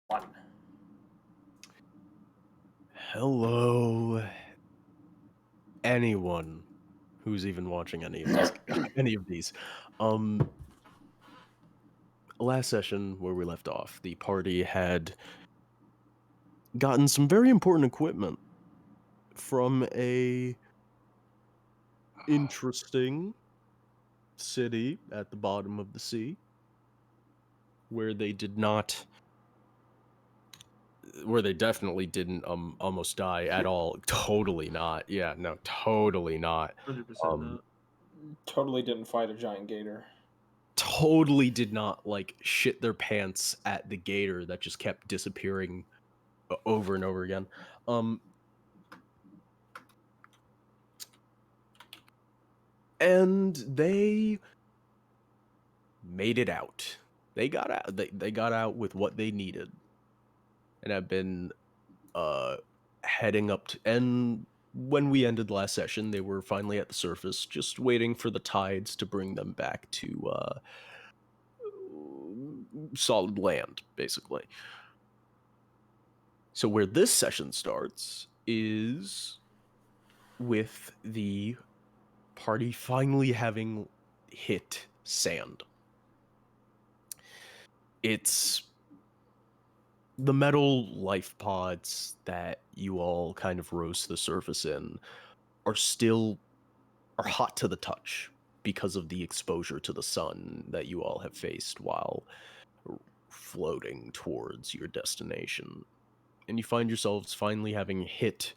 One. Hello, anyone who's even watching any of this, any of these. Um, Last session where we left off, the party had gotten some very important equipment from a interesting city at the bottom of the sea, where they did not, where they definitely didn't almost die at all. Totally not. Yeah, no, totally not. 100% Um, not. Totally didn't fight a giant gator. totally did not like shit their pants at the gator that just kept disappearing over and over again. And they made it out. They got out. They got out with what they needed, and have been uh heading up to. And when we ended last session, they were finally at the surface, just waiting for the tides to bring them back to solid land, basically. So where this session starts is with the party finally having hit sand. It's the metal life pods that you all kind of rose to the surface in are hot to the touch because of the exposure to the sun that you all have faced while floating towards your destination. And you find yourselves finally having hit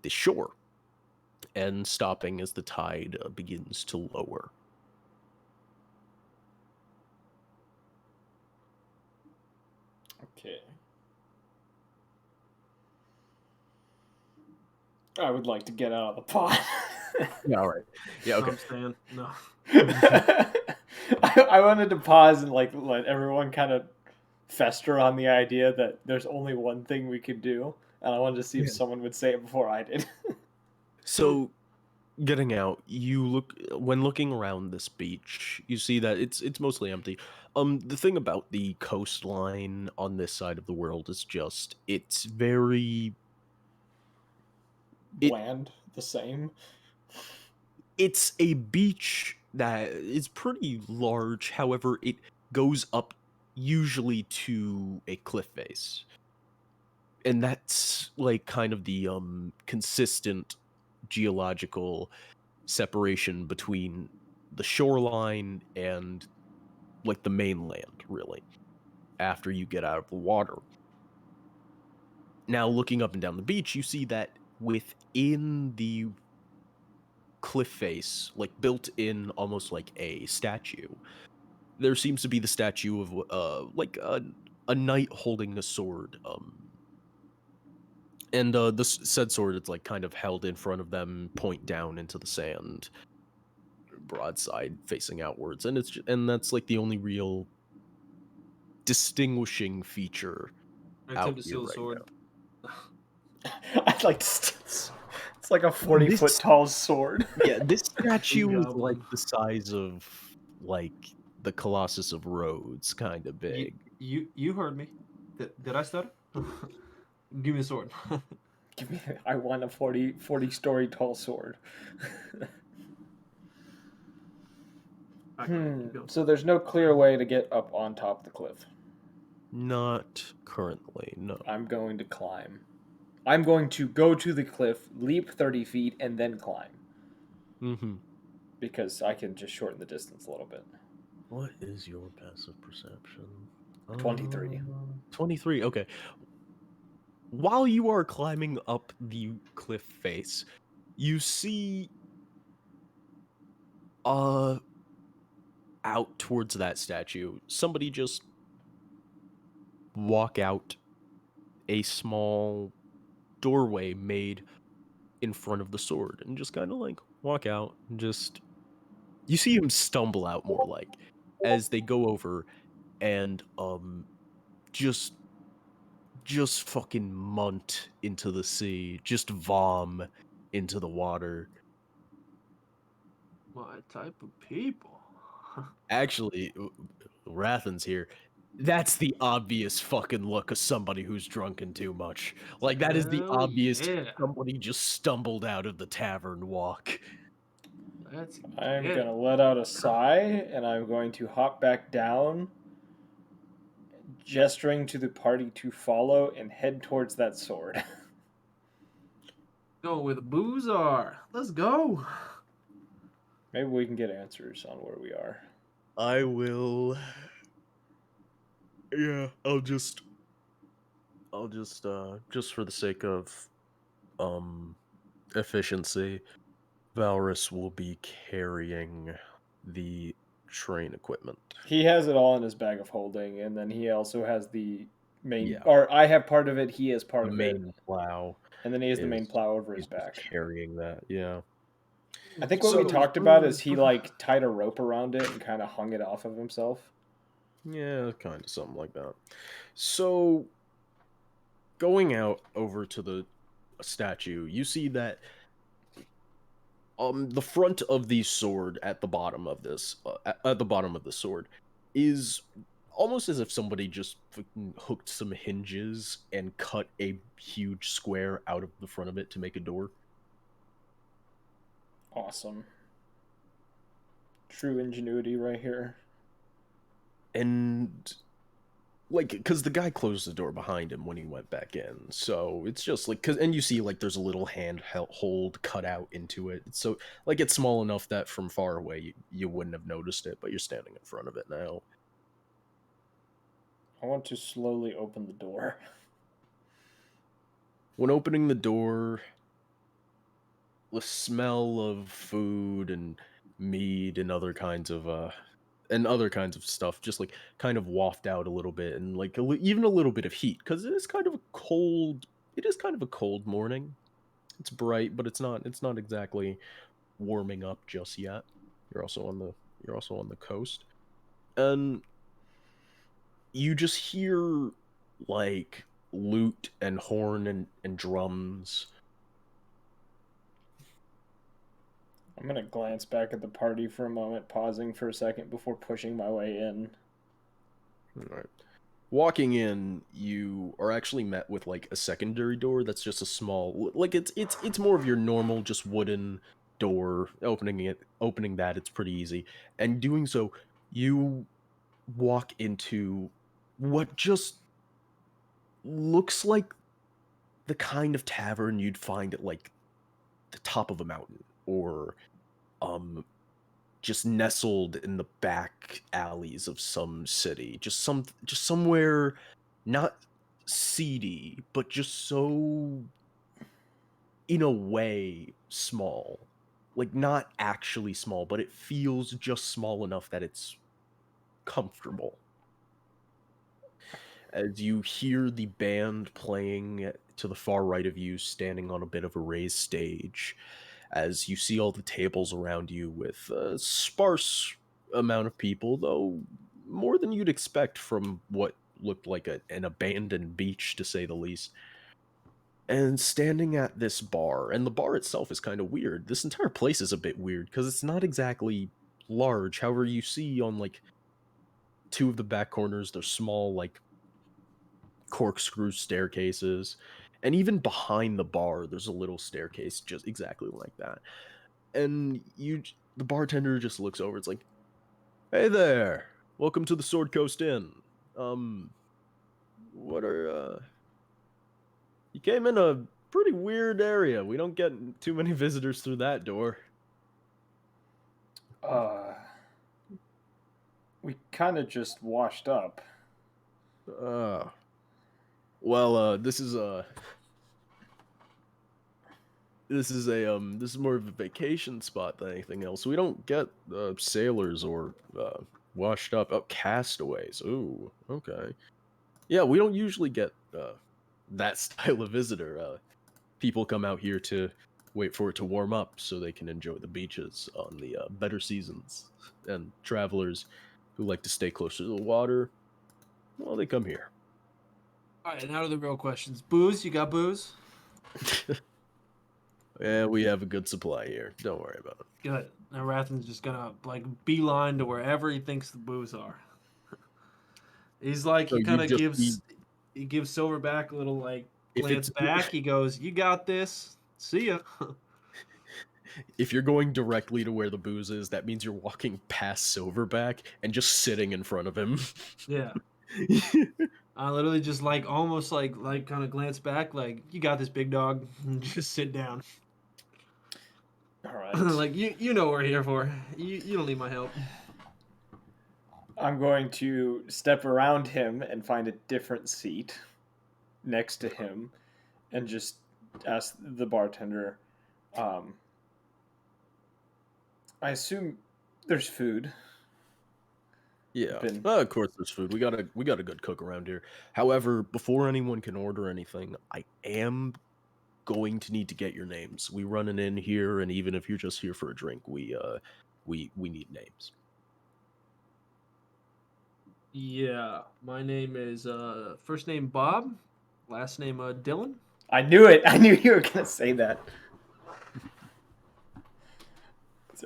the shore and stopping as the tide begins to lower. Okay. I would like to get out of the pot. Yeah, all right. Yeah, okay. I'm saying no. I wanted to pause and let everyone kind of fester on the idea that there's only one thing we could do, and I wanted to see if Yeah. someone would say it before I did. So, getting out, you look when looking around this beach, you see that it's mostly empty. The thing about the coastline on this side of the world is just it's very it Bland, the same. it's a beach that is pretty large. However, it goes up usually to a cliff face. And that's like kind of the consistent geological separation between the shoreline and like the mainland, really, after you get out of the water. Now, looking up and down the beach, you see that within the cliff face, like built in almost like a statue, there seems to be the statue of like a knight holding a sword. And this said sword, it's like kind of held in front of them, point down into the sand, broadside facing outwards, and and that's like the only real distinguishing feature I out attempt to here steal the right sword. I'd like to steal. It's like a now. 40-foot tall sword. Yeah, this statue is like Goblin. the size of like the Colossus of Rhodes, kind of You, big. you heard me. Did I stutter? Give me a sword. Give me. I want a 40-story tall sword. Keep going. So there's no clear way to get up on top of the cliff. Not currently, no. I'm going to climb. I'm going to go to the cliff, leap 30 feet, and then climb. Mm-hmm. Because I can just shorten the distance a little bit. What is your passive perception? 23. 23, okay. While you are climbing up the cliff face, you see uh out towards that statue, somebody just walk out a small doorway made in front of the sword and just kind of like walk out and just you see him stumble out more like as they go over and just just fucking munt into the sea, just vom into the water. My type of people. Actually, Rathan's here. That's the obvious fucking look of somebody who's drunken too much. Like, that is the Hell obvious yeah. somebody just stumbled out of the tavern walk. Let's I'm get gonna it. let out a sigh, and I'm going to hop back down, gesturing to the party to follow and head towards that sword. Going where the booze are. Let's go. Maybe we can get answers on where we are. I will. Yeah, just for the sake of efficiency, Valrus will be carrying the train equipment. He has it all in his bag of holding, and then he also has the main. Yeah. Or I have part of it. He has part The of it, main plow and then he has the main is plow over his he's just back. carrying that. Yeah. I think what we So talked about is he like tied a rope around it and kind of hung it off of himself. yeah, kind of something like that. So going out over to the statue, you see that the front of the sword at the bottom of this at the bottom of the sword is almost as if somebody just fucking hooked some hinges and cut a huge square out of the front of it to make a door. Awesome. True ingenuity right here. And like, because the guy closed the door behind him when he went back in, so it's just like, and you see like there's a little hand hold cut out into it, so like it's small enough that from far away you wouldn't have noticed it, but you're standing in front of it now. I want to slowly open the door. When opening the door, the smell of food and mead and other kinds of stuff just like kind of waft out a little bit, and like even a little bit of heat, because it is kind of a cold morning. It's bright, but it's not exactly warming up just yet. You're also on the coast, and you just hear like lute and horn and drums. I'm gonna glance back at the party for a moment, pausing for a second before pushing my way in. All right. Walking in, you are actually met with like a secondary door that's just a small, like it's more of your normal just wooden door. Opening that, it's pretty easy. And doing so, you walk into what just looks like the kind of tavern you'd find at like the top of a mountain, or um just nestled in the back alleys of some city, just somewhere not seedy, but just so in a way small. Like not actually small, but it feels just small enough that it's comfortable. As you hear the band playing to the far right of you, standing on a bit of a raised stage, as you see all the tables around you with a sparse amount of people, though more than you'd expect from what looked like an abandoned beach, to say the least. And standing at this bar, and the bar itself is kind of weird. This entire place is a bit weird because it's not exactly large. However, you see on like two of the back corners, they're small, like corkscrew staircases. And even behind the bar, there's a little staircase just exactly like that. And the bartender just looks over. It's like, "Hey there, welcome to the Sword Coast Inn. Um, what are you came in a pretty weird area. We don't get too many visitors through that door." Uh, we kind of just washed up. Uh, well, this is more of a vacation spot than anything else. We don't get sailors or washed up castaways. Ooh, okay. Yeah, we don't usually get that style of visitor. People come out here to wait for it to warm up so they can enjoy the beaches on the better seasons. And travelers who like to stay closer to the water, well, they come here. All right, now to the real questions. Booze? You got booze? Yeah, we have a good supply here. Don't worry about it. Good. Now Rathan's just gonna like beeline to wherever he thinks the booze are. He's like, So he kind you of just need gives Silverback a little like if glance it's back. He goes, "You got this. See ya." if you're going directly to where the booze is, that means you're walking past Silverback and just sitting in front of him. Yeah. I literally just like almost like kind of glance back, like, "You got this, big dog." And just sit down. All right. Like you know what we're here for. You don't need my help. I'm going to step around him and find a different seat next to him and just ask the bartender, um, I assume there's food. Yeah, Been of course there's food. We got a good cook around here. However, before anyone can order anything, I am going to need to get your names. We run an inn here, and even if you're just here for a drink, we need names. Yeah, my name is first name Bob, last name Dylan. I knew it. I knew you were gonna say that.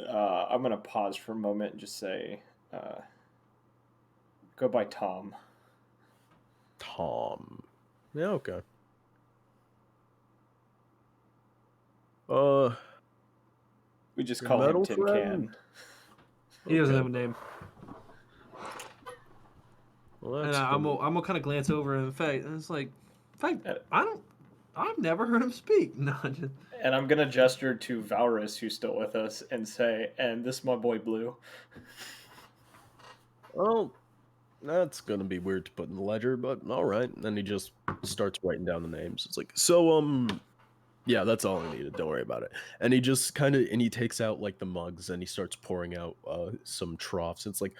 I'm gonna pause for a moment and just say, go by Tom. Tom. Yeah, okay. Uh, We just your call him metal Tin friend. Can. He doesn't Okay. have a name, Well, and that's I'm gonna kind of glance over. And in fact, Uh, I've never heard him speak. No, just, And I'm gonna gesture to Valrus, who's still with us, and say, "And this my boy Blue." well, that's gonna be weird to put in the ledger, but all right. And then he just starts writing down the names. It's like, yeah, that's all I needed. Don't worry about it. And he just he takes out like the mugs and he starts pouring out some troughs. It's like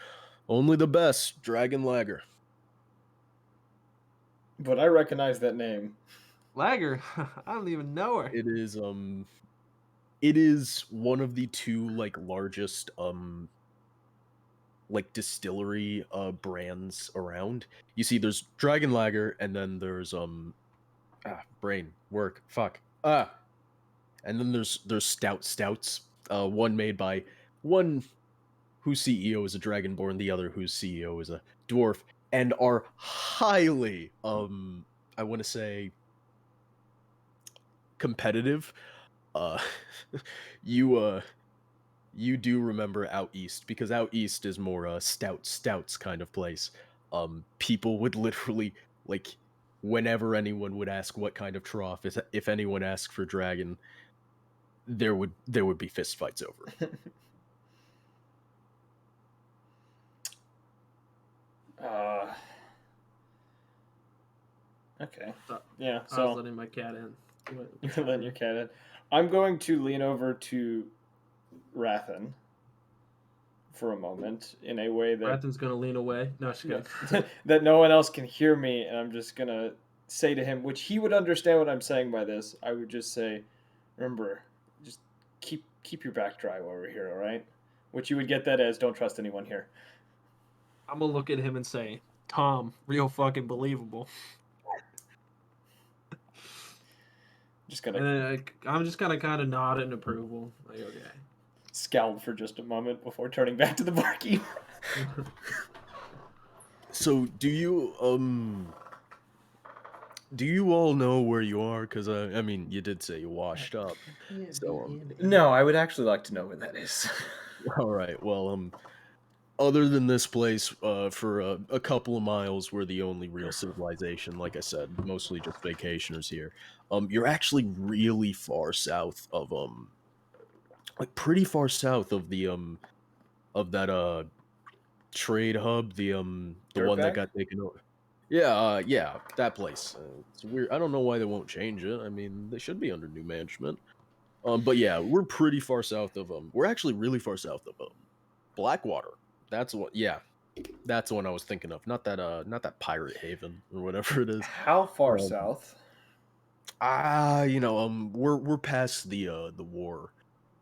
only the best dragon lager. But I recognize that name. Lager. I don't even know her. It is one of the two like largest like distillery brands around. You see there's Dragon Lager and then there's brain work fuck and then there's stouts, one made by one whose CEO is a dragonborn, the other whose CEO is a dwarf, and are highly I want to say competitive. uh you you do remember out east because out east is more stouts kind of place. People would literally like whenever anyone would ask what kind of trough, if anyone asked for dragon, there would be fist fights over it. uh, okay. Yeah. I was So letting my cat in. you're letting your cat in. I'm going to lean over to Rathan for a moment in a way that Bratton's gonna lean away. No, she's no, kidding. that no one else can hear me, and I'm just gonna say to him, which he would understand what I'm saying by this. I would just say, remember, just keep your back dry while we're here, all right? Which you would get that as don't trust anyone here. I'm gonna look at him and say, "Tom, real fucking believable." Just And gonna then I'm just gonna kind of nod in approval. Like, okay. scowl for just a moment before turning back to the barkeep. So do you all know where you are? Because I mean you did say you washed up. So No, I would actually like to know where that is. all right, well other than this place, for a couple of miles, we're the only real civilization. Like I said, mostly just vacationers here. You're actually really far south of like pretty far south of the of that trade hub, the one that Dirtbag? got taken over. Yeah, yeah, that place. It's weird. I don't know why they won't change it. I mean, they should be under new management. But yeah, we're pretty far south of We're actually really far south of Blackwater. That's what. Yeah, that's the one I was thinking of. Not that Pirate Haven or whatever it is. How far Um, south? we're past the war,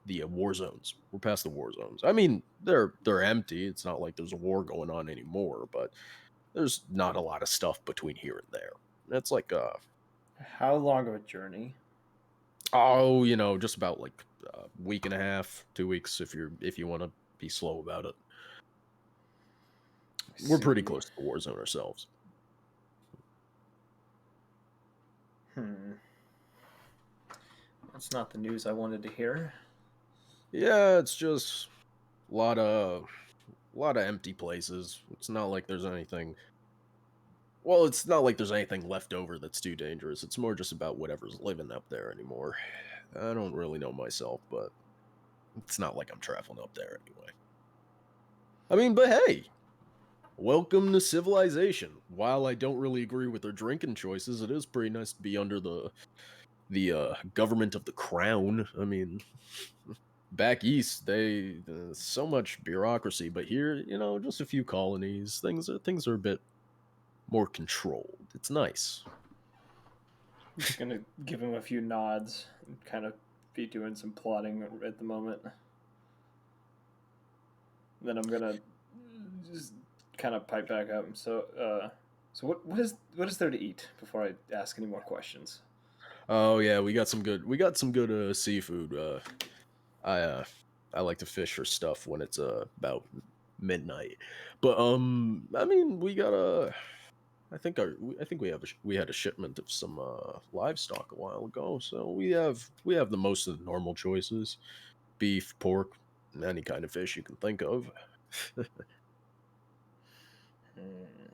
the war zones. We're past the war zones. I mean, they're empty. It's not like there's a war going on anymore, but there's not a lot of stuff between here and there. It's like How long of a journey? oh, just about like a week and a half, 2 weeks if you want to be slow about it. We're pretty See. close to the war zone ourselves. That's not the news I wanted to hear. Yeah, it's just a lot of empty places. It's not like there's anything. Well, it's not like there's anything left over that's too dangerous. It's more just about whatever's living up there anymore. I don't really know myself, but it's not like I'm traveling up there anyway. I mean, but hey, welcome to civilization. While I don't really agree with their drinking choices, it is pretty nice to be under the government of the crown. I mean, back east, so much bureaucracy, but here, just a few colonies. Things are a bit more controlled. It's nice. I'm just gonna give him a few nods and kind of be doing some plotting at the moment. Then I'm gonna just kind of pipe back up. So what is there to eat before I ask any more questions? Oh yeah, we got some good seafood. I I like to fish for stuff when it's about midnight. But I mean, I think we had a shipment of some livestock a while ago, so we have the most of the normal choices: beef, pork, any kind of fish you can think of. Hmm.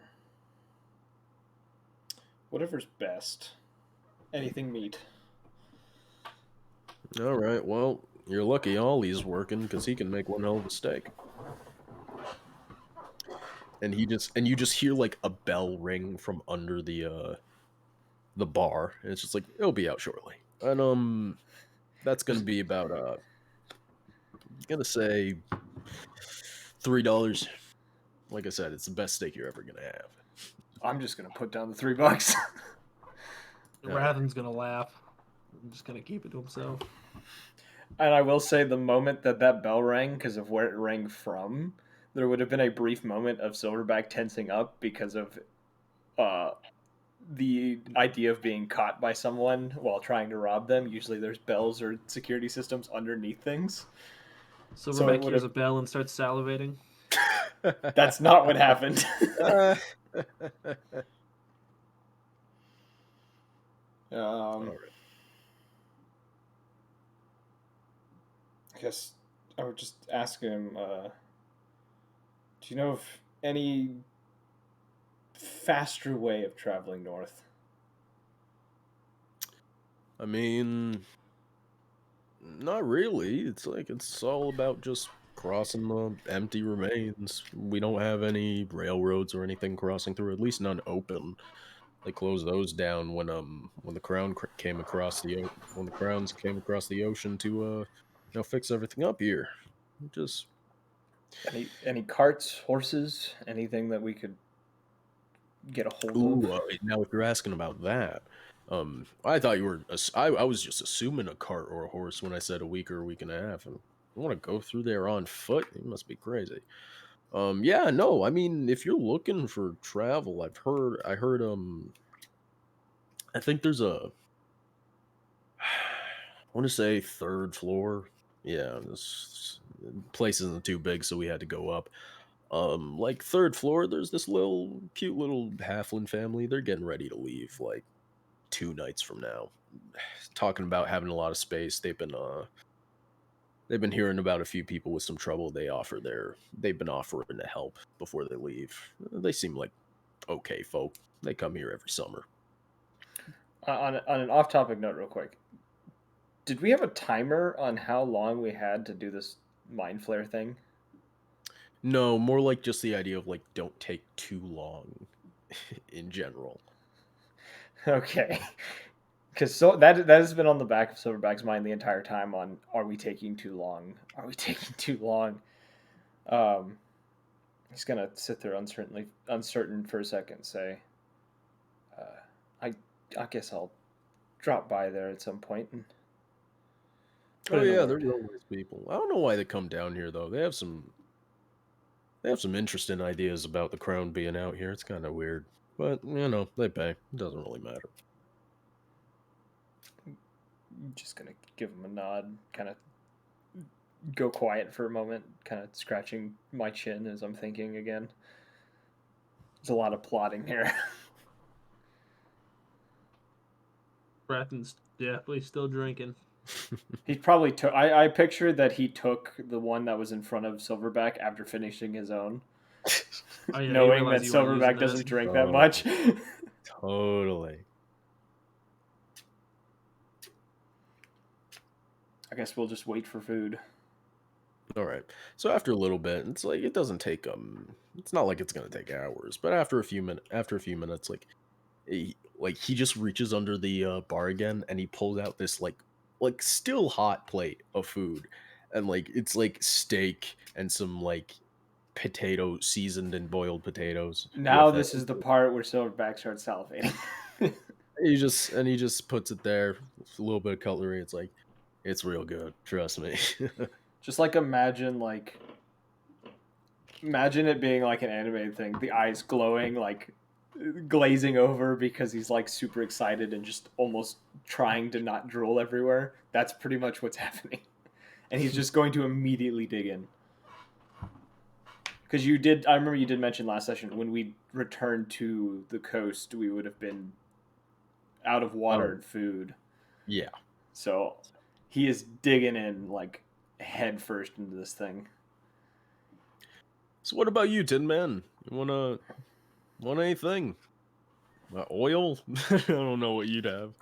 Whatever's best. Anything meat. All right, well, you're lucky Ollie's working because he can make one hell of a steak. And you just hear like a bell ring from under the bar, and it's just like it'll be out shortly. And that's gonna Just be about gonna say $3. Like I said, it's the best steak you're ever gonna have. I'm just gonna put down the $3. All right. Rathen's gonna laugh. I'm just gonna keep it to himself. And I will say, the moment that bell rang, because of where it rang from, there would have been a brief moment of Silverback tensing up because of uh, the idea of being caught by someone while trying to rob them. Usually, there's bells or security systems underneath things, so it Silverback would hears have. a bell and starts salivating. That's not what happened. Uh, all um, right. I guess I would just ask him. Do you know of any faster way of traveling north? I mean, not really. It's like it's all about just crossing the empty remains. We don't have any railroads or anything crossing through, at least none open. They closed those down when the when the crowns came across the ocean to fix everything up here. Just Any carts, horses, anything that we could get a hold of? ooh, now if you're asking about that, I thought you were I was just assuming a cart or a horse when I said a week or a week and a half. And you want to go through there on foot? You must be crazy. Yeah, no, I mean, if you're looking for travel, I heard I think there's I want to say third floor. Yeah, this place isn't too big, so we had to go up. Like third floor, there's this little cute little halfling family. They're getting ready to leave like 2 nights from now. Talking about having a lot of space. They've been hearing about a few people with some trouble. They've been offering to help before they leave. They seem like okay folk. They come here every summer. On an off-topic note, real quick, did we have a timer on how long we had to do this mind flare thing? No, more like just the idea of like don't take too long in general. Okay, because that has been on the back of Silverback's mind the entire time. On, are we taking too long? Are we taking too long? Um, he's gonna sit there uncertain for a second. Say, uh, I I guess I'll drop by there at some point and put Oh in a yeah, they're word. real nice people. I don't know why they come down here though. They have some interesting ideas about the crown being out here. It's kind of weird, but they pay. It doesn't really matter. Just gonna give him a nod, kind of go quiet for a moment, kind of scratching my chin as I'm thinking again. There's a lot of plotting here. Bratton's definitely still drinking. He probably took. I pictured that he took the one that was in front of Silverback after finishing his own, Oh yeah, he knowing that realized you weren't using Silverback that. doesn't drink that much. Totally. I guess we'll just wait for food. All right. So after a little bit, it's like it doesn't take it's not like it's gonna take hours, but after a few minutes, he just reaches under the bar again and he pulls out this like still hot plate of food, and like it's like steak and some like potato seasoned and boiled potatoes Now with it. this is the part where Silverback starts salivating. He just puts it there with a little bit of cutlery. It's like it's real good, trust me. Just like imagine it being like an animated thing, the eyes glowing, like glazing over because he's like super excited and just almost trying to not drool everywhere. That's pretty much what's happening. And he's just going to immediately dig in. Because I remember you did mention last session, when we returned to the coast, we would have been out of water and food. Yeah. So he is digging in like head first into this thing. So what about you, Tin Man? You want anything? Oil? I don't know what you'd have.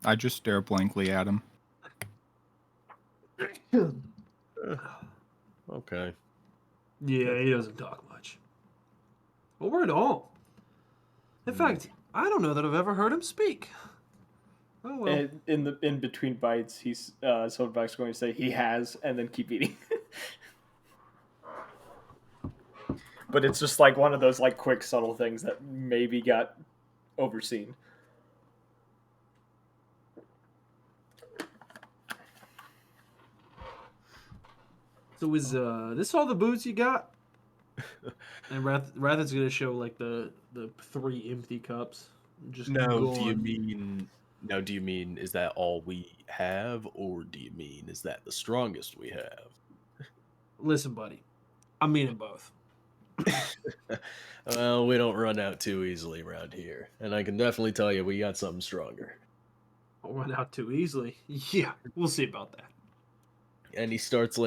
I just stare blankly at him. Okay. Yeah, he doesn't talk much. Or at all. In fact, I don't know that I've ever heard him speak. Oh well. And in between bites, he's Silverback's going to say he has, and then keep eating. But it's just like one of those like quick subtle things that maybe got overseen. So is this all the booze you got? And Rathen's gonna show like the 3 empty cups. Just No, do you gone. mean is that all we have, or do you mean is that the strongest we have? Listen, buddy, I'm meaning both. Well, we don't run out too easily around here, and I can definitely tell you we got something stronger. I'll run out too easily. Yeah, we'll see about that. And he starts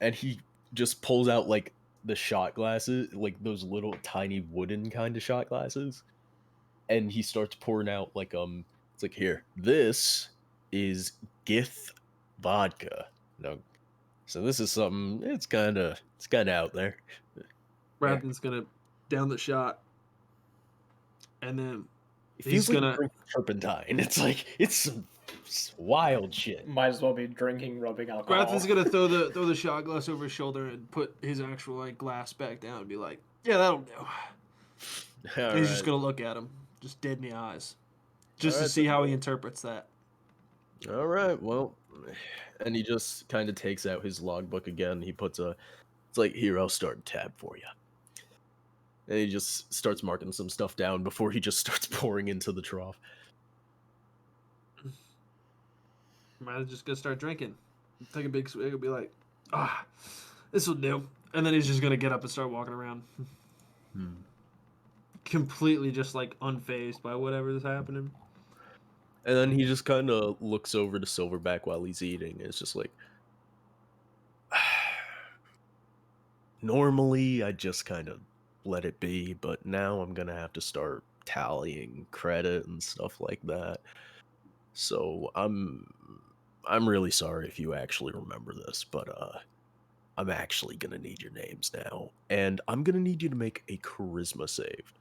and he just pulls out like the shot glasses, like those little tiny wooden kind of shot glasses, and he starts pouring out it's like, here, this is Gith vodka. No, so this is something, it's kind of out there. Rathen's gonna down the shot, and then It he's feels like gonna. drinking turpentine. It's like it's some wild shit. Might as well be drinking, rubbing alcohol. Rathen's gonna throw the shot glass over his shoulder and put his actual like glass back down and be like, "Yeah, that'll do." And he's just gonna look at him, just dead in the eyes, just to Alright, see how he interprets that. All right, well, and he just kind of takes out his logbook again. He puts it's like, here, I'll start a tab for you. And he just starts marking some stuff down before he just starts pouring into the trough. Rathen's just gonna start drinking, take a big swig, and be like, "Ah, this will do." And then he's just gonna get up and start walking around, completely just like unfazed by whatever is happening. And then he just kind of looks over to Silverback while he's eating. It's just like, normally I just kind of let it be, but now I'm gonna have to start tallying credit and stuff like that. So I'm really sorry if you actually remember this, but I'm actually gonna need your names now, and I'm gonna need you to make a charisma save.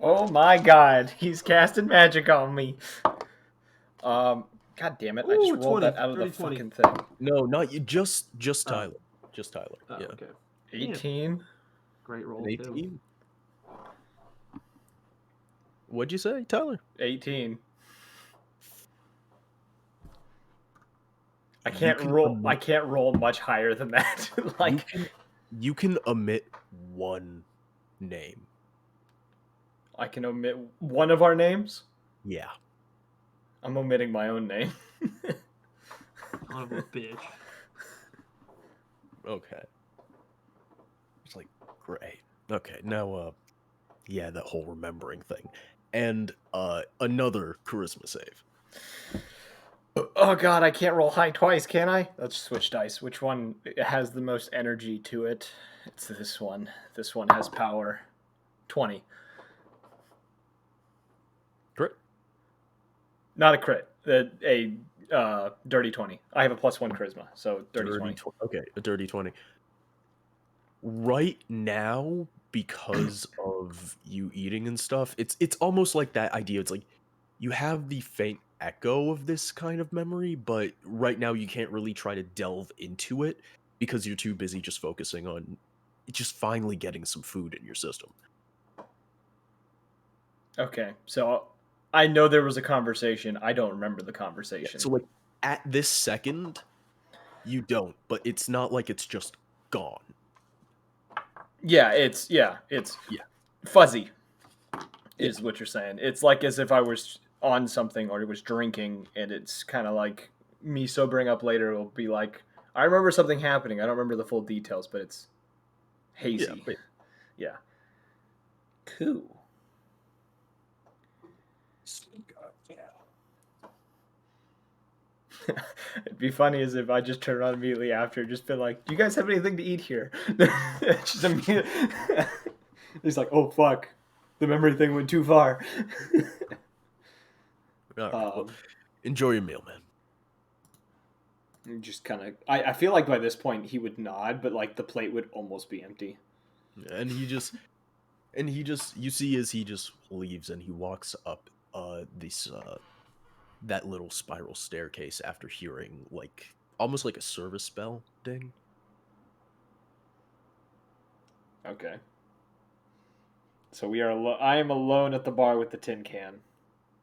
Oh my god, he's casting magic on me. God damn it! I just Ooh, rolled 20, that out of the 30, 20. fucking thing. No, not you. Just Oh. Tyler. Just Tyler. Oh, Yeah. okay. 18. Great roll, An too. 18. What'd you say, Tyler? 18. I You can't can roll. omit- I can't roll much higher than that. Like you can omit one name. I can omit one of our names. Yeah. I'm omitting my own name. Son of a bitch. Okay. It's like Great. Okay, now, yeah, that whole remembering thing. And, another charisma save. Oh god, I can't roll high twice, can I? Let's switch dice. Which one has the most energy to it? It's this one. This one has power. 20. Crit. Not a crit. A dirty 20. I have a +1 charisma, so dirty 20. Okay, a dirty 20. Right now, because of you eating and stuff, it's almost like that idea. It's like you have the faint echo of this kind of memory, but right now you can't really try to delve into it because you're too busy just focusing on just finally getting some food in your system. Okay, so I know there was a conversation. I don't remember the Yeah, conversation. so like at this second, you don't, but it's not like it's just gone. Yeah, it's Yeah. fuzzy, Yeah. is what you're saying. It's like as if I was on something or was drinking, and it's kind of like me sobering up later. It'll be like I remember something happening. I don't remember the full details, but it's Yeah, hazy. Yeah. Cool. It'd be funny as if I just turned around immediately after, just been like, "Do you guys have anything to eat here?" Just immediate. He's like, "Oh fuck, the memory thing went too far." all right, well, enjoy your meal, man. Just kind of, I feel like by this point he would nod, but like the plate would almost be empty. And you see as he just leaves and he walks up this that little spiral staircase after hearing like almost like a service bell ding. Okay. So we are. I am alone at the bar with the tin can,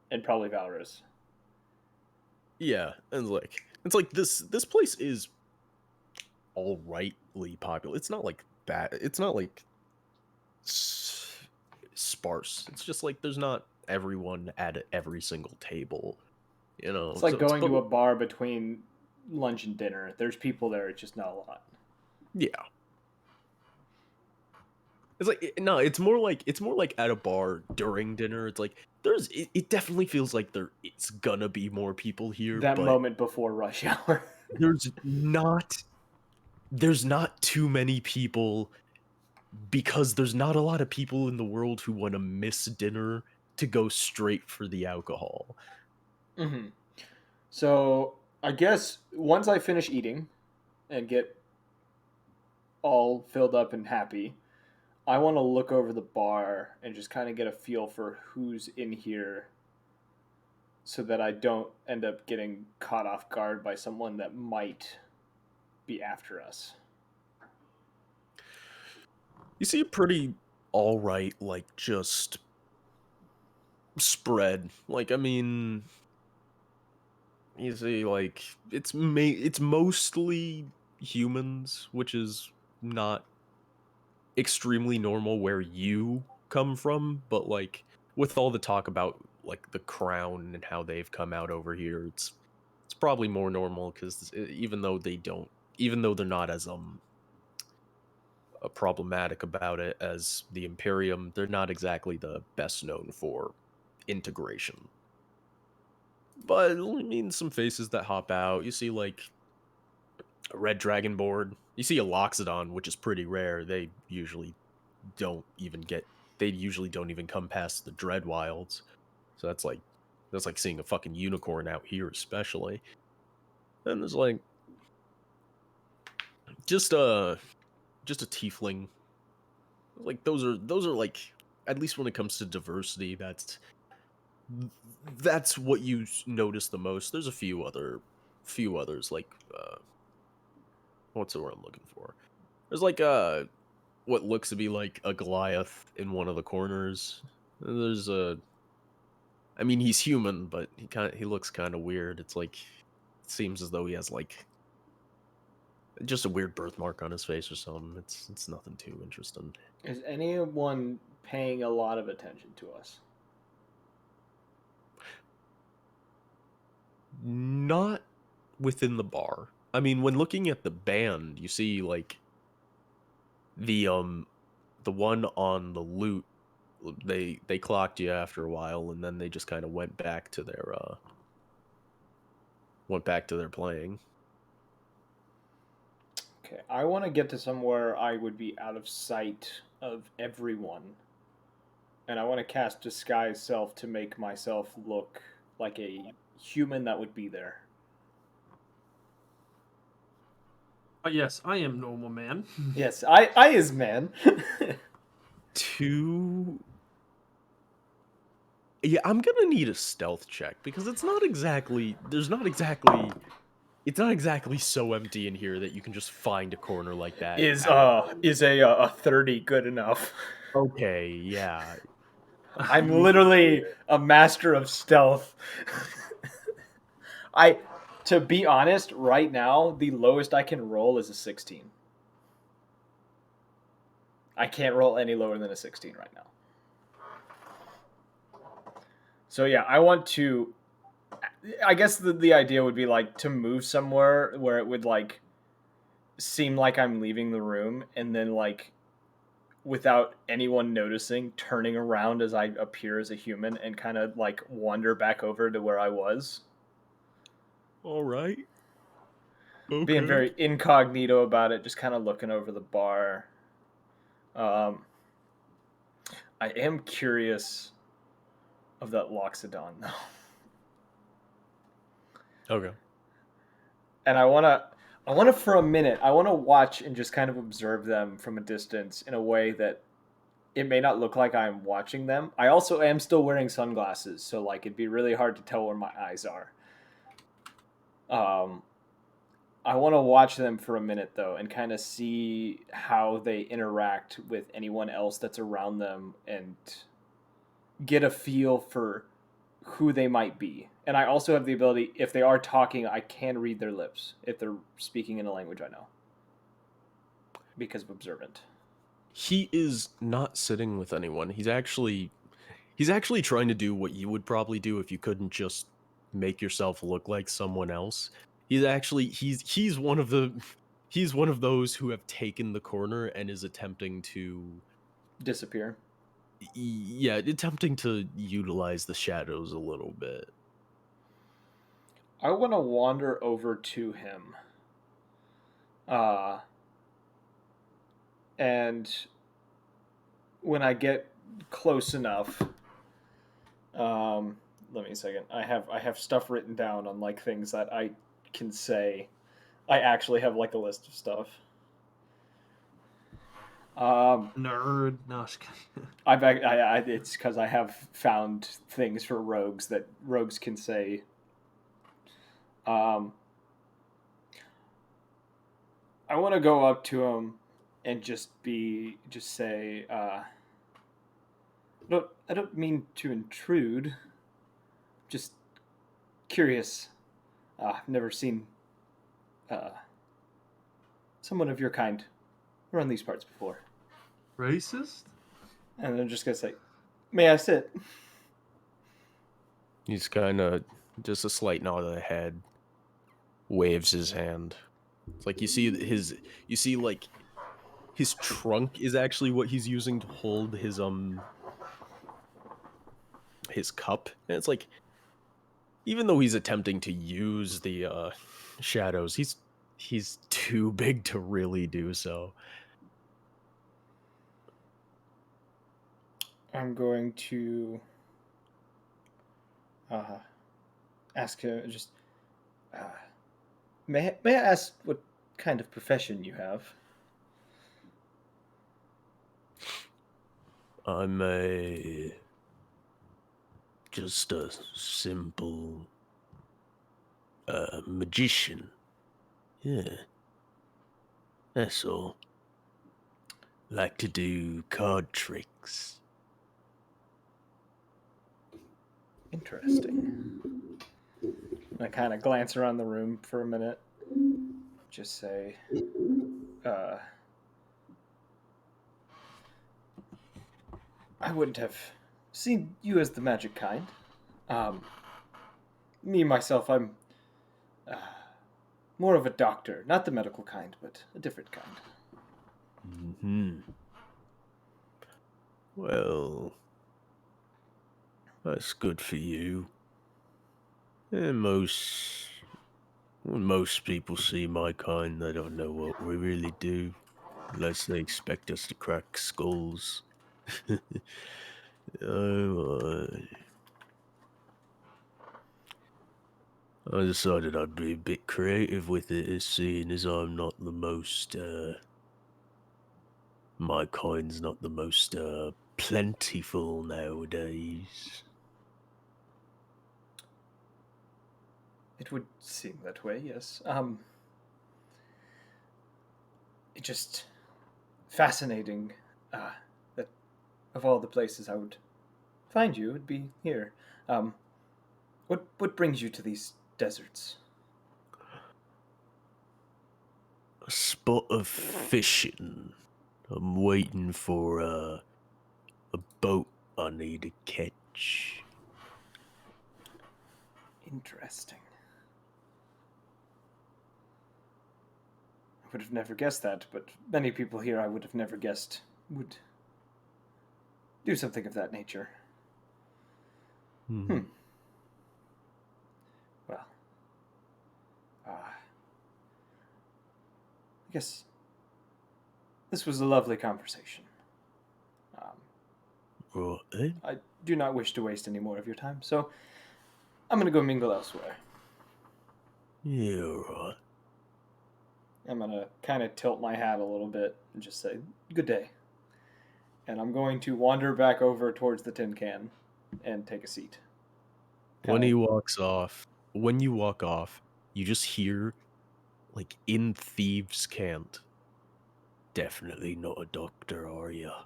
and probably Valrus. Yeah, and it's like this place is all rightly popular. It's not like bad. It's not like sparse. It's just like there's not everyone at every single table, you know. It's like So it's going to a bar between lunch and dinner. There's people there. It's just not a lot. yeah. It's like no, it's more like at a bar during dinner. It's like it definitely feels like it's gonna be more people here, That but moment before rush hour. there's not there's not too many people because there's not a lot of people in the world who want to miss dinner to go straight for the alcohol. Mm-hmm. So I guess once I finish eating and get all filled up and happy, I want to look over the bar and just kind of get a feel for who's in here so that I don't end up getting caught off guard by someone that might be after us. You see a pretty all right, like just spread. Like I mean, you see, like it's mostly humans, which is not extremely normal where you come from, but like with all the talk about like the crown and how they've come out over here, it's probably more normal because even though they're not as problematic about it as the Imperium, they're not exactly the best known for integration. But I mean, some faces that hop out. You see like a red dragon board. You see a Loxodon, which is pretty rare. Don't even get they usually don't even come past the Dread Wilds. So that's like seeing a fucking unicorn out here, especially. And there's like just a just a tiefling. Like those are like at least when it comes to diversity, that's what you notice the most. There's a few others like what's the word I'm looking for? There's like what looks to be like a Goliath in one of the corners. There's a I mean, he's human, but he looks kind of weird. It's like it seems as though he has like just a weird birthmark on his face or something. It's nothing too interesting. Is anyone paying a lot of attention to us? Not within the bar. I mean, when looking at the band, you see like the the one on the loot, they clocked you after a while, and then they just kind of went back to their playing. Okay, I want to get to somewhere I would be out of sight of everyone. And I want to cast Disguise Self to make myself look like a human that would be there. Yes, I am normal man. Yes, I is man. Yeah, I'm gonna need a stealth check because it's not exactly so empty in here that you can just find a corner like that. Is a 30 good enough? Okay, yeah. I'm literally a master of stealth. To be honest, right now the lowest I can roll is a 16. I can't roll any lower than a 16 right now. So yeah, I want to. I guess the idea would be like to move somewhere where it would like seem like I'm leaving the room, and then like without anyone noticing, turning around as I appear as a human and kind of like wander back over to where I was. All right. Okay. Being very incognito about it, just kind of looking over the bar. I am curious of that Loxodon though. Okay. And I wanna for a minute, I wanna watch and just kind of observe them from a distance in a way that it may not look like I'm watching them. I also am still wearing sunglasses, so like it'd be really hard to tell where my eyes are. I want to watch them for a minute though and kind of see how they interact with anyone else that's around them and get a feel for who they might be. And I also have the ability, if they are talking, I can read their lips if they're speaking in a language I know because of observant. He is not sitting with anyone. He's actually trying to do what you would probably do if you couldn't just make yourself look like someone else. He's one of those who have taken the corner and is attempting to Disappear. Yeah, attempting to utilize the shadows a little bit. I want to wander over to him. And when I get close enough, let me a second. I have stuff written down on like things that I can say. I actually have like a list of stuff. Nerd. No, just kidding. It's because I have found things for rogues that rogues can say. I want to go up to him and just say, I don't mean to intrude. Just curious. I've never seen someone of your kind around these parts before. Racist? And I'm just gonna say, may I sit? He's kind of just a slight nod of the head, waves his hand. It's like you see like his trunk is actually what he's using to hold his cup. And it's like, even though he's attempting to use the shadows, he's too big to really do so. I'm going to ask him just. May I ask what kind of profession you have? I'm just a simple magician. Yeah. That's all. Like to do card tricks. Interesting. I kind of glance around the room for a minute. Just say, I wouldn't have seen you as the magic kind. Me, myself, I'm more of a doctor. Not the medical kind, but a different kind. Mm-hmm. Well, that's good for you. And when most people see my kind, they don't know what we really do, unless they expect us to crack skulls. Oh, I decided I'd be a bit creative with it, seeing as I'm not the most, my kind's not the most, plentiful nowadays. It would seem that way, yes. It just fascinating that of all the places I would find you, it'd be here. What brings you to these deserts? A spot of fishing. I'm waiting for, a boat I need to catch. Interesting. I would have never guessed that, but many people here I would have never guessed would do something of that nature. Hmm. Well, I guess this was a lovely conversation. Right then. I do not wish to waste any more of your time, so I'm gonna go mingle elsewhere. Yeah, right. I'm gonna kind of tilt my hat a little bit and just say, good day. And I'm going to wander back over towards the tin can and take a seat. When Kinda- he walks off, when you walk off, you just hear, like, in thieves' cant. Definitely not a doctor, are ya? I'm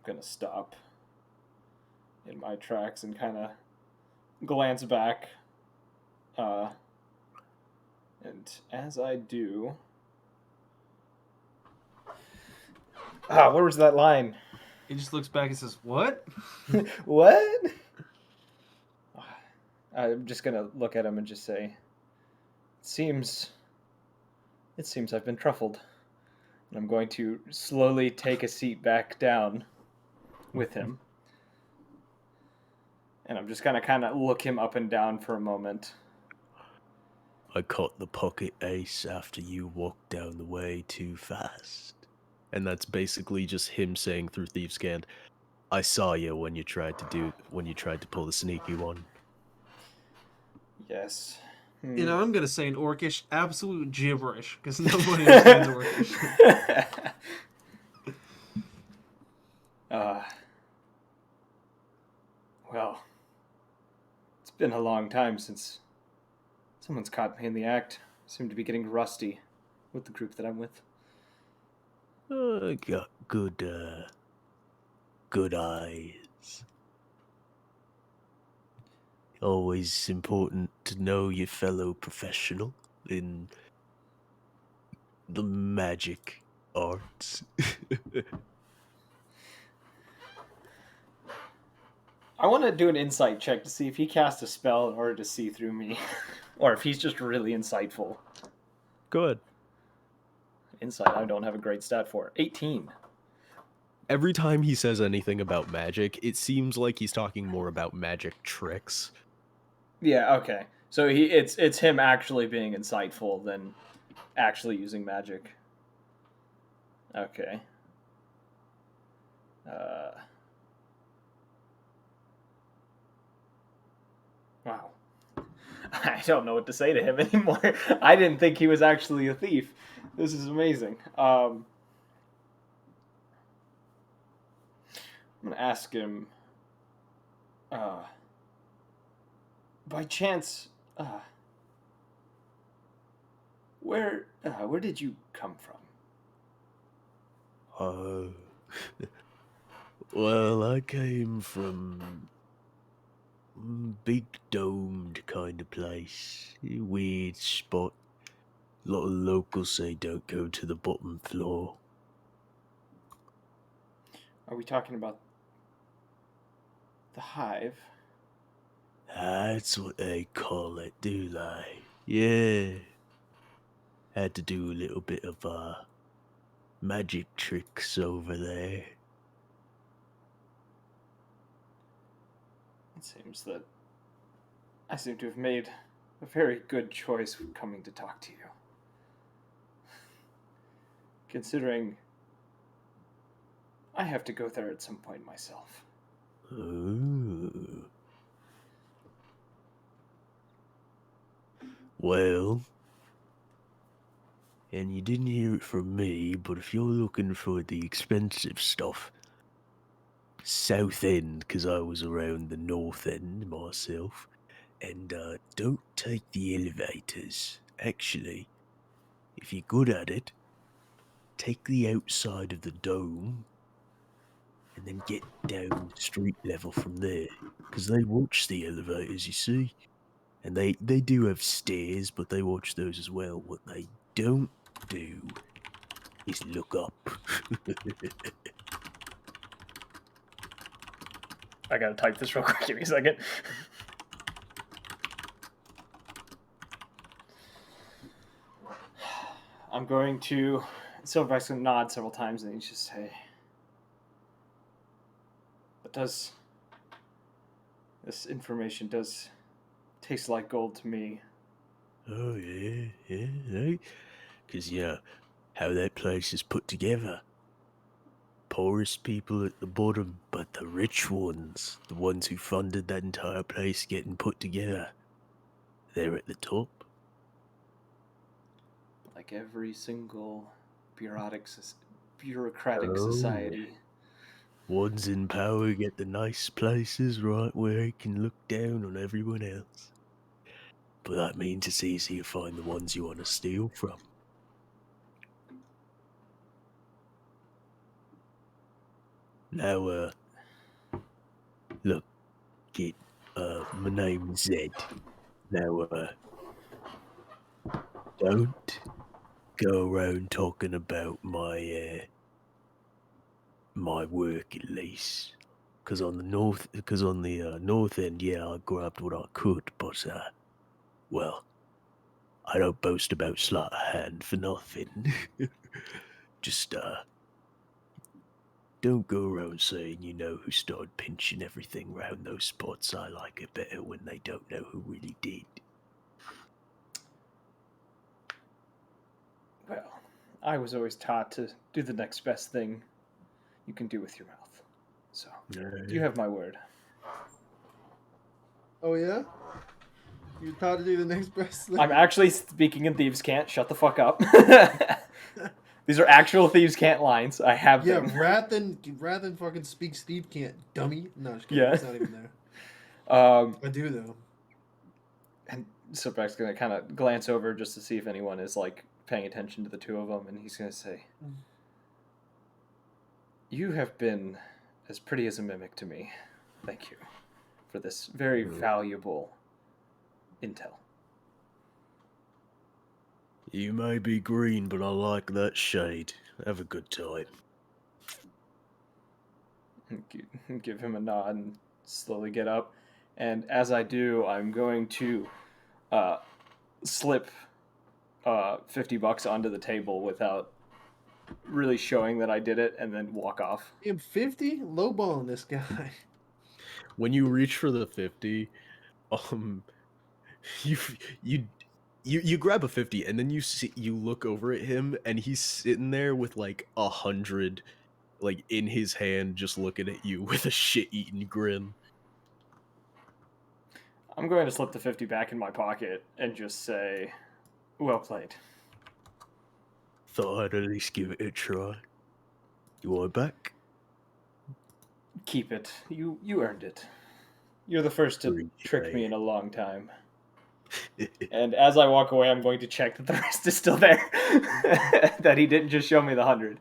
gonna stop in my tracks and kind of glance back. And as I do, where was that line? He just looks back and says, "What?" What? I'm just gonna look at him and just say, it seems I've been truffled. And I'm going to slowly take a seat back down with him. And I'm just gonna kind of look him up and down for a moment. I caught the pocket ace after you walked down the way too fast. And that's basically just him saying through thieves' cant, I saw you when you tried to pull the sneaky one. Yes. You know, I'm gonna say in Orcish, absolute gibberish, because nobody understands Orcish. Well, it's been a long time since someone's caught me in the act. I seem to be getting rusty with the group that I'm with. Got good eyes. Always important to know your fellow professional in the magic arts. I want to do an insight check to see if he cast a spell in order to see through me, or if he's just really insightful. Good. Insight, I don't have a great stat for. 18. Every time he says anything about magic, it seems like he's talking more about magic tricks. Yeah, okay. So it's him actually being insightful than actually using magic. Okay. Wow. I don't know what to say to him anymore. I didn't think he was actually a thief. This is amazing. I'm gonna ask him. By chance, where did you come from? Oh. Well, I came from big domed kind of place. Weird spot. A lot of locals say don't go to the bottom floor. Are we talking about the hive? That's what they call it, do they? Yeah. Had to do a little bit of magic tricks over there. It seems that I seem to have made a very good choice when coming to talk to you. Considering I have to go there at some point myself. Oh. Well, and you didn't hear it from me, but if you're looking for the expensive stuff, South End, because I was around the North End myself, and don't take the elevators. Actually, if you're good at it, take the outside of the dome and then get down street level from there. Because they watch the elevators, you see. And they do have stairs, but they watch those as well. What they don't do is look up. I gotta type this real quick. Give me a second. I'm going to. Silverback's gonna nod several times and he's just say, "But does this information does taste like gold to me?" Oh, yeah, right? Because, yeah, how that place is put together. Poorest people at the bottom, but the rich ones, the ones who funded that entire place getting put together, they're at the top. Like every single bureaucratic Oh, society. Ones in power get the nice places right where they can look down on everyone else. But that means it's easy to find the ones you want to steal from. Now, look, kid, my name's Zed. Now, don't go around talking about my work at least. Cause on the north end, yeah, I grabbed what I could, but well, I don't boast about sleight of hand for nothing. Just don't go around saying you know who started pinching everything round those spots. I like it better when they don't know who really did. Well, I was always taught to do the next best thing you can do with your mouth. So, you have my word. Oh yeah? You're taught to do the next best thing. I'm actually speaking in Thieves' Cant. Shut the fuck up. These are actual Thieves' Cant lines. I have Yeah, them. rather than fucking speak Steve can't, dummy. No, just kidding. Yeah. It's not even there. I do though. And Silverback's gonna kind of glance over just to see if anyone is like paying attention to the two of them, and he's gonna say, "You have been as pretty as a mimic to me. Thank you for this very valuable intel." You may be green, but I like that shade. Have a good time. Give him a nod and slowly get up. And as I do, I'm going to slip $50 onto the table without really showing that I did it, and then walk off. Damn, 50? Lowballing this guy. When you reach for the 50, you you you grab a 50 and then you look over at him and he's sitting there with like 100 like in his hand just looking at you with a shit-eating grin. I'm going to slip the 50 back in my pocket and just say, "Well played." Thought I'd at least give it a try. You want it back? Keep it. You earned it. You're the first to trick me in a long time. And as I walk away, I'm going to check that the rest is still there. That he didn't just show me the 100.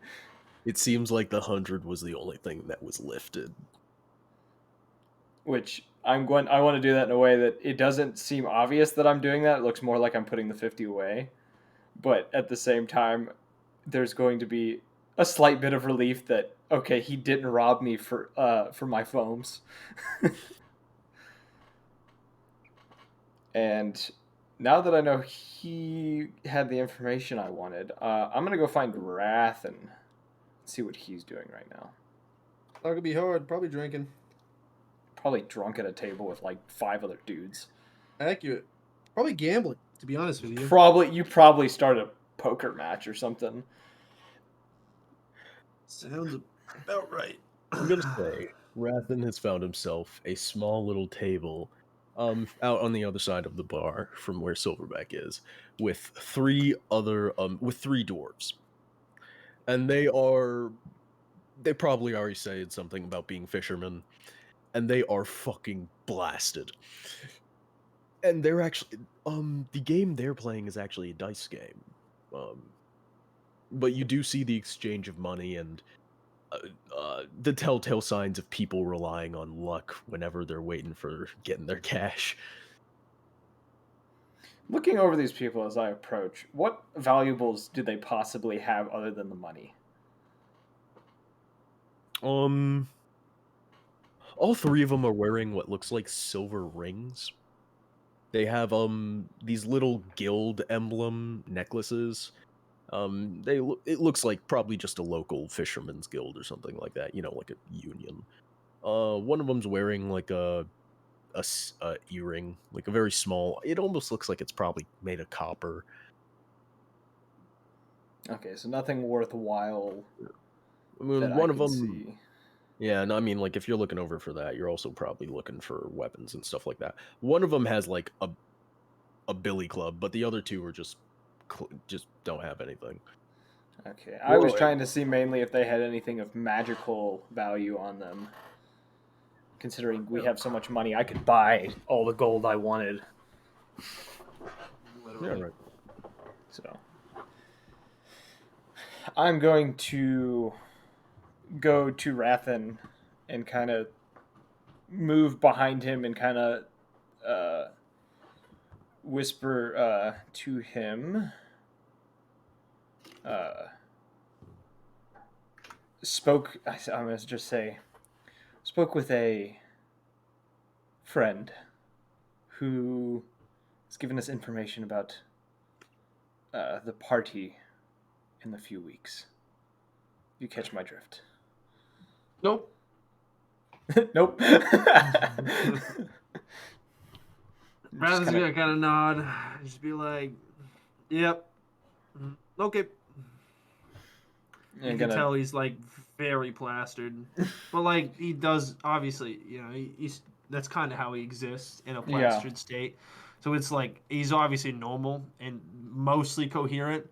It seems like the 100 was the only thing that was lifted. Which I want to do that in a way that it doesn't seem obvious that I'm doing that. It looks more like I'm putting the 50 away. But at the same time, there's going to be a slight bit of relief that, okay, he didn't rob me for my foams. And now that I know he had the information I wanted, I'm going to go find Wrath and see what he's doing right now. Not gonna be hard. Probably drinking. Probably drunk at a table with like 5 other dudes. Accurate. Probably gambling, to be honest with you. You probably start a poker match or something. Sounds about right. I'm gonna say Rathan has found himself a small little table out on the other side of the bar from where Silverback is, with 3 dwarves. And they probably already said something about being fishermen, and they are fucking blasted. And they're actually the game they're playing is actually a dice game. But you do see the exchange of money and the telltale signs of people relying on luck whenever they're waiting for getting their cash. Looking over these people as I approach, what valuables do they possibly have other than the money? All 3 of them are wearing what looks like silver rings. They have these little guild emblem necklaces. It looks like probably just a local fisherman's guild or something like that, like a union. One of them's wearing like a earring, like a very small. It almost looks like it's probably made of copper. Okay, so nothing worthwhile. I mean, that one I of can them. see. Yeah, and I mean, like if you're looking over for that, you're also probably looking for weapons and stuff like that. One of them has like a billy club, but the other 2 are just don't have anything. Okay, I was Well, trying to see mainly if they had anything of magical value on them. Considering we have so much money, I could buy all the gold I wanted. Yeah, right. So I'm going to go to Rathan and kind of move behind him and kind of whisper to him. I'm going to just say, spoke with a friend who has given us information about the party in a few weeks. You catch my drift. Nope. Nope. Rather's gonna kind of nod, just be like, "Yep, okay." You can tell he's like very plastered, but like he does obviously, he's that's kind of how he exists in a plastered state. So it's like he's obviously normal and mostly coherent,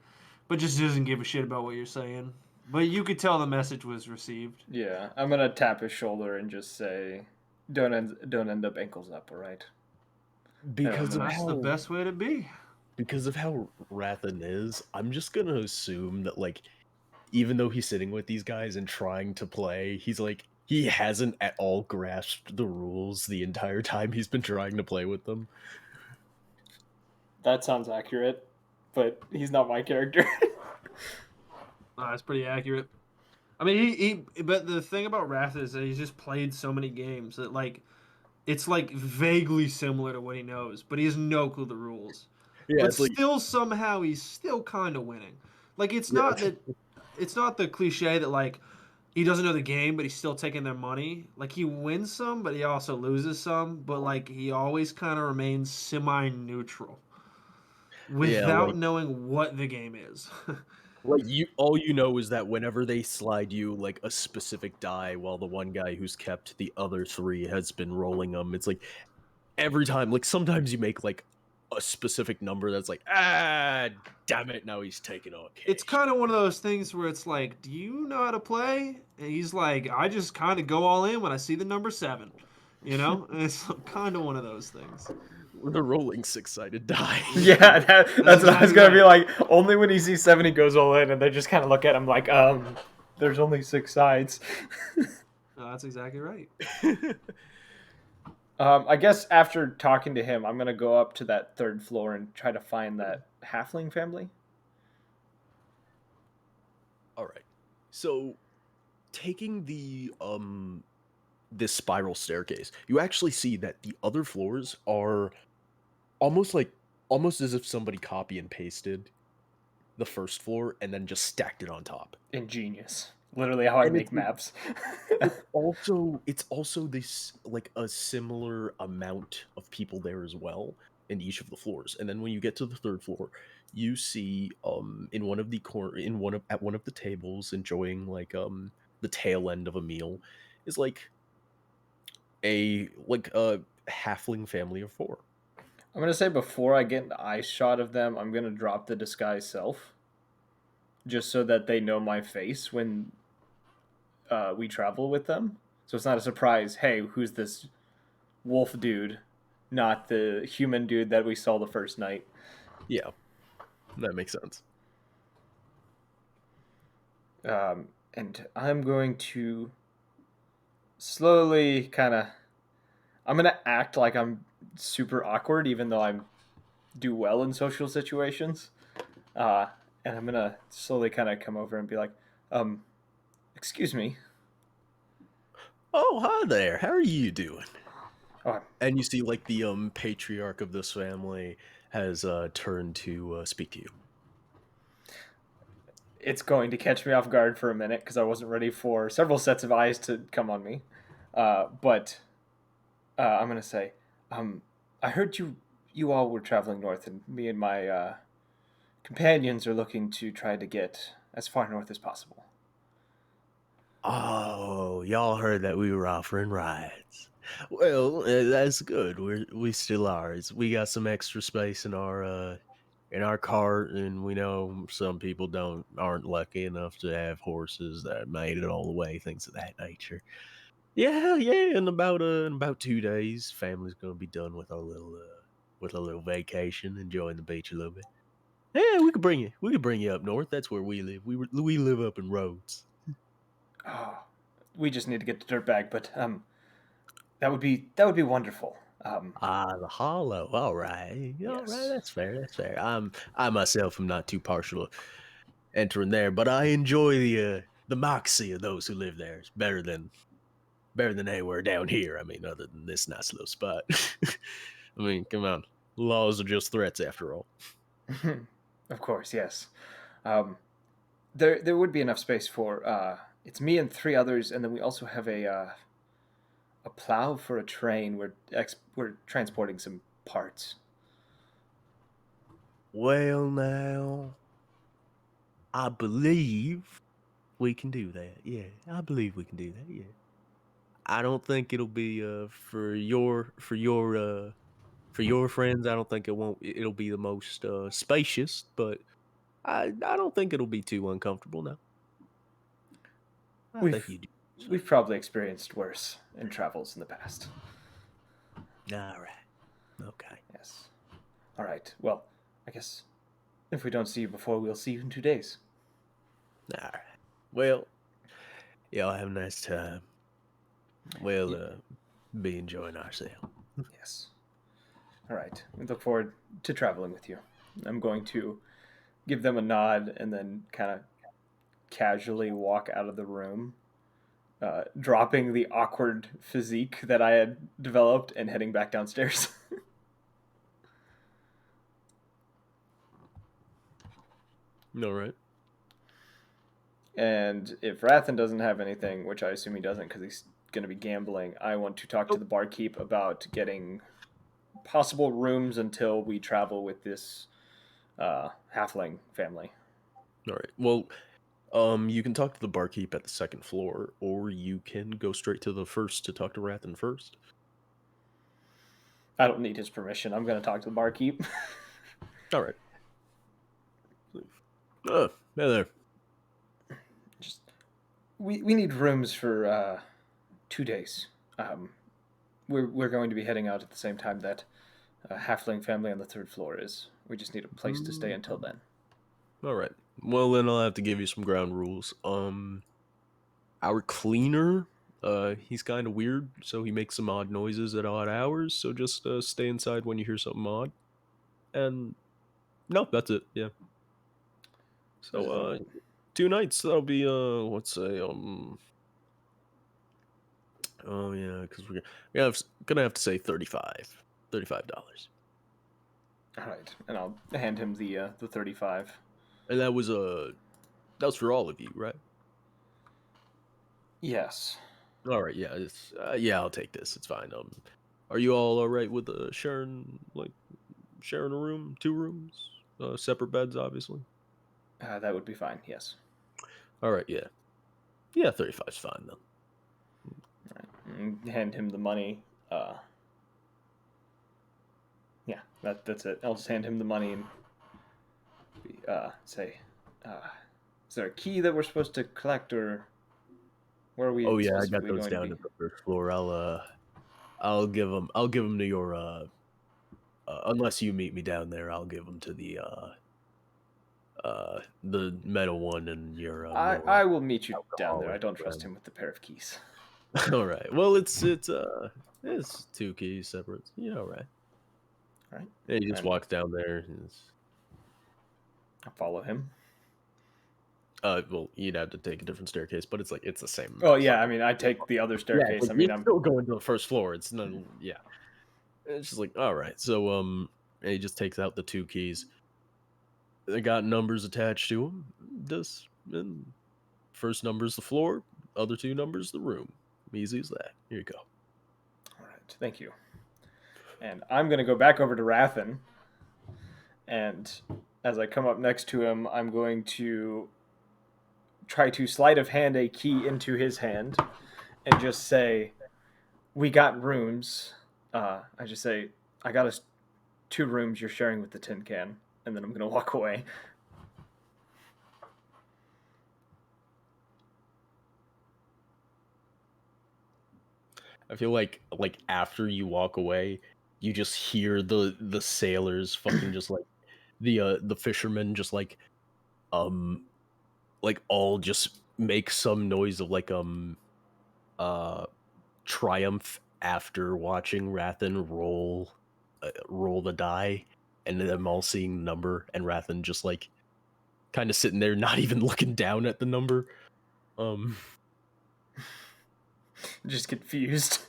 but just doesn't give a shit about what you're saying. But you could tell the message was received. Yeah, I'm gonna tap his shoulder and just say, don't end up ankles up, all right? Because of That's the how best way to be. because of how Rathan is, I'm just gonna assume that like even though he's sitting with these guys and trying to play, he's like he hasn't at all grasped the rules the entire time he's been trying to play with them. That sounds accurate, but he's not my character. That's pretty accurate. I mean, but the thing about Wrath is that he's just played so many games that like it's like vaguely similar to what he knows, but he has no clue the rules. Yeah, But it's like still, somehow he's still kind of winning. Like it's not the cliche that like he doesn't know the game, but he's still taking their money. Like he wins some, but he also loses some. But like he always kind of remains semi-neutral without knowing what the game is. like all you know is that whenever they slide you like a specific die while the one guy who's kept the other 3 has been rolling them, it's like every time, like sometimes you make like a specific number that's like, damn it, now he's taking all cash. It's kind of one of those things where it's like, do you know how to play? And he's like, I just kind of go all in when I see the number 7, And it's kind of one of those things. With a rolling 6-sided die. Yeah, that's what I was exactly gonna be right. like. Only when he sees 7, he goes all in, and they just kind of look at him like, there's only 6 sides. No, that's exactly right. I guess after talking to him, I'm gonna go up to that 3rd floor and try to find that halfling family. All right. So, taking this spiral staircase, you actually see that the other floors are almost as if somebody copy and pasted the first floor and then just stacked it on top. Ingenious. Literally how I And make maps. it's also this like a similar amount of people there as well in each of the floors. And then when you get to the third floor, you see in one of the corner in one of at one of the tables enjoying like the tail end of a meal is like a halfling family of four. I'm gonna say before I get an eye shot of them, I'm gonna drop the disguise self, just so that they know my face when we travel with them. So it's not a surprise. Hey, who's this wolf dude? Not the human dude that we saw the first night. Yeah, that makes sense. And I'm going to slowly kind of. I'm gonna act like I'm super awkward, even though I do well in social situations. Uh, and I'm gonna slowly kind of come over and be like, um, "Excuse me." Oh, hi there. How are you doing? Oh, And you see like the patriarch of this family has turned to speak to you. it's going to catch me off guard for a minute because I wasn't ready for several sets of eyes to come on me. But I'm gonna say, um, I heard you all were traveling north, and me and my companions are looking to try to get as far north as possible. Oh, y'all heard that we were offering rides. Well, that's good. We still are. We got some extra space in our cart, and we know some people aren't lucky enough to have horses that made it all the way, things of that nature. Yeah, yeah. In about 2 days, family's gonna be done with a little vacation, enjoying the beach a little bit. Yeah, we could bring you. We could bring you up north. That's where we live. We live up in Rhodes. Oh, we just need to get to Dirtbag, but that would be wonderful. Ah, the Hollow. All right, all right. Yes. That's fair. That's fair. I myself am not too partial to entering there, but I enjoy the moxie of those who live there. It's better than anywhere down here. I mean, other than this nice little spot. I mean, come on. Laws are just threats after all. Of course, yes. Um, there would be enough space for it's me and three others, and then we also have a plow for a train. We're transporting some parts. Well, now I believe we can do that. Yeah, I believe we can do that. Yeah. I don't think it'll be for your friends. I don't think it'll be the most spacious, but I don't think it'll be too uncomfortable. No, I think We've you do. So, we've probably experienced worse in travels in the past. all right, okay. Yes. All right. Well, I guess if we don't see you before, we'll see you in 2 days. All right. Well, y'all have a nice time. We'll Y- be enjoying ourselves. yes. All right. We look forward to traveling with you. I'm going to give them a nod and then kind of casually walk out of the room, dropping the awkward physique that I had developed and heading back downstairs. All right. And if Rathan doesn't have anything, which I assume he doesn't because he's going to be gambling, I want to talk to the barkeep about getting possible rooms until we travel with this halfling family. All right. Well, you can talk to the barkeep at the second floor, or you can go straight to the first to talk to Rathan first. I don't need his permission. I'm going to talk to the barkeep. All right. Oh, hey there. Just we need rooms for 2 days. We're going to be heading out at the same time that halfling family on the third floor is. We just need a place to stay until then. All right. Well, then I'll have to give you some ground rules. Our cleaner, he's kind of weird, so he makes some odd noises at odd hours. So just stay inside when you hear something odd. And no, that's it. Yeah. So 2 nights. That'll be let's say oh yeah, because gonna have to say $35. All right, and I'll hand him the 35. And that was for all of you, right? Yes. All right, yeah, yeah, I'll take this. It's fine. Are you all right with sharing a room, 2 rooms, separate beds, obviously? That would be fine. Yes. All right, yeah, yeah, 35's fine then. Hand him the money. Yeah, that's it. I'll just hand him the money and say, is there a key that we're supposed to collect, or where are we Oh yeah, I got specifically those going to down be? at the first floor. I'll give them to your unless you meet me down there, I'll give them to the metal one and your more I will meet you down there. I alcoholic don't trust friend. him with the pair of keys. All right. Well, it's 2 keys separate. You know, right? All right. Yeah, he just And walks down there. And I'll follow him. well, you'd have to take a different staircase, but it's the same. Oh yeah, I fucking- mean, I take the other Yeah, staircase. I mean, you're I'm still going to the first floor. It's none. Yeah, it's just like all right. So and he just takes out the 2 keys. They got numbers attached to them. This and first number's the floor. Other 2 numbers the room. Easy as that. Here you go. all right. Thank you. And I'm gonna go back over to Rathen, and as I come up next to him, I'm going to try to sleight of hand a key into his hand, and just say, "We got rooms." I just say, "I got us 2 rooms you're sharing with the tin can," and then I'm gonna walk away. I feel like after you walk away, you just hear the sailors fucking just the fishermen just um all just make some noise of uh triumph after watching Rathan roll the die and them all seeing the number and Rathan just kind of sitting there not even looking down at the number. Um Just confused.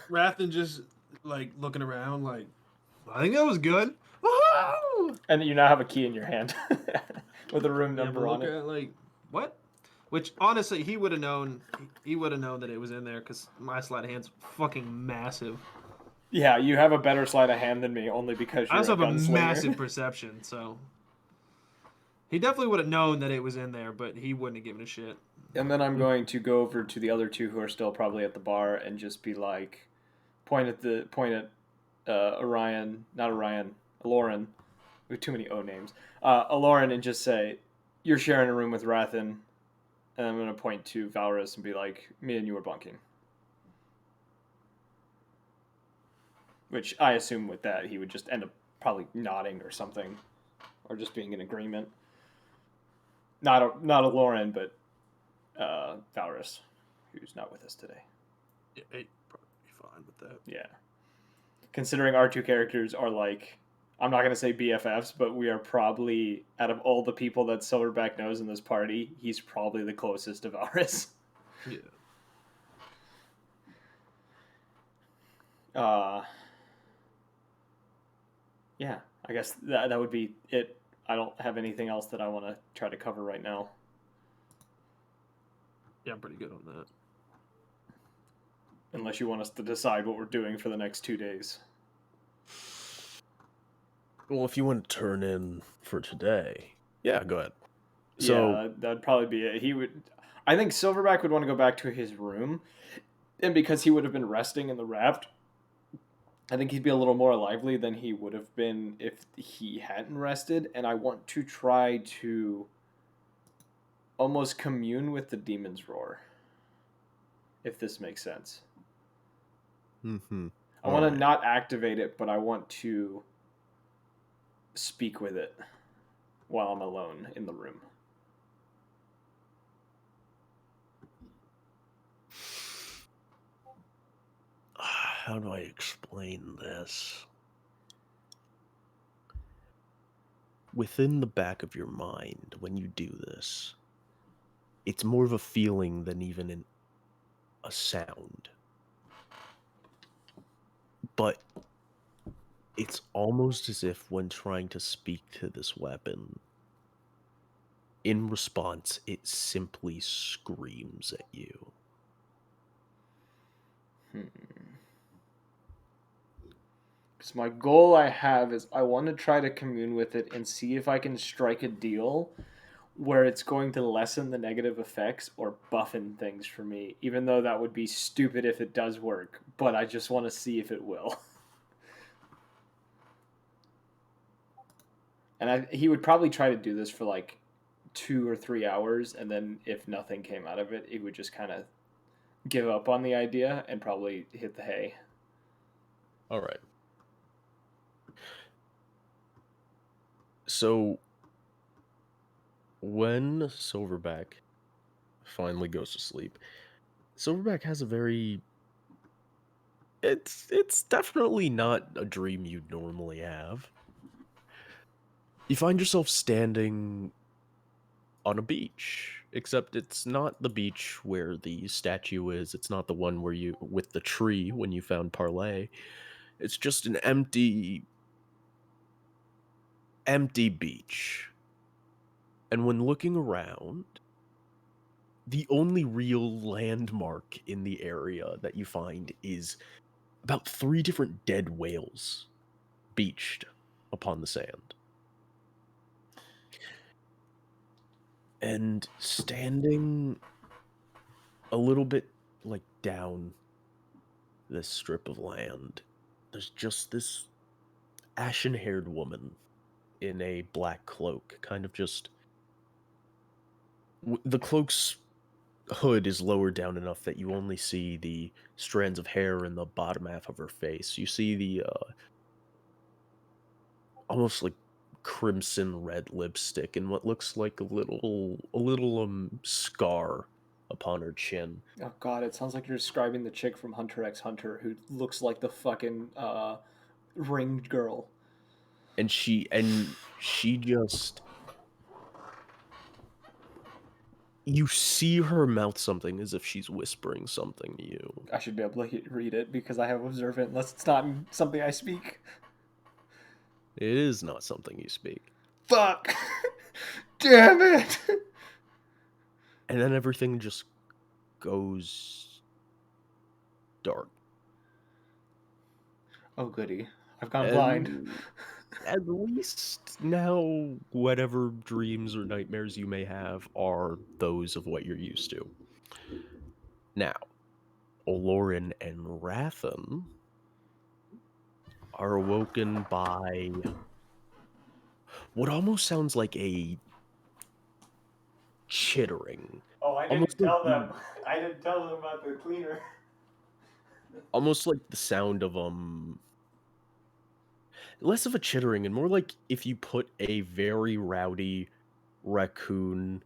Rathan just like looking around, like I think that was good. Woohoo! And you now have a key in your hand with a room Yeah, but number on look it. at like what? Which honestly, he would have known. He would have known that it was in there because my sleight of hand's fucking massive. Yeah, you have a better sleight of hand than me, only because I you're also a have a gunslinger. massive perception, so he definitely would have known that it was in there, but he wouldn't have given a shit. And then I'm going to go over to the other 2 who are still probably at the bar and just be like, point at Orion, not Orion, Aloran. We have too many O names. Aloran, and just say, "You're sharing a room with Rathan," and I'm gonna point to Valrus and be like, "Me and you are bunking." Which I assume with that he would just end up probably nodding or something, or just being in agreement. Not Aloran, but Valrus, who's not with us today. Yeah, he'd probably be fine with that. Yeah. Considering our 2 characters are like, I'm not going to say BFFs, but we are probably, out of all the people that Silverback knows in this party, he's probably the closest to Valrus. Yeah. Yeah, I guess that would be it. I don't have anything else that I want to try to cover right now. Yeah, I'm pretty good on that. Unless you want us to decide what we're doing for the next 2 days. well, if you want to turn in for today. Yeah, go ahead. Yeah, that'd probably be it. I think Silverback would want to go back to his room, and because he would have been resting in the raft, I think he'd be a little more lively than he would have been if he hadn't rested, and I want to try to almost commune with the demon's roar, if this makes sense. Mm-hmm. I want to not activate it, but I want to speak with it while I'm alone in the room. How do I explain this? Within the back of your mind, when you do this, it's more of a feeling than even a sound. But it's almost as if when trying to speak to this weapon, in response, it simply screams at you. Because my goal I have is I want to try to commune with it and see if I can strike a deal where it's going to lessen the negative effects or buffing things for me, even though that would be stupid if it does work, but I just want to see if it will. And he would probably try to do this for like 2 or 3 hours, and then if nothing came out of it, he would just kind of give up on the idea and probably hit the hay. All right. So when Silverback finally goes to sleep, Silverback has a very it's definitely not a dream you'd normally have. You find yourself standing on a beach, except it's not the beach where the statue is. It's not the one where you with the tree when you found Parlay. It's just an empty beach. And when looking around, the only real landmark in the area that you find is about 3 different dead whales beached upon the sand. And standing a little bit like down this strip of land, there's just this ashen-haired woman in a black cloak, kind of just the cloak's hood is lowered down enough that you only see the strands of hair in the bottom half of her face. You see the almost like crimson red lipstick and what looks like a little scar upon her chin. Oh god, it sounds like you're describing the chick from Hunter x Hunter who looks like the fucking ringed girl. And she just you see her mouth something as if she's whispering something to you. I should be able to read it because I have observant, unless it's not something I speak. It is not something you speak. Fuck! Damn it! And then everything just goes dark. Oh goody. I've gone blind. And at least now, whatever dreams or nightmares you may have are those of what you're used to. Now, Olorin and Rathan are awoken by what almost sounds like a chittering. Oh, I Almost didn't tell like them. I didn't tell them about the cleaner. almost like the sound of less of a chittering and more like if you put a very rowdy raccoon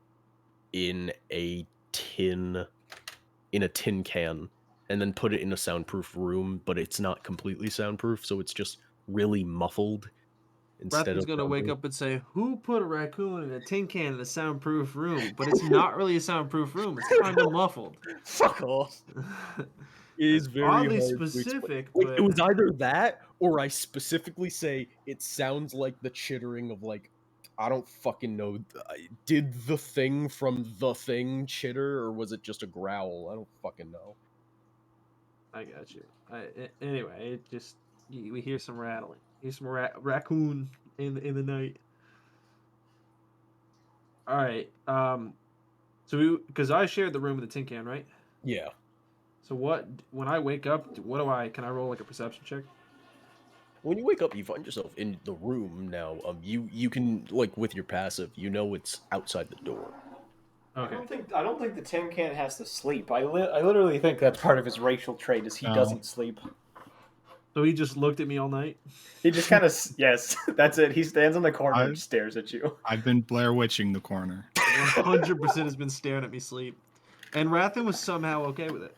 in a tin can and then put it in a soundproof room, but it's not completely soundproof, so it's just really muffled instead Rathan's of gonna wake up and say, "Who put a raccoon in a tin can in a soundproof room?" But it's not really a soundproof room. It's kind of muffled. Fuck off. It is It's very oddly hard to explain. specific, Like, but it was either that or I specifically say it sounds like the chittering of like I don't fucking know. Did the thing from The Thing chitter or was it just a growl? I don't fucking know. I got you. Anyway, it just we hear some rattling. Hear some raccoon in the night. All right. So because I shared the room with the tin can, right? Yeah. So when I wake up, can I roll like a perception check? When you wake up, you find yourself in the room now. You can like with your passive, you know it's outside the door. Okay. I don't think the tin can has to sleep. I literally think that's part of his racial trait is he No. doesn't sleep. So he just looked at me all night. He just kind of yes, that's it. He stands in the corner and I've- stares at you. I've been Blair Witching the corner. 100% has been staring at me sleep, and Rathan was somehow okay with it.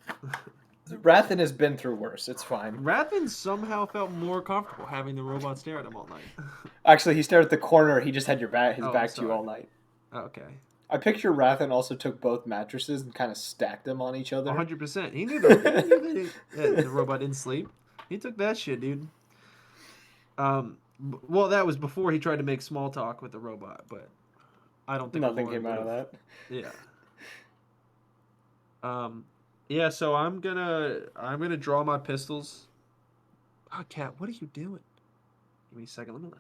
Rathan has been through worse. It's fine. Rathan somehow felt more comfortable having the robot stare at him all night. Actually, he stared at the corner. He just had his back to you sorry. all night. Okay. I picture Rathan also took both mattresses and kind of stacked them on each other. 100%. He knew the robot didn't sleep. He took that shit, dude. Well, that was before he tried to make small talk with the robot, but I don't think Nothing Lauren came out of would've- that. Yeah. Yeah, so I'm gonna draw my pistols. Oh, cat, what are you doing? Give me a second. Let me let.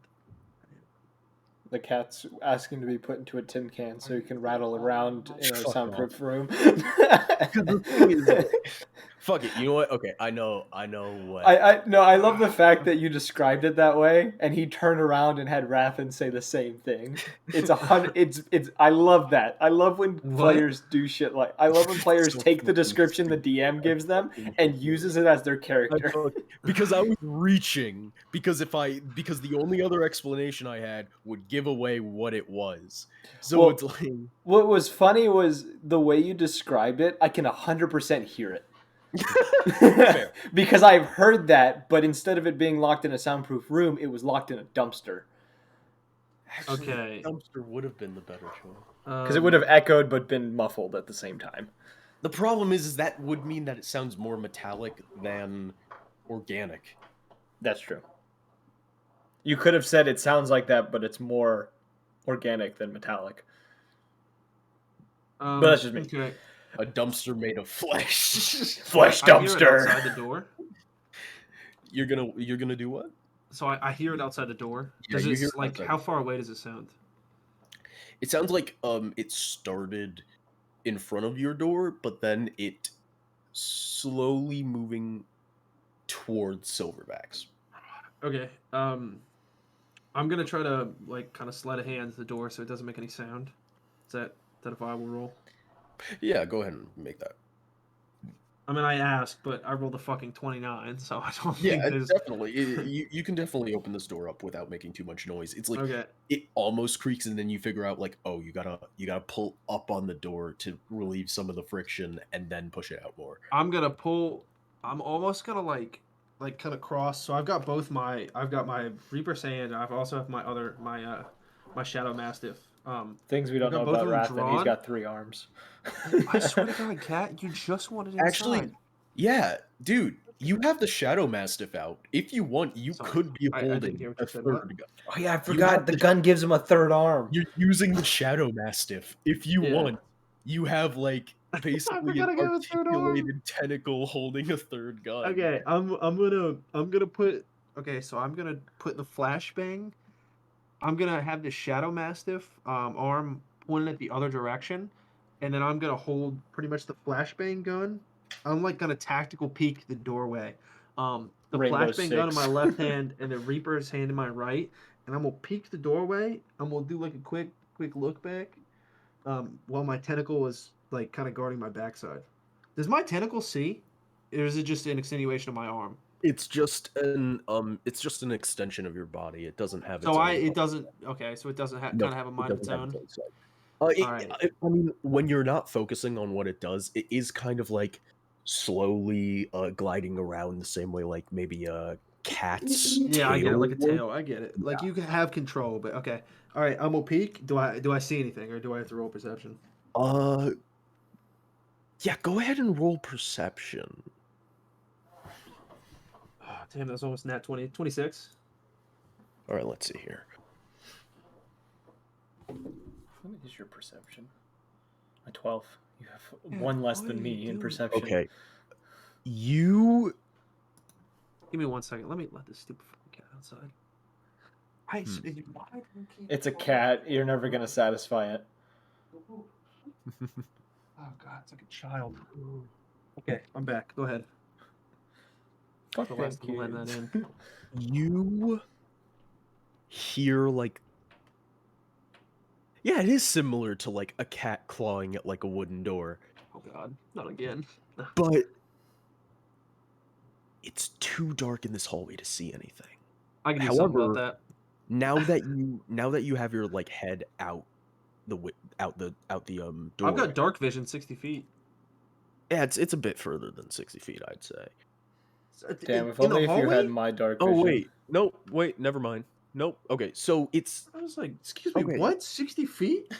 The cat's asking to be put into a tin can so he can rattle around in our Fuck off. soundproof room. The thing is, fuck it. You know what? Okay, I know what. I love the fact that you described it that way, and he turned around and had Rathan say the same thing. It's 100. It's. I love that. I love when What? players do shit like. I love when players So take the fucking description the stupid. DM gives them Fucking and hilarious. uses it as their I character. because I was reaching because the only other explanation I had would give away what it was. So Well, it's like what was funny was the way you described it. I can 100% hear it. fair. Because I've heard that, but instead of it being locked in a soundproof room, it was locked in a dumpster. Actually, Okay. dumpster would have been the better choice. Because it would have echoed but been muffled at the same time. The problem is that would mean that it sounds more metallic than organic. That's true. You could have said it sounds like that, but it's more organic than metallic. But that's just me. Okay. A dumpster made of flesh. Flesh I hear it dumpster. outside the door. You're gonna do what? So I hear it outside the door. Yeah, Does you it hear it like outside how the far away does it sound? It sounds like it started in front of your door, but then it slowly moving towards Silverbacks. Okay. I'm gonna try to like kind of sleight of hand the door so it doesn't make any sound. Is that a viable roll? Yeah, go ahead and make that. I mean, I asked, but I rolled a fucking 29, so I don't Yeah, think there's. definitely. You can definitely open this door up without making too much noise. It's like Okay. it almost creaks, and then you figure out like, oh, you gotta pull up on the door to relieve some of the friction, and then push it out more. I'm gonna pull. I'm almost gonna like kind of cross. So I've got I've got my Reaper Sand. I've also have my Shadow Mastiff. Things we I've don't got know both about of them Rathan. He's drawn. got 3 arms. I swear to God, Cat, you just wanted inside. Actually, yeah, dude, you have the Shadow Mastiff out. If you want, you Sorry, could be I didn't holding hear what a you said. What? third gun. Oh yeah, I You forgot. have The the- gun gives him a 3rd arm. You're using the Shadow Mastiff. If you Yeah. want, you have like basically an forgot I got a third arm. articulated tentacle holding a third gun. Okay, I'm gonna put. Okay, so I'm gonna put the flashbang. I'm gonna have the Shadow Mastiff arm pointed at the other direction, and then I'm gonna hold pretty much the flashbang gun. I'm like gonna tactical peek the doorway. The Rainbow flashbang gun in my Six. left hand and the Reaper's hand in my right, and I'm gonna peek the doorway. I'm gonna do like a quick look back, while my tentacle is like kind of guarding my backside. Does my tentacle see, or is it just an extenuation of my arm? It's just an extension of your body. It doesn't have its So own. it doesn't. Okay, so it doesn't No, kind of have a it mind of its doesn't have own. its own sight. Alright. I mean, when you're not focusing on what it does, it is kind of like slowly gliding around the same way, like maybe a cat's Yeah, I get it, like a would. tail. I get it. Like you can have control, but okay. All right, I'm gonna peek. Do I see anything, or do I have to roll perception? Yeah, go ahead and roll perception. Oh, damn, that's almost nat 20. 26. All right, let's see here. What is your perception? A 12. You have Yeah, 1 less what than are you me in doing? perception. Okay, you Give me 1 second. Let me let this stupid fucking cat outside. Why do you keep It's a cat. You're never going to satisfy it. Oh God, it's like a child. Okay, I'm back. Go ahead. Fuck The them last time I let that kids. in. you hear like yeah, it is similar to like a cat clawing at like a wooden door, Oh God, not again. but it's too dark in this hallway to see anything. I can do something about However, that. now that you have your like head out the door. I've got dark vision 60 feet. Yeah, it's a bit further than 60 feet, I'd say. Damn, if In the only if you hallway? had my dark vision. Oh wait, nope, wait, never mind. Nope. Okay, so it's I was like, excuse me, Okay. what? 60 feet?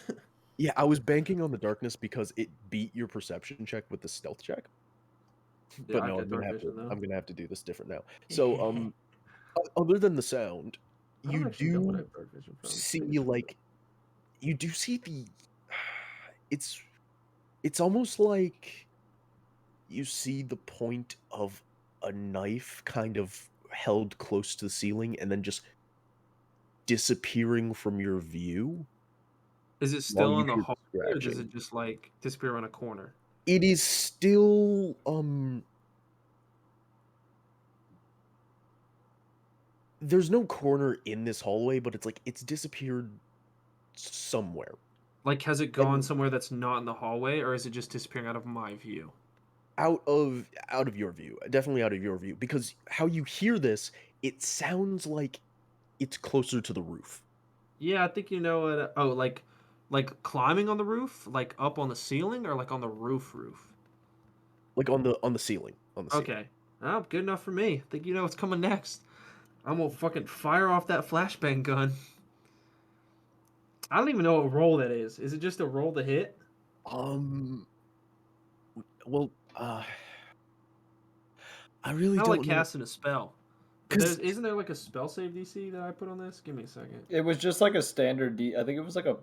yeah. I was banking on the darkness because it beat your perception check with the stealth check. Yeah, But I've no, got I'm gonna dark have to. vision, though. I'm gonna have to do this different now. So other than the sound, I don't you actually know what I do have dark vision from. see like you do see the it's almost like you see the point of a knife kind of held close to the ceiling and then just disappearing from your view Is it while still you in the hear the hallway, or does scratching. it just like disappear around a corner? It is still there's no corner in this hallway, but it's like it's disappeared somewhere. Like, has it gone And somewhere that's not in the hallway, or is it just disappearing out of my view? out of your view. Definitely out of your view. Because how you hear this, it sounds like it's closer to the roof. Yeah, I think you know what. Oh, like climbing on the roof, like up on the ceiling, or like on the roof. Like on the ceiling. On the ceiling. Okay, oh, good enough for me. I think you know what's coming next. I'm gonna fucking fire off that flashbang gun. I don't even know what roll that is. Is it just a roll to hit? Well, I really Kind of like don't know. casting a spell. But Because isn't there like a spell save DC that I put on this? Give me a second. It was just like a standard I think it was like a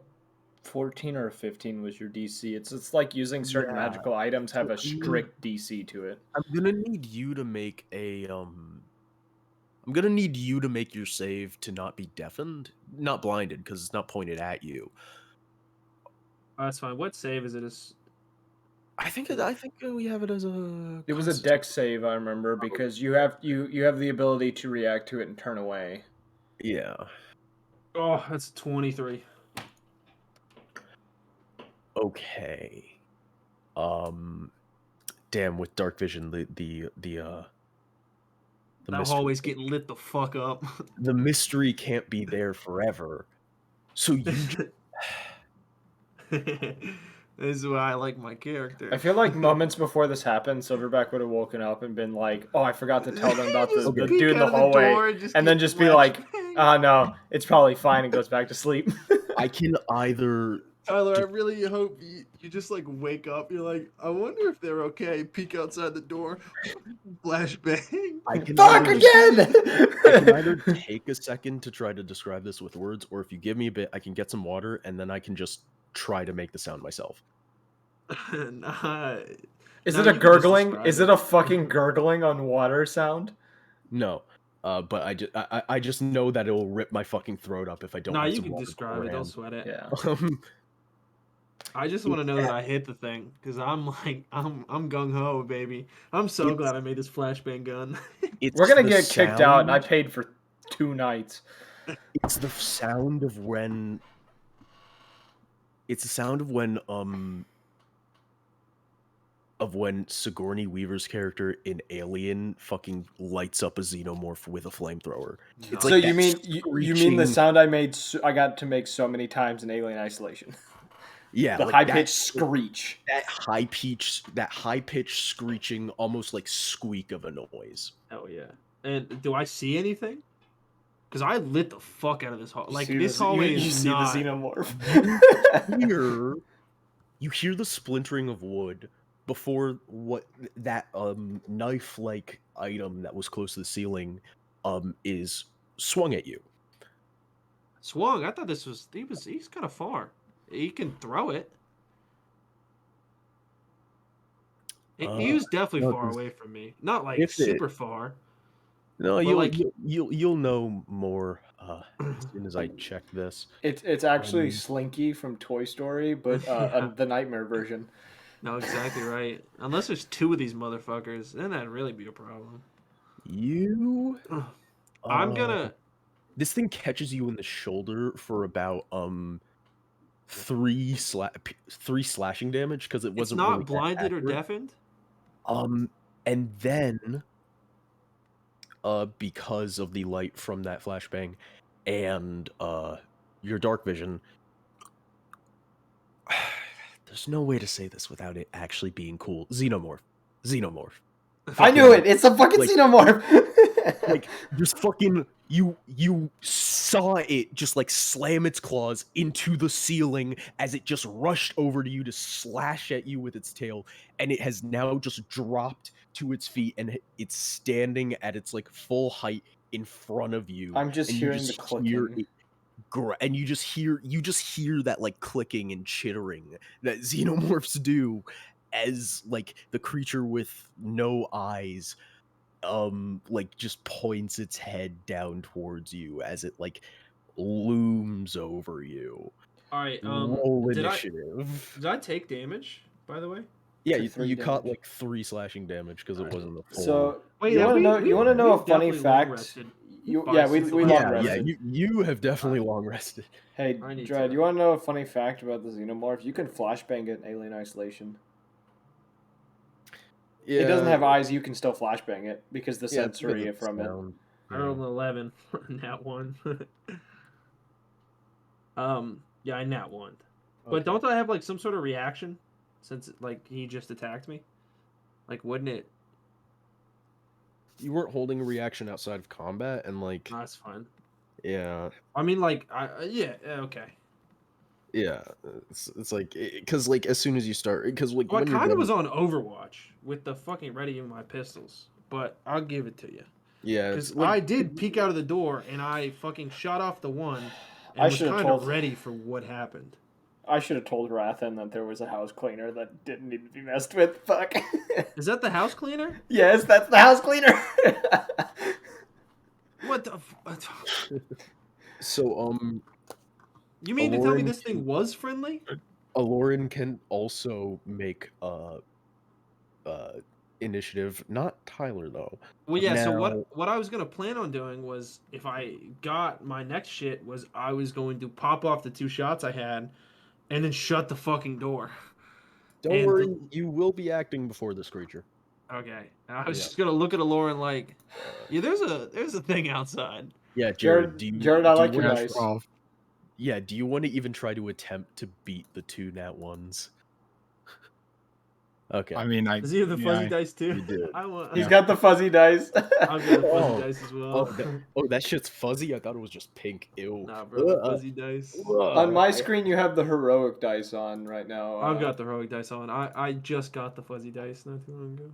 14 or a 15 was your DC. It's like using certain yeah, magical items have so a strict DC to it. I'm gonna need you to make a I'm gonna need you to make your save to not be deafened, not blinded, because it's not pointed at you. Oh, that's fine. What save is it? I think we have it as a. It was a dex save, I remember, because you have the ability to react to it and turn away. Yeah. Oh, that's 23. Okay. Damn, with dark vision, the That mystery, hallway's getting lit the fuck up. the mystery can't be there forever. So you just, This is why I like my character. I feel like moments before this happened, Silverback would have woken up and been like, "Oh, I forgot to tell them about Just the peek dude in out the of the door hallway," and then get just be like, flashbang. "Ah, no, it's probably fine," and goes back to sleep. I can either Tyler, I really hope you just like wake up. You're like, I wonder if they're okay. Peek outside the door, flashbang. I can Fuck either, again! I can either take a second to try to describe this with words, or if you give me a bit, I can get some water and then I can just try to make the sound myself. Nah. Is No, it a you can just gurgling? describe Is it a fucking gurgling on water sound? No. But I just know that it'll rip my fucking throat up if I don't Nah, have you some can water describe it. Don't beforehand. sweat it. Yeah. I just want to know that I hit the thing because I'm like I'm gung ho, baby. I'm so It's- glad I made this flashbang gun. It's We're gonna the get kicked out, and I sound- paid for 2 nights. It's the sound of when. It's the sound of when Sigourney Weaver's character in Alien fucking lights up a xenomorph with a flamethrower. It's So like you that mean you mean the screeching- sound I made? I got to make so many times in Alien Isolation. Yeah, The like high that- pitched screech. That high pitched screeching, almost like squeak of a noise. Oh yeah. And do I see anything? Because I lit the fuck out of this hall. Like See this the, hallway you is see not. the xenomorph. You hear the splintering of wood before what that knife like item that was close to the ceiling is swung at you. Swung. I thought he's kind of far. He can throw it. He was definitely no, far 'cause away from me. Not like if it- super far. No, But, you'll, like- you'll know more as soon as I check this. It's actually Slinky from Toy Story, but Yeah. the nightmare version. No, exactly right. Unless there's two of these motherfuckers, then that'd really be a problem. You I'm gonna. This thing catches you in the shoulder for about 3 slashing damage because it It's wasn't not really that blinded or accurate. deafened. And then because of the light from that flashbang and your dark vision, there's no way to say this without it actually being cool. Xenomorph. I knew it. It's a fucking Like- xenomorph. Like just fucking you saw it just like slam its claws into the ceiling as it just rushed over to you to slash at you with its tail, and it has now just dropped to its feet and it's standing at its like full height in front of you. I'm just and hearing you the hear clicking. it and you just hear that like clicking and chittering that xenomorphs do, as like the creature with no eyes like just points its head down towards you as it like looms over you. All right. Roll Did I initiative. take damage? By the way. Yeah, Took 3 you caught damage. like 3 slashing damage because it Alright. wasn't the full. So Wait, you have want to we- know? we- You want to know a we've funny definitely long fact? rested You by yeah, we super we long, long yeah, rested. yeah, you have definitely long rested. Hey, I need Dread, to. you want to know a funny fact about the Xenomorph? You can flashbang it in Alien Isolation. Yeah, It doesn't have eyes. You can still flashbang it because the yeah, it's because sensory of the from it. sound. I rolled an 11. Nat 1. Yeah, I nat 1. But Okay. don't I have like some sort of reaction since like he just attacked me? Like, wouldn't it? You weren't holding a reaction outside of combat, and like, No, that's fine. yeah, I mean, like, yeah, okay. yeah, it's like because like as soon as you start, because like Well, I when you're kind of done, was on Overwatch with the fucking ready in my pistols, but I'll give it to you. yeah, Because it's like I did peek out of the door and I fucking shot off the one I and was should have kind of told. ready for what happened. I should have told Rathan that there was a house cleaner that didn't need to be messed with. Fuck. Is that the house cleaner? Yes, that's the house cleaner. What the? so You mean to tell me Aloran this thing was friendly? Aloran can also make initiative, not Tyler though. Well, yeah. So Now, what I was gonna plan on doing was if I got my next shit was I was going to pop off the 2 shots I had, and then shut the fucking door. don't And worry, you will be acting before this creature. Okay, I was Yeah. just gonna look at Lauren like, yeah, there's a thing outside. Yeah, Jared, do you, Jared, I do you like your wanna- dice. 12. Yeah, do you want to even try to attempt to beat the 2 nat ones? Okay. I mean, Does he have the fuzzy I- dice too? You did. I want. He's got the fuzzy dice. I've got the fuzzy Oh. dice as well. That shit's fuzzy. I thought it was just pink. Ew. Nah, bro, the fuzzy dice. On my screen, you have the heroic dice on right now. I've got the heroic dice on. I just got the fuzzy dice not too long ago.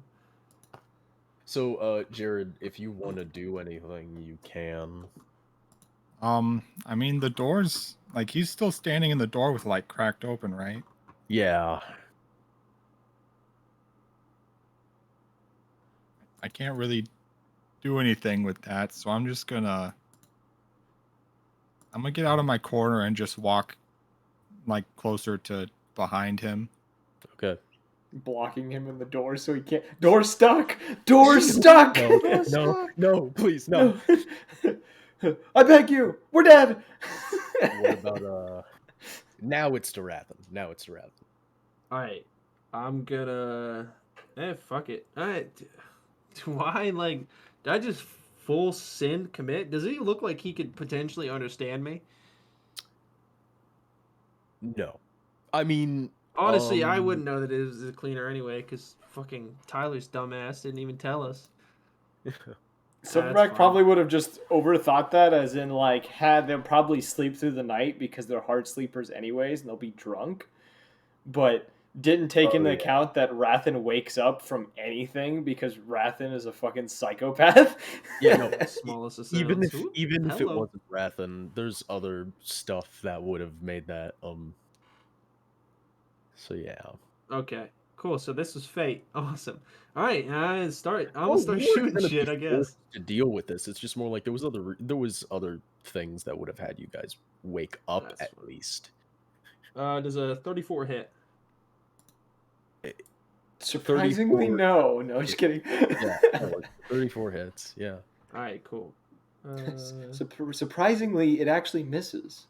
So, Jared, if you want to do anything, you can. I mean, the door's like he's still standing in the door with like cracked open, right? Yeah. I can't really do anything with that, so I'm gonna get out of my corner and just walk like closer to behind him. Okay. Blocking him in the door so he can't. Door stuck. Door stuck. No, please, no. I beg you. We're dead. What about Now it's to Rathan. All right, I'm gonna. Fuck it. All right, do I like? Did I just full sin commit? Does he look like he could potentially understand me? No. I mean, Honestly, I wouldn't know that it was a cleaner anyway, because fucking Tyler's dumbass didn't even tell us. Silverback fine. probably would have just overthought that, as in like had them probably sleep through the night because they're hard sleepers anyways, and they'll be drunk, but didn't take into account that Rathan wakes up from anything because Rathan is a fucking psychopath. Yeah, no. Smallest of even sounds. if it Hello. wasn't Rathan, there's other stuff that would have made that So yeah. Okay, cool. So this was fate. Awesome. All right, I'm gonna start You weren't shooting gonna shit. be I guess. forced to deal with this. It's just more like there was other things that would have had you guys wake up That's at fine. least. Does a 34 hit? Surprisingly, 34. no. No, just kidding. Yeah, 34 hits. Yeah. All right, cool. Surprisingly, it actually misses.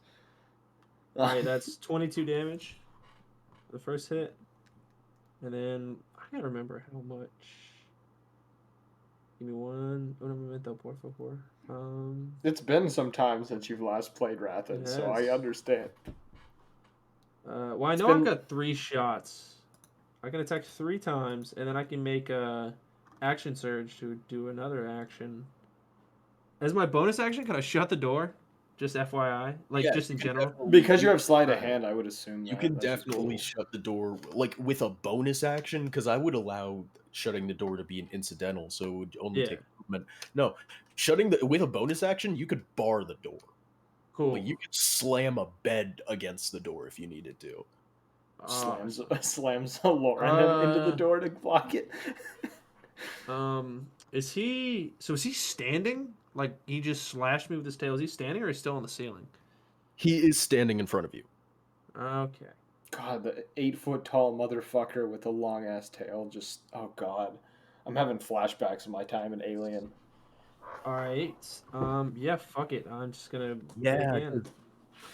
All right, that's 22 damage. The first hit, and then I gotta remember how much. Give me one. Por favor. It's been some time since you've last played Rathan, so I Yes. understand. Well, I know been- I've got 3 shots. I can attack 3 times, and then I can make a action surge to do another action. As my bonus action, can I shut the door? Just FYI, like Yeah, just in you can general. definitely- Because you have sleight of Alright. hand, I would assume You that. can That's just definitely cool. shut the door like with a bonus action because I would allow shutting the door to be an incidental, so it would only Yeah. take movement. No, with a bonus action, you could bar the door. Cool. Like you could slam a bed against the door if you needed to. slams Lauren into the door to block it. Is he standing? Like he just slashed me with his tail? Is he standing or is he still on the ceiling? He is standing in front of you. Okay. God, the 8 foot tall motherfucker with a long ass tail. Just oh god, I'm having flashbacks of my time in Alien. All right. Yeah. Fuck it. I'm just gonna Yeah. dig in.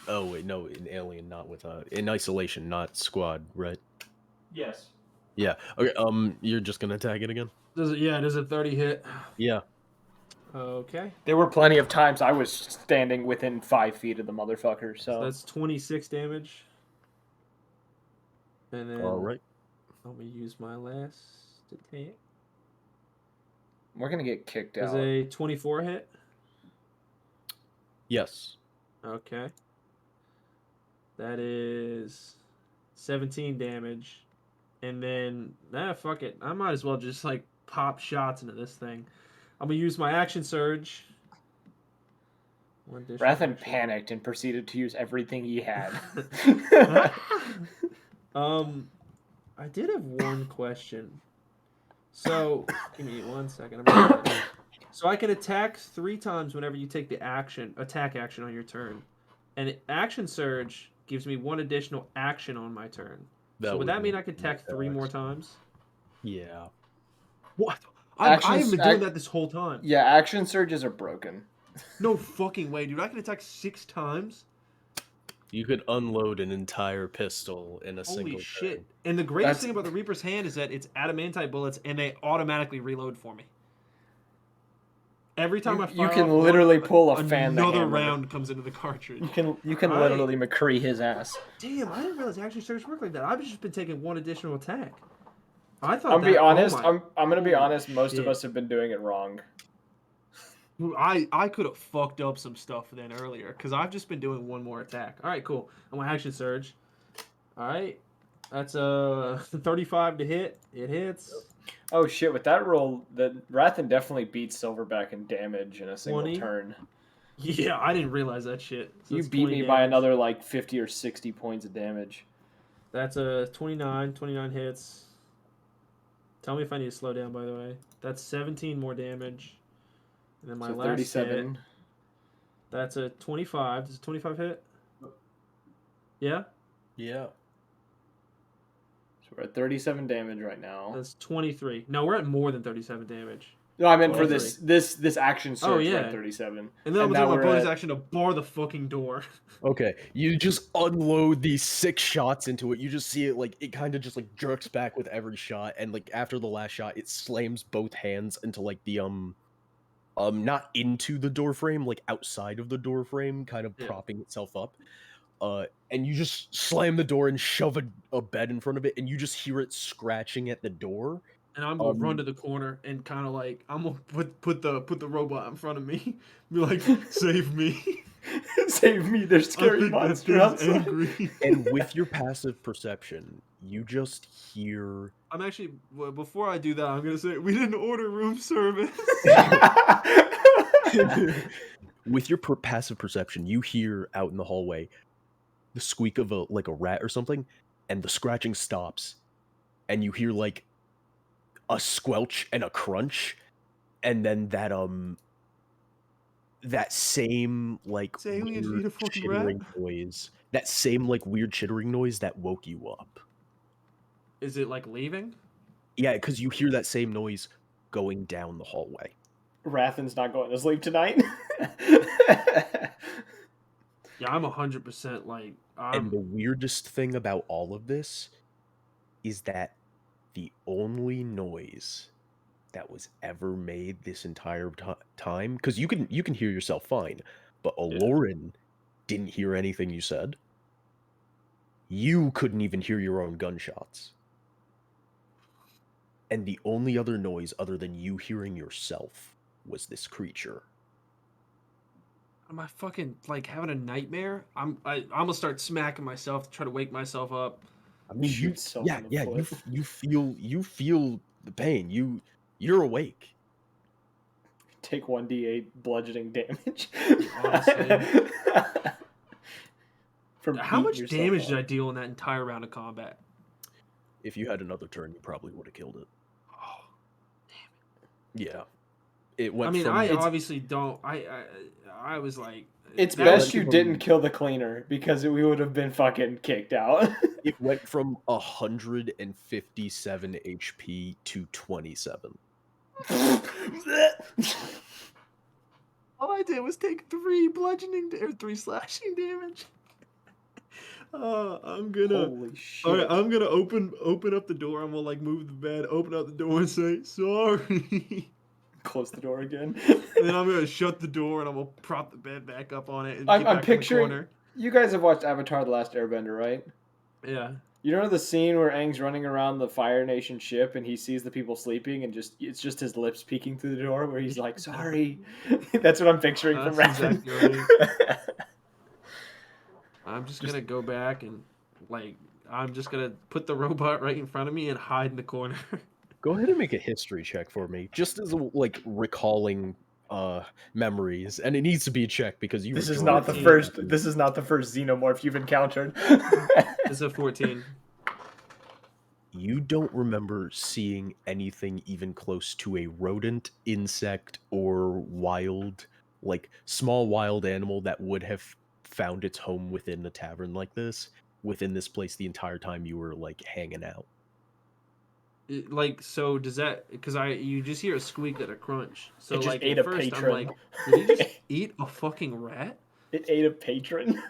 Oh wait, no, in Alien, not with in Isolation, not Squad, right? Yes. Yeah. Okay. You're just gonna tag it again? Does it? Yeah. Does a 30 hit? Yeah. Okay. There were plenty of times I was standing within 5 feet of the motherfucker. So So that's 26 damage. And then All right. let me use my last attack. we're gonna get kicked Does out. a 24 hit? Yes. Okay. That is 17 damage. And then, fuck it. I might as well just, like, pop shots into this thing. I'm going to use my action surge. Rathan panicked and proceeded to use everything he had. I did have one question. So, give me 1 second. So I can attack 3 times whenever you take the attack action on your turn. And action surge gives me 1 additional action on my turn. So would that mean I could attack 3 more times? Yeah. What? I haven't been doing that this whole time. Yeah, action surges are broken. No fucking way, dude. I can attack 6 times? You could unload an entire pistol in a single Holy shit. turn. And the greatest thing about the Reaper's Hand is that it's adamantite bullets and they automatically reload for me. Every time I fire you can off literally one, pull a fan the another hammer. round comes into the cartridge. You can Alright. literally McCree his ass. Damn, I didn't realize action surge work like that. I've just been taking 1 additional attack. I thought I'm gonna be honest. Oh my, I'm gonna be holy honest. Most of shit. us have been doing it wrong. I could have fucked up some stuff then earlier because I've just been doing 1 more attack. All right, cool. I'm gonna action surge. All right, that's a 35 to hit. It hits. Oh shit! With that roll, the Rathan definitely beats Silverback in damage in a single 20. turn. Yeah, I didn't realize that shit. So You that's beat 20 me by damage. another like 50 or 60 points of damage. That's a 29. 29 hits. Tell me if I need to slow down. By the way, that's 17 more damage. And then my So last 37. hit, that's a 25. Does a 25 hit? Yeah? Yeah. So we're at 37 damage right now. That's 23. No, we're at more than 37 damage. No, I meant for 23. this action surge. We're yeah. at 37. And then I'm now gonna do my we're bonus at- action to bar the fucking door. Okay, you just unload these 6 shots into it. You just see it like it kind of just like jerks back with every shot, and like after the last shot, it slams both hands into like the not into the door frame, like outside of the door frame, kind of Yeah. propping itself up. And you just slam the door and shove a bed in front of it, and you just hear it scratching at the door. And I'm gonna run to the corner and kind of like I'm gonna put the robot in front of me, be like, "Save me, save me! There's I scary think that monster thing's outside." angry." And with your passive perception, you just hear. I'm actually before I do that, I'm gonna say we didn't order room service. With your passive perception, you hear out in the hallway the squeak of a rat or something, and the scratching stops, and you hear like a squelch and a crunch, and then that same like Aliens weird eat a fucking chittering rat? noise, that same like weird chittering noise that woke you up. Is it like leaving? Yeah, because you hear that same noise going down the hallway. Rathan's not going to sleep tonight. Yeah, I'm 100% like. And the weirdest thing about all of this is that the only noise that was ever made this entire time, because you can hear yourself fine, but Aloran didn't hear anything you said. You couldn't even hear your own gunshots. And the only other noise other than you hearing yourself was this creature. Am I fucking like having a nightmare? I'm gonna start smacking myself to try to wake myself up. I mean, Shoot yourself in the foot. you feel the pain. You're awake. Take 1d8 bludgeoning damage. Honestly. from How beating much yourself damage up. did I deal in that entire round of combat? If you had another turn, you probably would have killed it. Oh, Yeah. It went I mean, from I It's- obviously don't. I was like, It's that best was- you didn't kill the cleaner because we would have been fucking kicked out. it went from 157 HP to 27. All I did was take 3 bludgeoning or 3 slashing damage. I'm gonna. Holy shit! All right, I'm gonna open up the door. I'm gonna like move the bed, open up the door, and say sorry. Close the door again. And then I'm gonna shut the door and I'm gonna prop the bed back up on it and I'm get back picturing. in the corner. You guys have watched Avatar: The Last Airbender, right? Yeah. You know the scene where Aang's running around the Fire Nation ship and he sees the people sleeping and it's just his lips peeking through the door where he's like, "Sorry." That's what I'm picturing from That's Raven. exactly I'm just gonna go back and I'm just gonna put the robot right in front of me and hide in the corner. Go ahead and make a history check for me, just as like recalling memories, and it needs to be a check because you. This were is not the 14. first. This is not the first xenomorph you've encountered. It's a 14. You don't remember seeing anything even close to a rodent, insect, or wild, like small wild animal that would have found its home within a tavern like this, within this place the entire time you were like hanging out. So does that? Because you just hear a squeak and a crunch. So It just like ate at a first patron. I'm like, did he just eat a fucking rat? It ate a patron.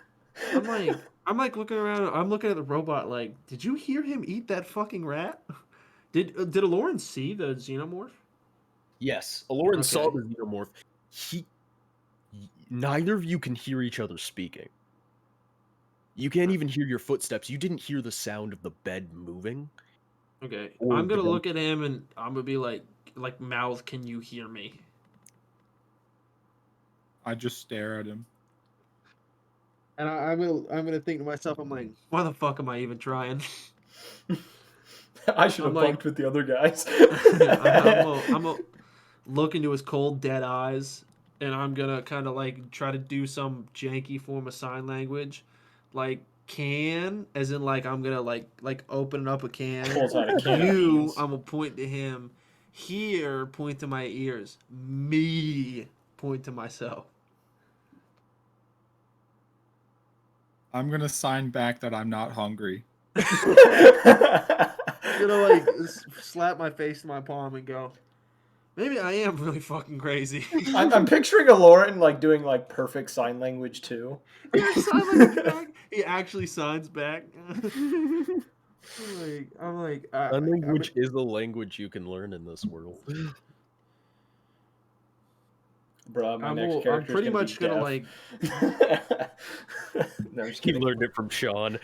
I'm like looking around. I'm looking at the robot. Like, did you hear him eat that fucking rat? Did Aloran see the xenomorph? Yes, Aloran saw Okay. the xenomorph. Neither of you can hear each other speaking. You can't even hear your footsteps. You didn't hear the sound of the bed moving. Okay, Or I'm gonna the- look at him and I'm gonna be like mouth, can you hear me? I just stare at him. And I'm gonna think to myself, I'm like, why the fuck am I even trying? I should have I'm like- bunked with the other guys. I'm gonna look into his cold dead eyes, and I'm gonna kind of like try to do some janky form of sign language, like can, as in like I'm gonna like open up a can. Pulls out a can of You, beans. I'm gonna point to him. Here, point to my ears. Me, point to myself. I'm gonna sign back that I'm not hungry. I'm gonna like slap my face in my palm and go, maybe I am really fucking crazy. I'm picturing a Lauren like doing like perfect sign language too. Yeah, sign language back. He actually signs back. I'm like, Sign language is a language you can learn in this world. Bruh, my I'm next I'm character pretty much gonna like. No, I'm just He kidding. learned it from Sean.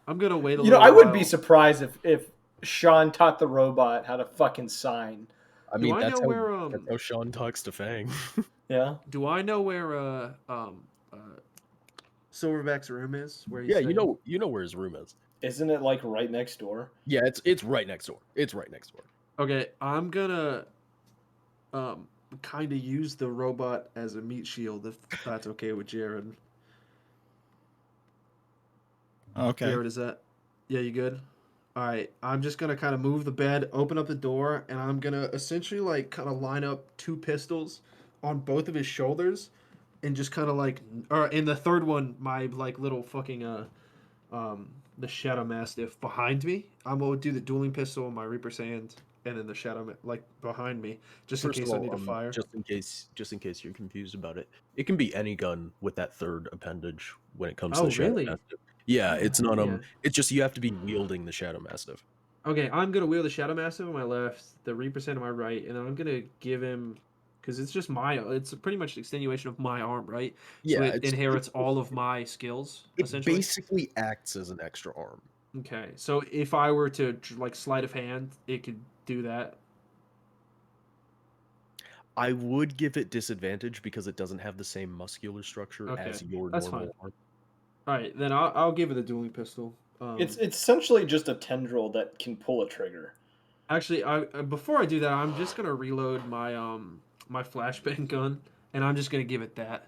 I'm gonna wait a You know, little I wouldn't be while. surprised if Sean taught the robot how to fucking sign. I Do mean, I that's know how, where that's how Sean talks to Fang. Yeah. Do I know where Silverback's room is? Where he's Yeah, staying? you know where his room is. Isn't it like right next door? Yeah, it's right next door. It's right next door. Okay, I'm gonna kind of use the robot as a meat shield if that's okay with Jared. Okay. Jared, is that? Yeah, you good? All right, I'm just gonna kind of move the bed, open up the door, and I'm gonna essentially like kind of line up 2 pistols on both of his shoulders, and just kind of like, or in the third one, my like little fucking the Shadow Mastiff behind me. I'm gonna do the dueling pistol on my Reaper's hand, and then the Shadow like behind me, just First in of case I all, need to fire. just in case you're confused about it, it can be any gun with that third appendage when it comes to Oh, the Shadow really? Mastiff. Yeah, it's not Yeah. It's just you have to be wielding the Shadow Mastiff. Okay, I'm gonna wield the Shadow Mastiff on my left, the Reaper's hand on my right, and then I'm gonna give him, because it's just it's pretty much an extenuation of my arm, right? Yeah, So it inherits all of my skills, It essentially. basically acts as an extra arm. Okay, so if I were to like sleight of hand, it could do that. I would give it disadvantage because it doesn't have the same muscular structure Okay, as your that's normal fine. arm. All right, then I'll give it a dueling pistol. It's essentially just a tendril that can pull a trigger. Actually, before I do that, I'm just gonna reload my my flashbang gun, and I'm just gonna give it that,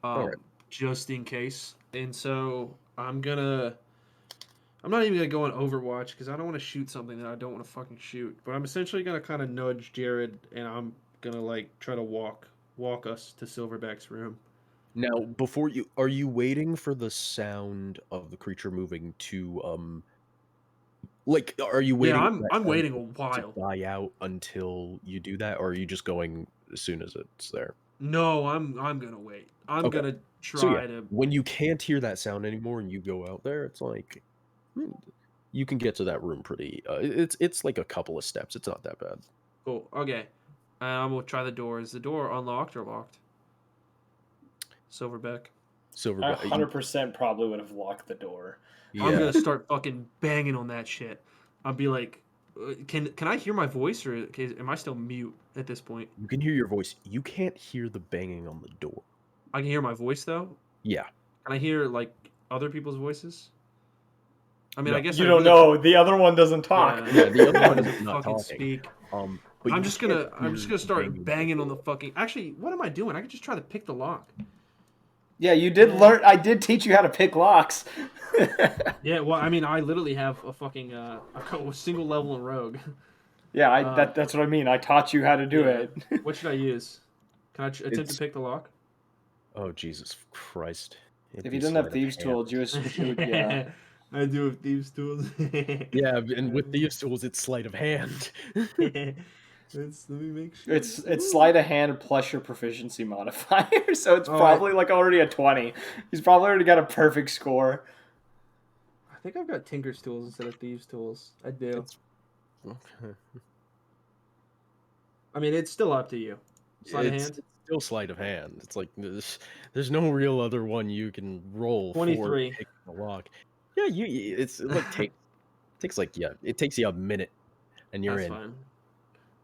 Alright. just in case. And so I'm not even gonna go on Overwatch because I don't want to shoot something that I don't want to fucking shoot. But I'm essentially gonna kind of nudge Jared, and I'm gonna like try to walk us to Silverback's room. Now, before you, are you waiting for the sound of the creature moving to like, are you Yeah, waiting for that I'm sound waiting a to while. die out until you do that, or are you just going as soon as it's there? No, I'm gonna wait. I'm Okay. gonna So yeah, try to. when you can't hear that sound anymore and you go out there, it's like you can get to that room pretty. It's like a couple of steps. It's not that bad. Cool. Okay. I'm gonna try the door. Is the door unlocked or locked? Silverback. I Silverback. 100% probably would have locked the door. I'm Yeah, gonna start fucking banging on that shit. I'll be like, can I hear my voice or am I still mute at this point? you can hear your voice. You can't hear the banging on the door. I can hear my voice though. Yeah. Can I hear like other people's voices? I mean, I No. guess You I don't really. know. The other one doesn't talk. Yeah. Yeah, the other One one is doesn't not fucking talking. speak. But I'm you just can't gonna hear start banging banging on the door. fucking. Actually, what am I doing? I could just try to pick the lock. Yeah, you did learn. I did teach you how to pick locks. Yeah, well, I mean, I literally have a fucking a single level in Rogue. Yeah, Uh, that's what I mean. I taught you how to do yeah. it. What should I use? Can I attempt to It's pick the lock? oh Jesus Christ! It'd If be you didn't have sleight of thieves' hand. tools, it would yeah. I do have thieves' tools. Yeah, and with thieves' tools, it's sleight of hand. Let me make sure. It's sleight of hand plus your proficiency modifier, so it's Oh, probably like already a 20. He's probably already got a perfect score. I think I've got Tinker's tools instead of thieves' tools. I do. It's okay. I mean, it's still up to you. Sleight of hand. It's still sleight of hand. It's like there's no real other one you can roll for 23. picking the lock. Yeah, it's like takes like yeah, it takes you a minute and you're That's in. fine.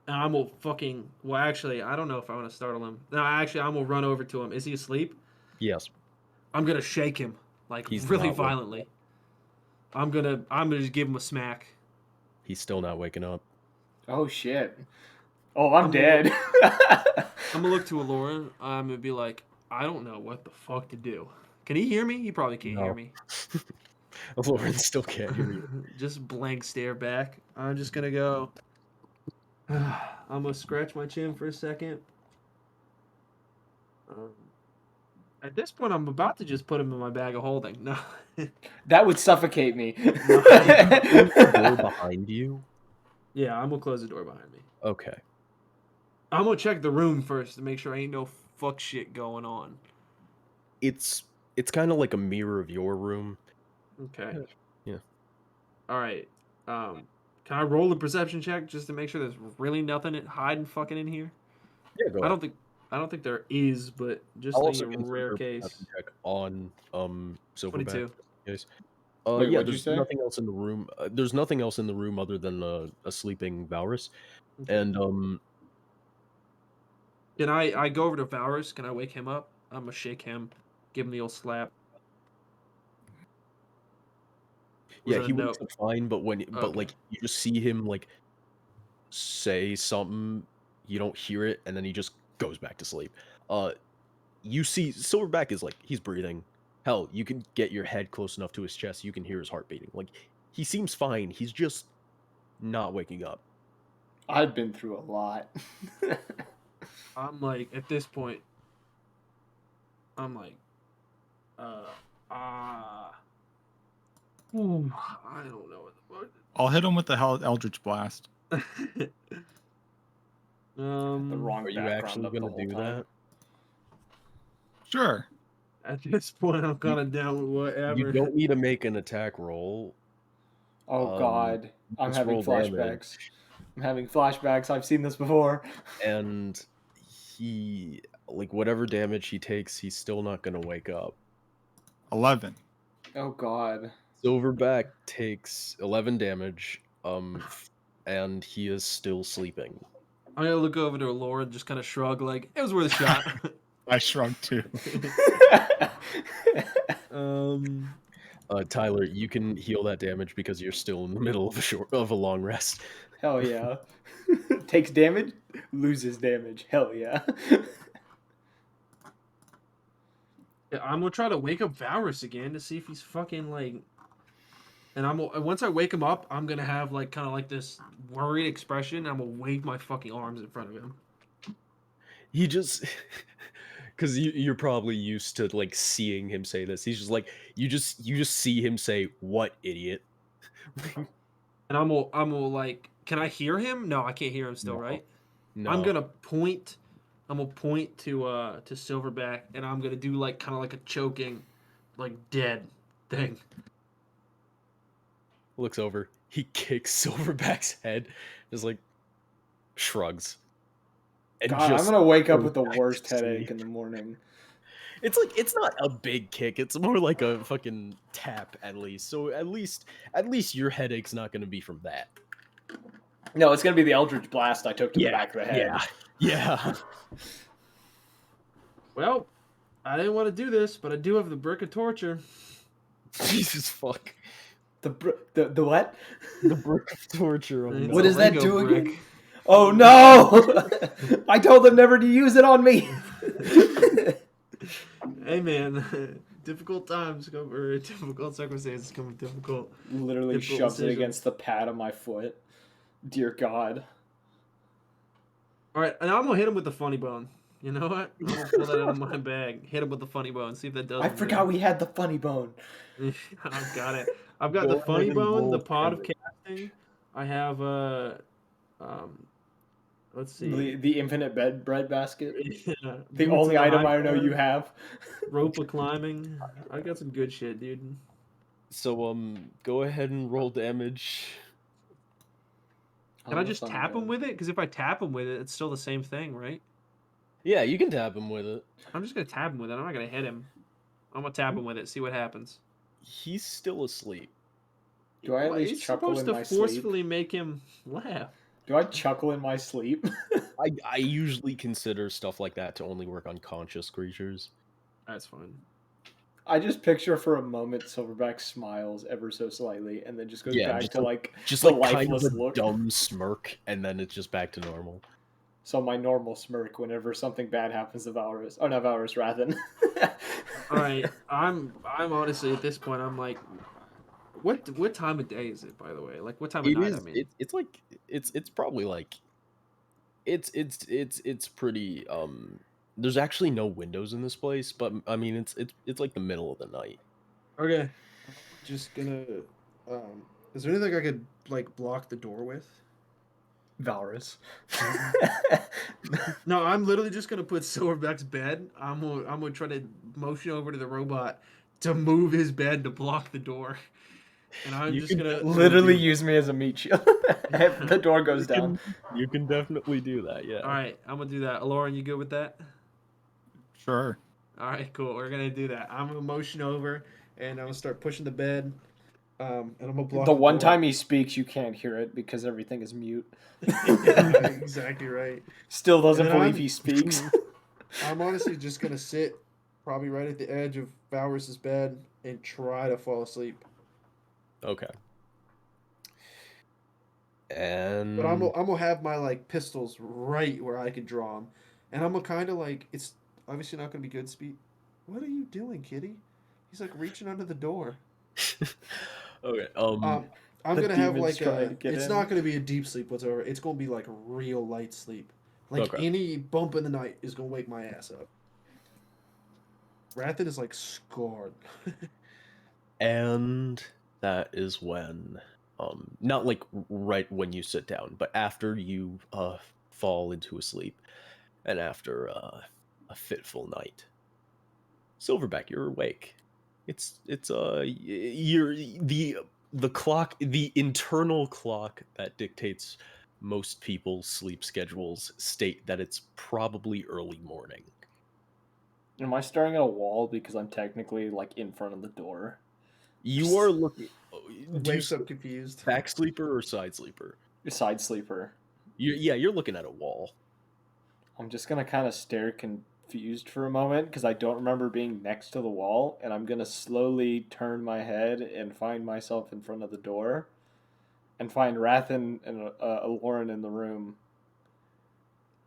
And I'm gonna fucking. Well, actually, I don't know if I want to startle him. No, actually, I'm gonna run over to him. Is he asleep? Yes, I'm gonna shake him like he's really not waking violently. up. I'm gonna just give him a smack. He's still not waking up. Oh shit. Oh, I'm I'm gonna look. dead. I'm gonna look to Alora. I'm gonna be like, I don't know what the fuck to do. Can he hear me? He probably can't hear No. me. Lauren still can't hear you. Just blank stare back. I'm just gonna go. I'm gonna scratch my chin for a second. At this point, I'm about to just put him in my bag of holding. No. That would suffocate me. No. Close the door behind you. Yeah, I'm gonna close the door behind me. Okay. I'm gonna check the room first to make sure ain't no fuck shit going on. It's kind of like a mirror of your room. Okay. Yeah. All right. Can I roll a perception check just to make sure there's really nothing hiding fucking in here? Yeah, go I ahead. don't think there is, but just I'll in also a consider rare a case. perception check on Silverback. 22. Case. Wait, Yeah, what'd you there's say? nothing else in the room. There's nothing else in the room other than a sleeping Valrus. Okay. And Can I go over to Valrus? Can I wake him up? I'm gonna shake him, give him the old slap. Was yeah, it a he wakes no? up fine, but Okay. like you just see him like say something, you don't hear it, and then he just goes back to sleep. You see Silverback is like he's breathing. Hell, you can get your head close enough to his chest, you can hear his heart beating. Like he seems fine. He's just not waking up. I've been through a lot. I'm like at this point. I'm like, uh, ooh, I don't know what I'll hit him with the Eldritch Blast. the fuck. The Um, wrong Are you background actually up the gonna whole do time. that? Sure. at this point, I'm kind of down with You whatever. don't need to make an attack roll. Oh god, I'm Just having roll flashbacks. damage. I'm having flashbacks. I've seen this before. And he like whatever damage he takes, he's still not gonna wake up. 11. Oh god. Silverback takes 11 damage, and he is still sleeping. I'm gonna look over to Laura and just kind of shrug, like it was worth a shot. I shrugged too. um, Tyler, you can heal that damage because you're still in the middle of a long rest. Hell yeah. Takes damage, loses damage. Hell yeah. Yeah, I'm gonna try to wake up Valrus again to see if he's fucking like. And once I wake him up, I'm gonna have like kind of like this worried expression. I'm gonna wave my fucking arms in front of him. He just because you're probably used to like seeing him say this. He's just like you just see him say, "What idiot?" And I'm gonna like, can I hear him? No, I can't hear him still, No, right? I'm no. gonna point. I'm gonna point to Silverback, and I'm gonna do like kind of like a choking, like dead thing. Looks over. He kicks Silverback's head, just like shrugs, and God, I'm just gonna wake up goes with the back worst to headache sleep. in the morning. It's like it's not a big kick. It's more like a fucking tap at least. So at least your headache's not going to be from that. No, it's gonna be the Eldritch Blast I took to the Yeah, back of the yeah, head. yeah. Well, I didn't want to do this, but I do have the brick of torture. Jesus fuck. The what? The brick of torture. Oh It's What a no. does that Lego do brick. again? Oh no! I told them never to use it on me. Hey man, difficult times come or difficult circumstances come with difficult. Literally Difficult shoves it decisions. against the pad of my foot. Dear God. All right, and I'm gonna hit him with the funny bone. You know what? I'm gonna pull that out of my bag. Hit him with the funny bone. See if that does. I forgot we had the funny bone. I've got it. I've got the Go funny ahead and bone, the roll pot of damage. casting. I have um, let's see, The infinite bread basket. yeah, The boots only of the item high I know you flyer, have. rope of climbing. I got some good shit, dude. So go ahead and roll damage. Can I just tap him with it? Because if I tap him with it, it's still the same thing, right? Yeah, you can tap him with it. I'm just gonna tap him with it. I'm not gonna hit him. I'm gonna tap him with it. See what happens. He's still asleep. Do I at What? least It's chuckle supposed in to my sleep? forcefully make him laugh. Do I chuckle in my sleep? I usually consider stuff like that to only work on conscious creatures. That's fine. I just picture for a moment Silverback smiles ever so slightly and then just goes Yeah, back to like just the like kind of lifeless a look. dumb smirk, and then it's just back to normal. So my normal smirk whenever something bad happens to Valorous. Oh, not Valorous, Rathen. All right, I'm honestly at this point I'm like, what time of day is it, by the way? Like what time of It night? I is. mean, It's like it's probably like it's pretty. There's actually no windows in this place, but I mean it's like the middle of the night. okay. I'm just gonna. Is there anything I could like block the door with? Valorous. No, I'm literally just gonna put Silverback's bed. I'm gonna try to motion over to the robot to move his bed to block the door, and I'm You just can gonna Literally do use me as a meat shield. If the door goes down. you can definitely do that. All Yeah. right, I'm gonna do that. Lauren, you good with that? Sure. All right, cool. We're gonna do that. I'm gonna motion over, and I'm gonna start pushing the bed, and I'm gonna block The the one door. time he speaks, you can't hear it because everything is mute. Yeah, exactly right. Still doesn't And then believe I'm- he speaks. I'm honestly just gonna sit, probably right at the edge of Valrus's bed, and try to fall asleep. Okay. But And I'm gonna have my like pistols right where I can draw them, and I'm gonna kind of like it's obviously not gonna be good speed. What are you doing, kitty? He's like reaching under the door. okay. I'm The gonna have demon's like trying a. to get It's in. not gonna be a deep sleep whatsoever. It's gonna be like a real light sleep. Like Okay. any bump in the night is gonna wake my ass up. Rathen is like scarred. And that is when, not like right when you sit down, but after you fall into a sleep, and after a fitful night, Silverback, you're awake. You're the clock, the internal clock that dictates most people's sleep schedules state that it's probably early morning. Am I staring at a wall because I'm technically like in front of the door? You are looking. Do you Wakes up confused. back sleeper or side sleeper? Side sleeper. You're looking at a wall. I'm just gonna kind of stare confused for a moment because I don't remember being next to the wall, and I'm gonna slowly turn my head and find myself in front of the door, and find Rathen and Lauren in the room,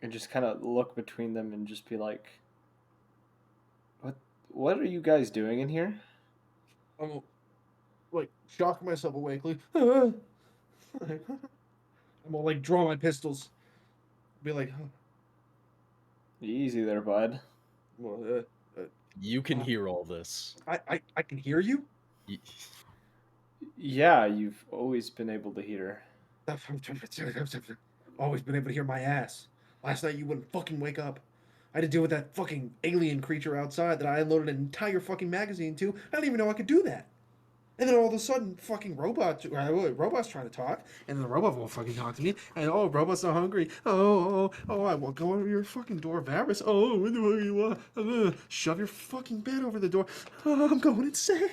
and just kind of look between them and just be like, what are you guys doing in here? I'm like shock myself awake. Like, I'm gonna like draw my pistols. Be like, Easy there, bud. well, You can hear all this. I can hear you. Y- Yeah, you've always been able to hear. Always been able to hear my ass. Last night you wouldn't fucking wake up. I had to deal with that fucking alien creature outside that I unloaded an entire fucking magazine to. I didn't even know I could do that. And then all of a sudden, fucking robot's trying to talk, and then the robot won't fucking talk to me. And oh, robot's not hungry. I won't go over your fucking door, Varys. Oh, what the fuck you want? Shove your fucking bed over the door. Oh, I'm going insane.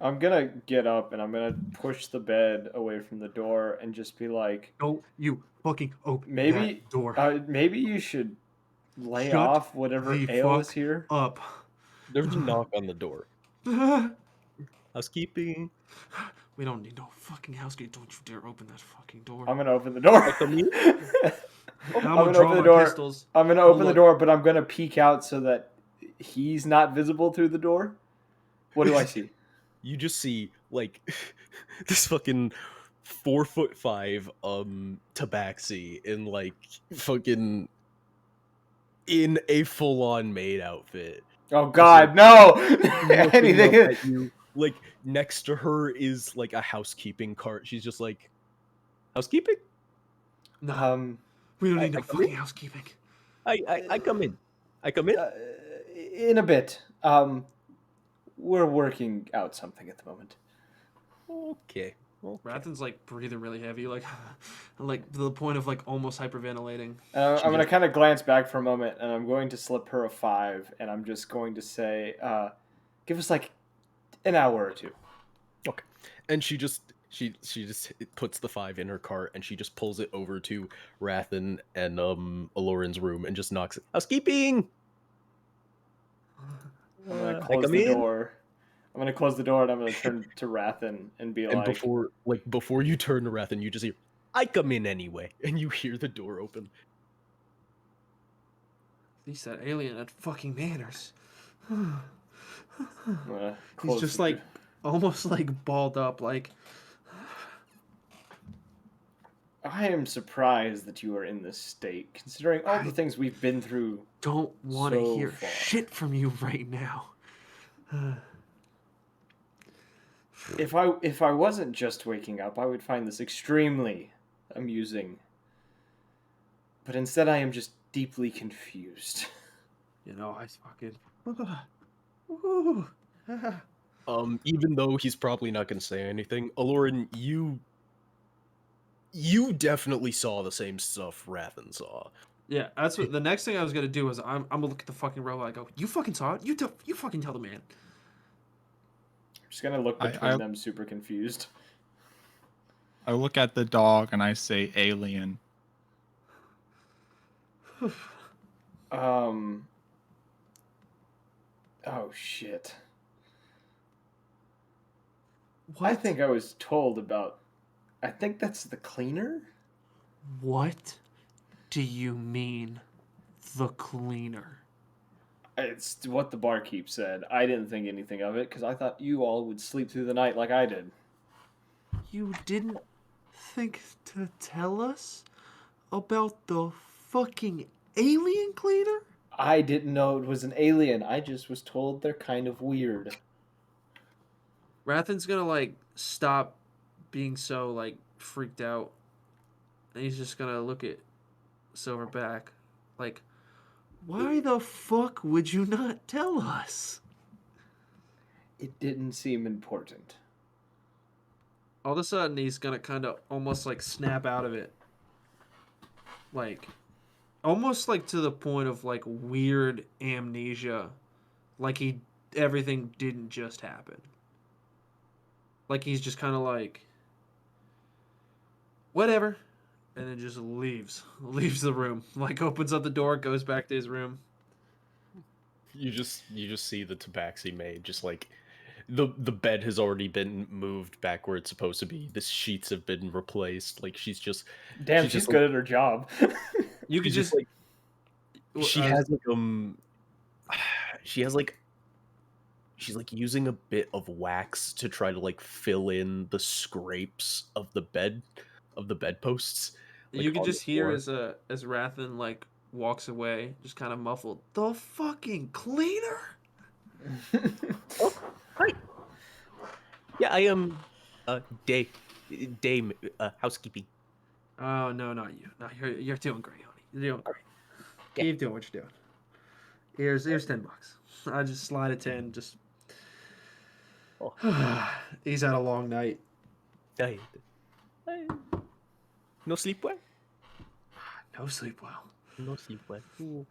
I'm gonna get up and I'm gonna push the bed away from the door and just be like, Don't you fucking open maybe, that door. maybe you should lay Shut off whatever the ale is fuck here. up. There's a knock on the door. We Housekeeping. don't need no fucking housekeeping. Don't you dare open that fucking door. I'm gonna open the door. I'm I'm gonna gonna draw open the my door. pistols. I'm gonna I'm open the look- door, but I'm gonna peek out so that he's not visible through the door. What do I see? You just see like this fucking 4'5" tabaxi in like fucking in a full-on maid outfit. Oh God, no! Looking up Anything. at you. Like next to her is like a housekeeping cart. She's just like, housekeeping? No, we don't I- need no I come fucking in? housekeeping. I come in. I come in. In a bit. We're working out something at the moment. Okay. Rathan's like breathing really heavy, like to the point of like almost hyperventilating. I'm gonna kind of glance back for a moment, and I'm going to slip her a 5, and I'm just going to say, "Give us like an hour or two." Okay. And she just puts the 5 in her cart and she just pulls it over to Rathan and Aloran's room and just knocks it. Housekeeping. I'm gonna I close come the in? door. I'm gonna close the door, and I'm gonna turn to Rathan and be And like, before you turn to Rathan, you just hear, I come in anyway, and you hear the door open. At least that alien had fucking manners. I'm gonna He's close just the like almost like balled up, like I am surprised that you are in this state, considering all the things we've been through. don't want to So hear far. shit from you right now. If I wasn't just waking up, I would find this extremely amusing. But instead, I am just deeply confused. You know, I fucking. Even though he's probably not gonna say anything, Aloran, you definitely saw the same stuff Rathan saw. Yeah, that's what the next thing I was gonna do is I'm gonna look at the fucking robot. I go, you fucking saw it. You fucking tell the man. I'm just gonna look between I- them, super confused. I look at the dog and I say alien. Oh shit. What? I think I was told about. I think that's the cleaner. What do you mean, the cleaner? It's what the barkeep said. I didn't think anything of it because I thought you all would sleep through the night like I did. You didn't think to tell us about the fucking alien cleaner? I didn't know it was an alien. I just was told they're kind of weird. Rathan's gonna like stop being so like freaked out, and he's just gonna look at Silverback like, why the fuck would you not tell us? It didn't seem important. All of a sudden, he's gonna kind of almost like snap out of it, like almost like to the point of like weird amnesia, like everything didn't just happen. Like he's just kind of like, whatever, and then just leaves the room. Like opens up the door, goes back to his room. You just see the tabaxi maid just like the bed has already been moved back where it's supposed to be. The sheets have been replaced. Like she's Damn, She's she's just good at her job. You could she's just like she has like she has like she's like using a bit of wax to try to like fill in the scrapes of the bedposts. You Like could on the just hear floor. as Rathan like walks away, just kind of muffled. The fucking cleaner. Oh, hi. Yeah, I am day dame housekeeping. Oh no, not you. No, you're doing great, honey. You're doing great. Yeah. Keep doing what you're doing. Here's $10. I just slide it 10. Just Oh, he's had a long night. I, no sleep well? No sleep well. No sleep well. Ooh.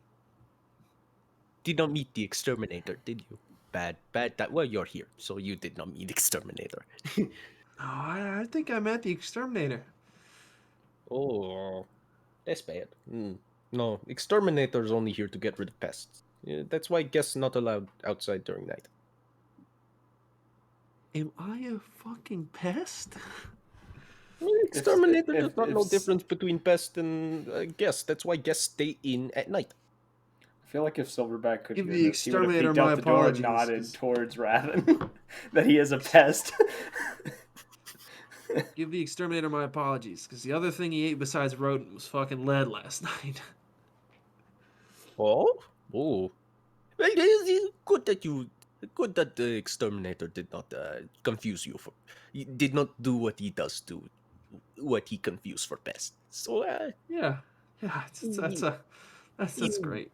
Did not meet the exterminator, did you? Bad. That well, you're here, so you did not meet exterminator. Oh, I think I met the exterminator. Oh, that's bad. No, exterminator's only here to get rid of pests. Yeah, that's why guests not allowed outside during night. Am I a fucking pest? Exterminator does not know if difference between pest and guest. That's why guests stay in at night. I feel like if Silverback could Give hear the this, he would have exterminator peeked my out the door and apologies, nodded 'cause- towards Rathan that he is a pest. Give the exterminator my apologies, because the other thing he ate besides rodent was fucking lead last night. Oh, Well, it is good that the exterminator did not confuse you for. He did not do what he does to what he confused for pests. So Yeah, that's great.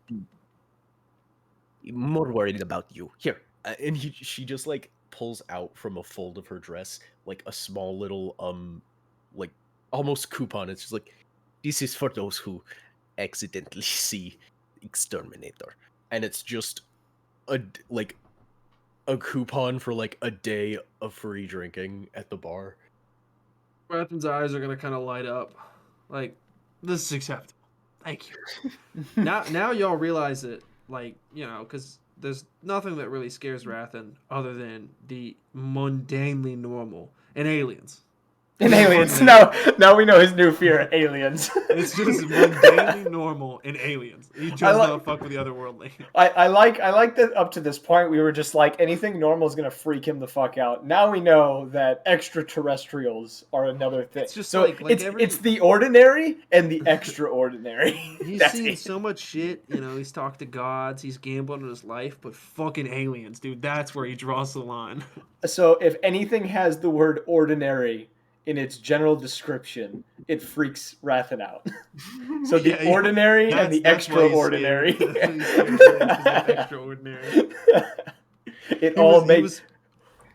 more worried about you here. And she just like pulls out from a fold of her dress like a small little like almost coupon. It's just like, this is for those who accidentally see exterminator, and it's just like a coupon for like a day of free drinking at the bar. Rathan's eyes are gonna kind of light up, like this is acceptable. Thank you. Now y'all realize it, like because there's nothing that really scares Rathan other than the mundanely normal and aliens. And He's a aliens. fucking Now we know his new fear: aliens. It's just mundanely normal and aliens. He does not fuck with the otherworldly. I like that up to this point we were just like anything normal is gonna freak him the fuck out. Now we know that extraterrestrials are another thing. It's just so like it's the ordinary and the extraordinary. He's That's seen it. so much shit. He's talked to gods. He's gambled on his life, but fucking aliens, dude. That's where he draws the line. So if anything has the word ordinary in its general description, it freaks Rathan out. So the Yeah, ordinary and the that's why he's extraordinary. scared. That's why he's scared, because they're extraordinary. It He all was, he makes was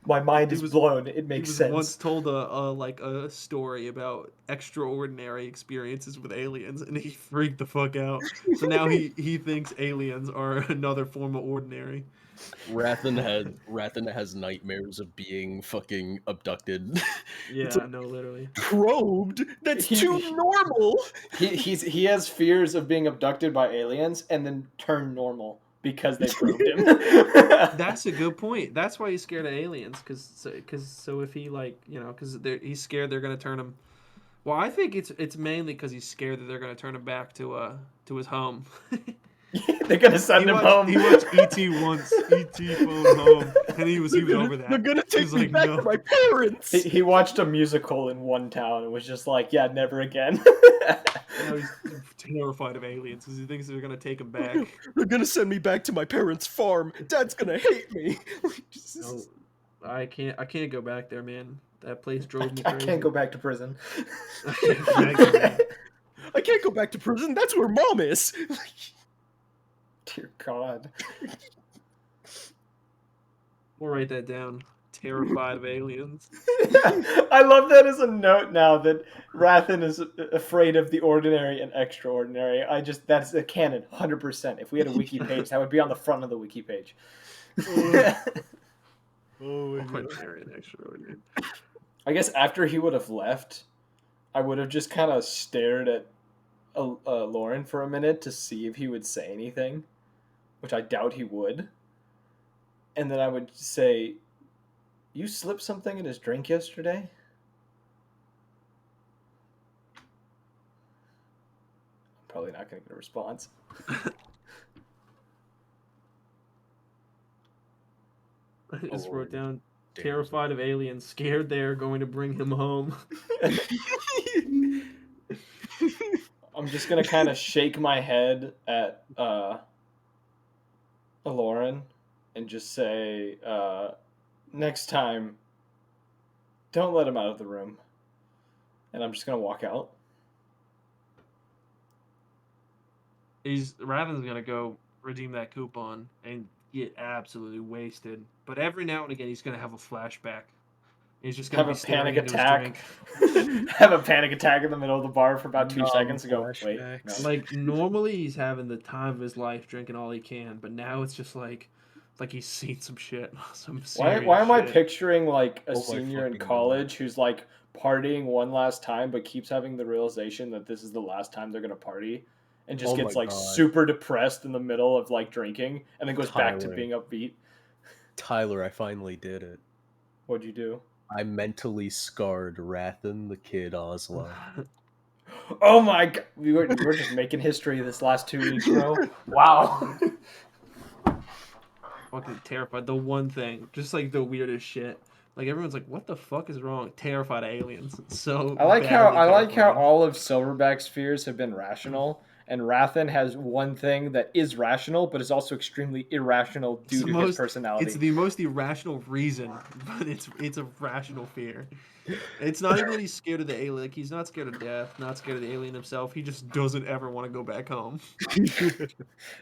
my mind he is was blown. It he makes was sense. once told a story about extraordinary experiences with aliens, and he freaked the fuck out. So now he thinks aliens are another form of ordinary. Rathan has nightmares of being fucking abducted. It's Yeah, like, no, literally. probed. That's He- too normal. He has fears of being abducted by aliens and then turn normal because they probed him. That's a good point. That's why he's scared of aliens, because if he because he's scared they're gonna turn him. Well, I think it's mainly because he's scared that they're gonna turn him back to his home. They're gonna send him home. He watched ET once. ET phone home, and he was over that. They're gonna He take was me like, back no. to my parents. He watched a musical in one town and was just like, yeah, never again. Now he's terrified of aliens because he thinks they're gonna take him back. They're gonna send me back to my parents' farm. Dad's gonna hate me. No, I can't go back there, man. That place drove me I crazy. can't go back to prison. I can't go back there, man. I can't go back to prison. That's where mom is. Dear God. We'll write that down. Terrified of aliens. I love that as a note now that Rathan is afraid of the ordinary and extraordinary. That's a canon, 100%. If we had a wiki page, that would be on the front of the wiki page. Oh my god. Ordinary and extraordinary. I guess after he would have left, I would have just kind of stared at Lauren for a minute to see if he would say anything, which I doubt he would. And then I would say, "You slipped something in his drink yesterday?" I'm probably not going to get a response. I just Oh, wrote down damn. terrified of aliens, scared they're going to bring him home. I'm just gonna kind of shake my head at Lauren and just say, next time, don't let him out of the room. And I'm just gonna walk out. Raven's gonna go redeem that coupon and get absolutely wasted. But every now and again, he's gonna have a flashback. He's just gonna Have be a staring panic into his attack. drink. Have a panic attack in the middle of the bar for about 2 seconds and go, wait, flashbacks. no. Like normally he's having the time of his life, drinking all he can, but now it's just like he's seen some shit, some serious Why am I shit. picturing like a Oh my senior in fucking college who's like partying one last time but keeps having the realization that this is the last time they're gonna party and just Oh gets my like God. super depressed in the middle of like drinking and then goes back to Tyler. being upbeat? Tyler, I finally did it. What'd you do? I mentally scarred Rathan the Kid Oslo. Oh my god, we were just making history this last 2 weeks, bro. Wow. Fucking terrified. The one thing, just like the weirdest shit. Like everyone's like, "What the fuck is wrong?" Terrified of aliens. So I like badly how terrified. all of Silverback's fears have been rational, and Rathan has one thing that is rational, but is also extremely irrational due to his personality. It's the most irrational reason, but it's a rational fear. It's not even that he's scared of the alien. Like he's not scared of death, not scared of the alien himself. He just doesn't ever want to go back home.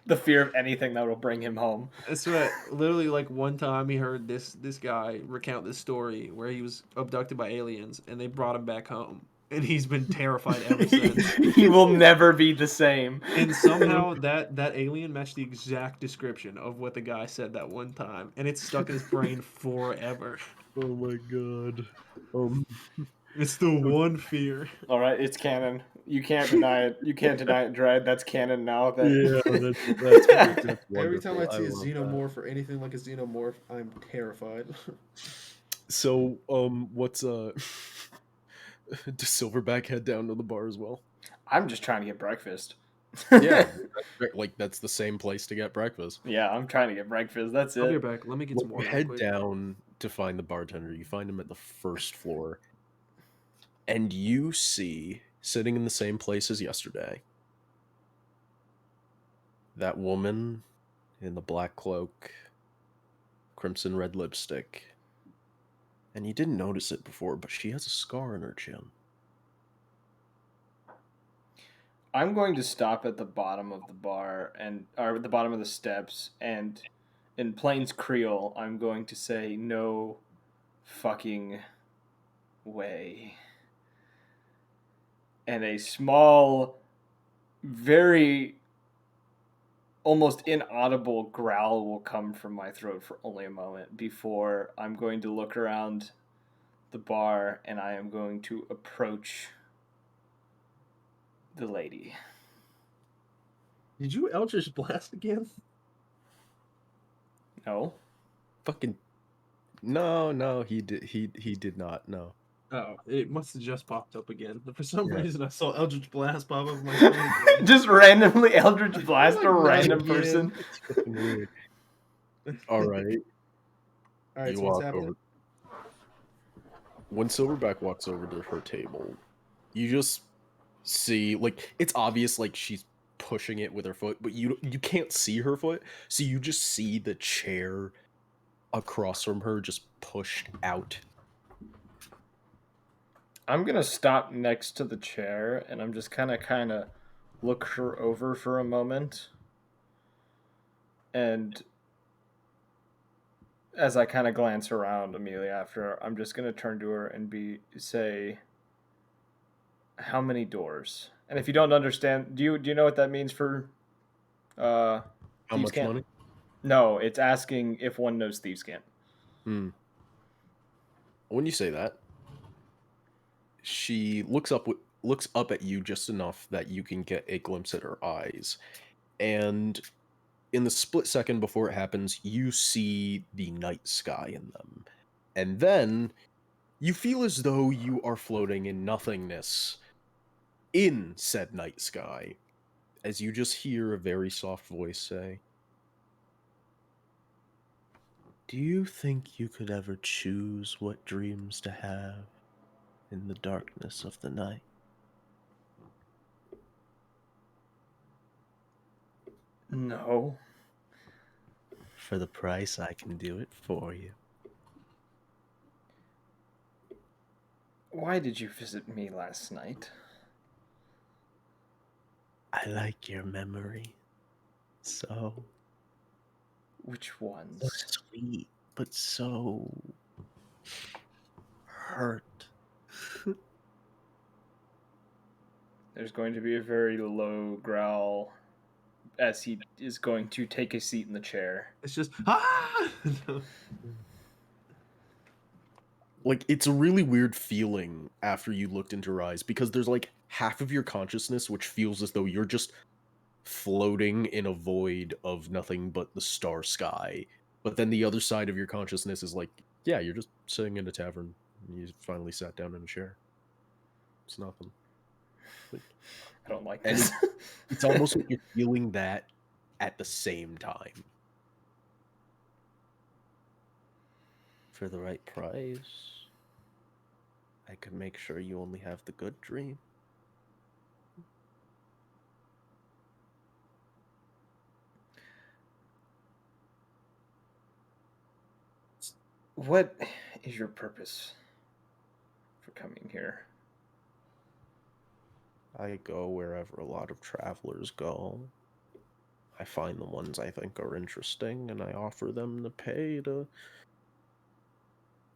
The fear of anything that will bring him home. I swear, literally, like one time he heard this guy recount this story where he was abducted by aliens and they brought him back home, and he's been terrified ever since. He will never be the same. And somehow that alien matched the exact description of what the guy said that one time, and it's stuck in his brain forever. Oh my God. It's the one fear. All right, it's canon. You can't deny it. You can't deny it, Dread. That's canon now. That... that's Every time I wonderful. see a love that. xenomorph or anything like a xenomorph, I'm terrified. So, what's does Silverback head down to the bar as well? I'm just trying to get breakfast. Yeah, like that's the same place to get breakfast. Yeah, I'm trying to get breakfast. That's I'll be it. right back. Let me get When some you water. head down to find the bartender, you find him at the first floor, and you see sitting in the same place as yesterday that woman in the black cloak, crimson red lipstick, and you didn't notice it before, but she has a scar on her chin. I'm going to stop at the bottom of the bar or the bottom of the steps, and in Plains Creole, I'm going to say no fucking way. And a small, very almost inaudible growl will come from my throat for only a moment before I'm going to look around the bar and I am going to approach the lady. Did you Eldritch Blast again? No. Fucking no, he did not. No. Oh, it must have just popped up again. For some Yeah. reason, I saw Eldritch Blast pop up on my screen. Just randomly Eldritch Blast Like, a not random again. person. It's fucking weird. All right. All right, You so what's walk happening? over. When Silverback walks over to her table, you just see like it's obvious like she's pushing it with her foot, but you can't see her foot, so you just see the chair across from her just pushed out. I'm gonna stop next to the chair and I'm just kind of look her over for a moment. And as I kind of glance around immediately after, I'm just gonna turn to her and say, "How many doors?" And if you don't understand, do you know what that means for How Thieves' much Cant? money? No, it's asking if one knows Thieves' Cant. Hmm. When you say that, she looks up at you just enough that you can get a glimpse at her eyes, and in the split second before it happens, you see the night sky in them, and then you feel as though you are floating in nothingness in said night sky, as you just hear a very soft voice say, Do you think you could ever choose what dreams to have in the darkness of the night? No. For the price, I can do it for you. Why did you visit me last night? I like your memory. So Which ones? sweet, but so hurt. There's going to be a very low growl as he is going to take a seat in the chair. It's just ah. Like, it's a really weird feeling after you looked into her eyes, because there's like half of your consciousness which feels as though you're just floating in a void of nothing but the star sky. But then the other side of your consciousness is like, yeah, you're just sitting in a tavern. You finally sat down in a chair. It's nothing. I don't like And this. it's almost like you're feeling that at the same time. For the right price, I could make sure you only have the good dream. What is your purpose for coming here? I go wherever a lot of travelers go. I find the ones I think are interesting, and I offer them the pay to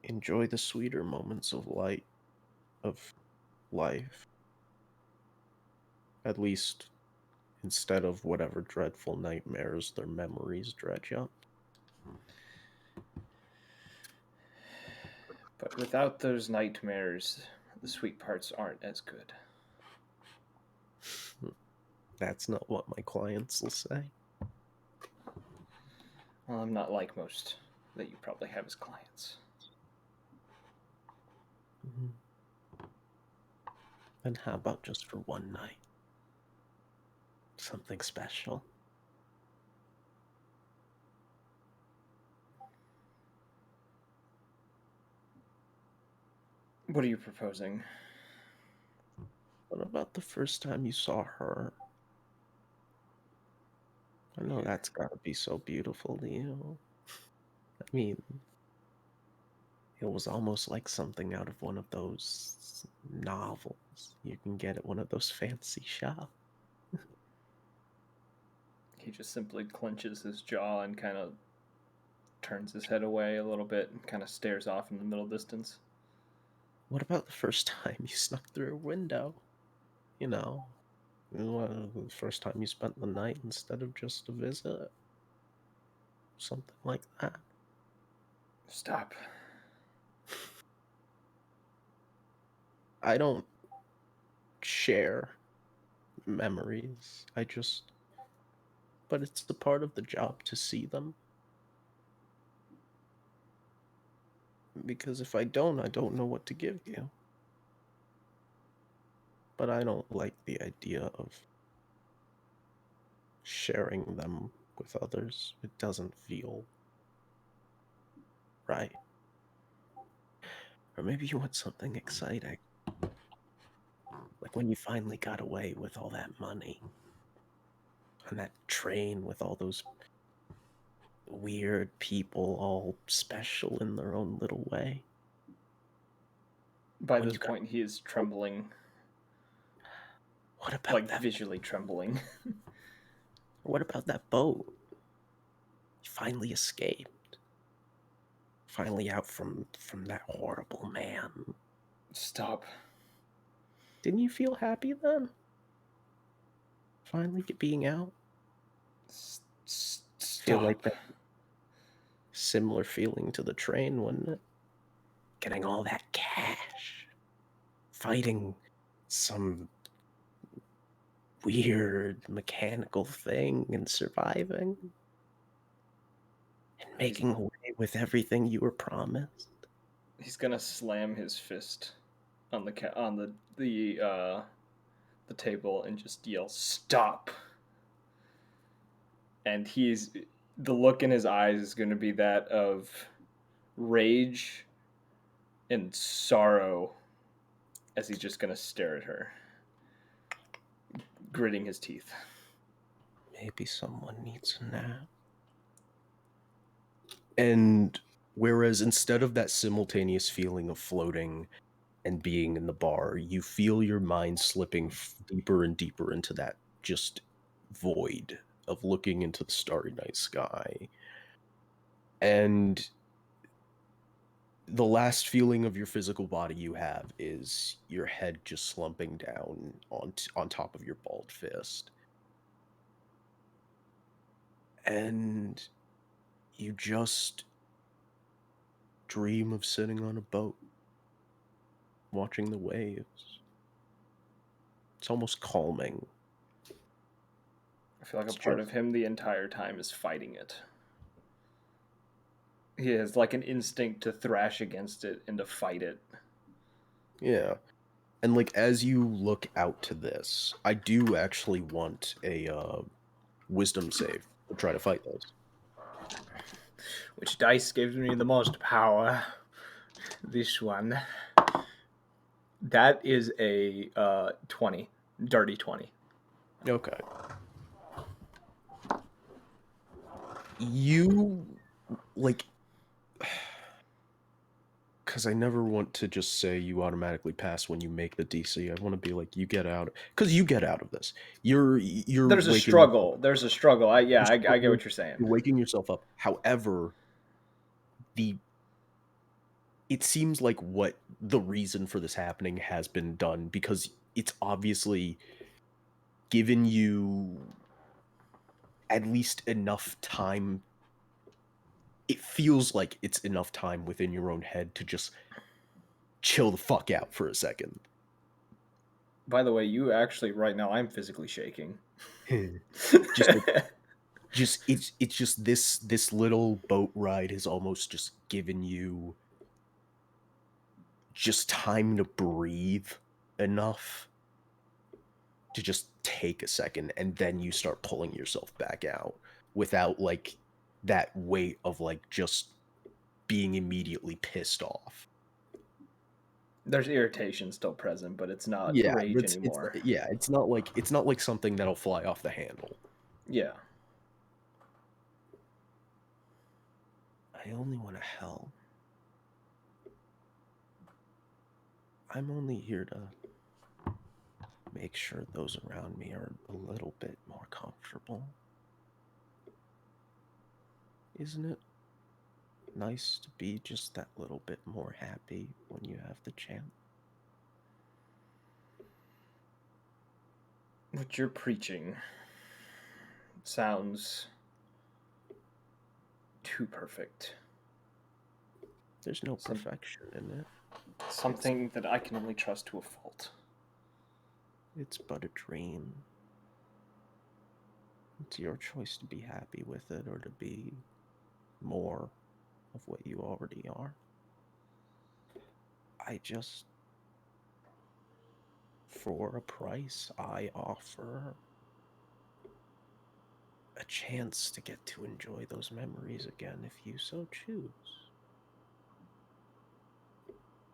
enjoy the sweeter moments of life. At least, instead of whatever dreadful nightmares their memories dredge up. But without those nightmares, the sweet parts aren't as good. That's not what my clients will say. Well, I'm not like most that you probably have as clients. And how about just for one night? Something special. What are you proposing? What about the first time you saw her? I know that's gotta be so beautiful to you. I mean, it was almost like something out of one of those novels you can get at one of those fancy shops. He just simply clenches his jaw and kind of turns his head away a little bit and kind of stares off in the middle distance. What about the first time you snuck through a window? You know, the first time you spent the night instead of just a visit? Something like that. Stop. I don't share memories. But it's the part of the job to see them. Because if I don't know what to give you. But I don't like the idea of sharing them with others. It doesn't feel right. Or maybe you want something exciting. Like when you finally got away with all that money. On that train with all those weird people, all special in their own little way. By When this you got- point, he is trembling, What about like that? visually trembling. What about that boat? You finally escaped. Finally out from that horrible man. Stop. Didn't you feel happy then? Finally being out? Feel Stop. like that similar feeling to the train, wouldn't it? Getting all that cash. Fighting some weird mechanical thing and surviving. And making away with everything you were promised. He's gonna slam his fist on the table and just yell, "Stop!" And he's the look in his eyes is going to be that of rage and sorrow as he's just going to stare at her, gritting his teeth. Maybe someone needs a nap. And whereas instead of that simultaneous feeling of floating and being in the bar, you feel your mind slipping deeper and deeper into that just void of looking into the starry night sky. And the last feeling of your physical body you have is your head just slumping down on top of your bald fist. And you just dream of sitting on a boat, watching the waves. It's almost calming. I feel like a It's part just- of him the entire time is fighting it. He has like an instinct to thrash against it and to fight it. Yeah. And like as you look out to this, I do actually want a wisdom save to try to fight those. Which dice gives me the most power? This one. That is a 20. Dirty 20. Okay. You like because I never want to just say you automatically pass when you make the DC. I want to be like you get out because you get out of this. You're There's a waking struggle. There's a struggle. I get what you're You're saying. waking yourself up. However, it seems like what the reason for this happening has been done because it's obviously given you at least enough time. It feels like it's enough time within your own head to just chill the fuck out for a second. By the way, you actually right now I'm physically shaking. It's just this little boat ride has almost just given you just time to breathe enough to just take a second, and then you start pulling yourself back out without like that weight of like just being immediately pissed off. There's irritation still present, but it's not Yeah, rage anymore. it's not like something that'll fly off the handle. Yeah. I only want to help. I'm only here to make sure those around me are a little bit more comfortable. Isn't it nice to be just that little bit more happy when you have the chance? What you're preaching sounds too perfect. There's no perfection in it. Something that I can only trust to a fault. It's but a dream. It's your choice to be happy with it or to be more of what you already are. For a price, I offer a chance to get to enjoy those memories again if you so choose.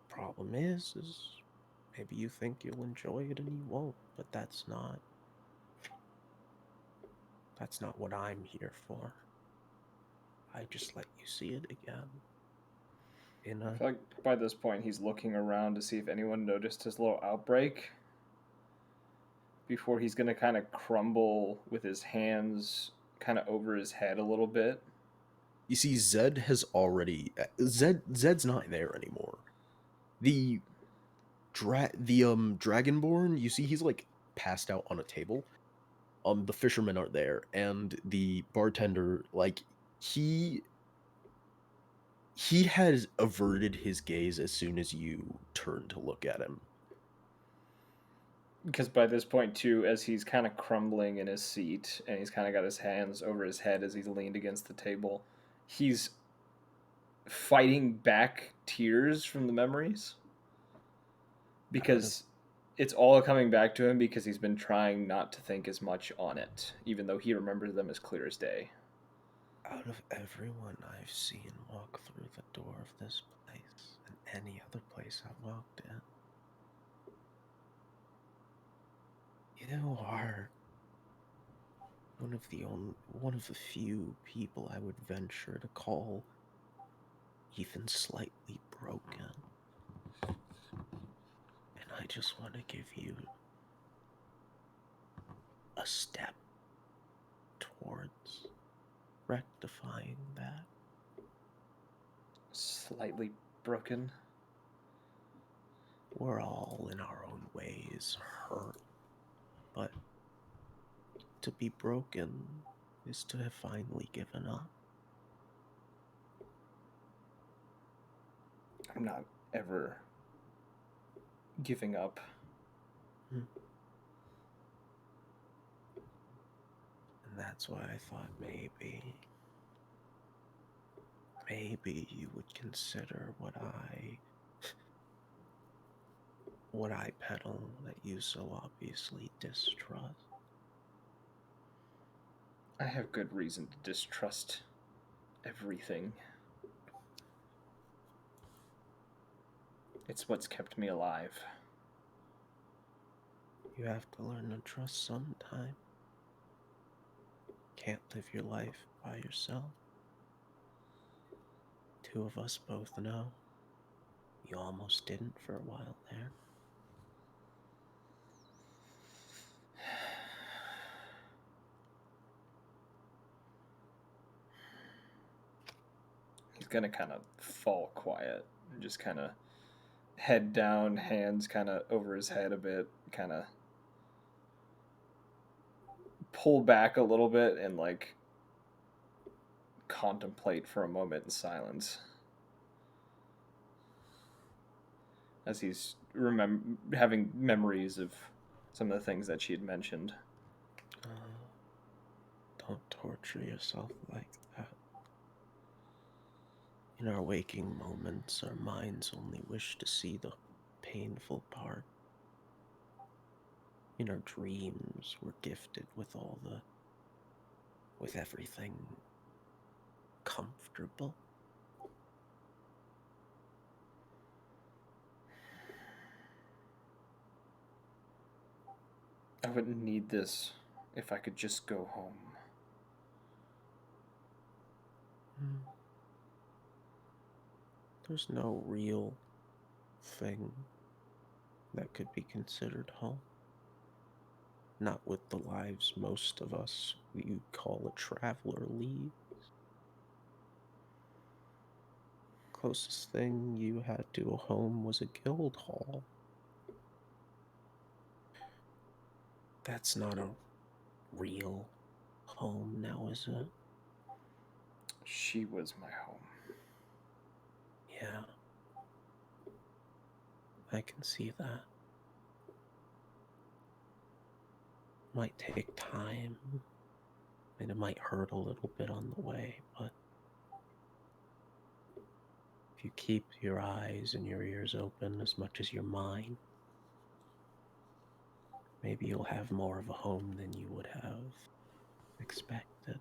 Problem is maybe you think you'll enjoy it and you won't, but that's not what I'm here for. I just let you see it again. I feel like by this point he's looking around to see if anyone noticed his little outbreak before he's going to kind of crumble with his hands kind of over his head a little bit. You see, Zed's not there anymore. The Dragonborn, you see he's like passed out on a table. The fishermen are there, and the bartender, like he has averted his gaze as soon as you turn to look at him. Because by this point, too, as he's kind of crumbling in his seat and he's kind of got his hands over his head as he's leaned against the table, he's fighting back tears from the memories. Because it's all coming back to him because he's been trying not to think as much on it, even though he remembers them as clear as day. Out of everyone I've seen walk through the door of this place and any other place I've walked in, you are one of the few people I would venture to call even slightly broken. And I just want to give you a step towards rectifying that. Slightly broken. We're all in our own ways hurt, but to be broken is to have finally given up. I'm not ever giving up. And that's why I thought maybe you would consider what I peddle that you so obviously distrust. I have good reason to distrust everything. It's what's kept me alive. You have to learn to trust sometime. Can't live your life by yourself. Two of us both know you almost didn't for a while there. He's gonna kind of fall quiet and just kind of head down, hands kind of over his head a bit, kind of pull back a little bit and like contemplate for a moment in silence as he's having memories of some of the things that she had mentioned. Don't torture yourself like that. In our waking moments, our minds only wish to see the painful part. In our dreams, we're gifted with everything comfortable. I wouldn't need this if I could just go home. There's no real thing that could be considered home. Not with the lives most of us you call a traveler leads. Closest thing you had to a home was a guild hall. That's not a real home now, is it? She was my home. Yeah. I can see that. Might take time, and it might hurt a little bit on the way, but if you keep your eyes and your ears open as much as your mind, maybe you'll have more of a home than you would have expected.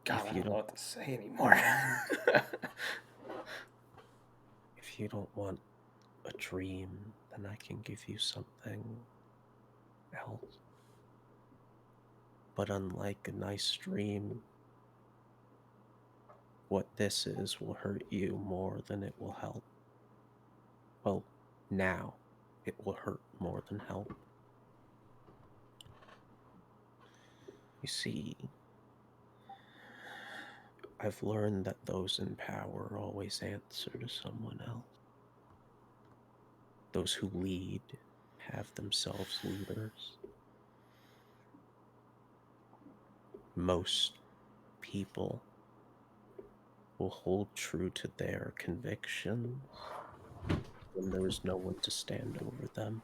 God, I don't know what to say anymore. If you don't want a dream, then I can give you something else. But unlike a nice dream, what this is will hurt you more than it will help. Well, now it will hurt more than help. You see, I've learned that those in power always answer to someone else. Those who lead have themselves leaders. Most people will hold true to their convictions when there is no one to stand over them.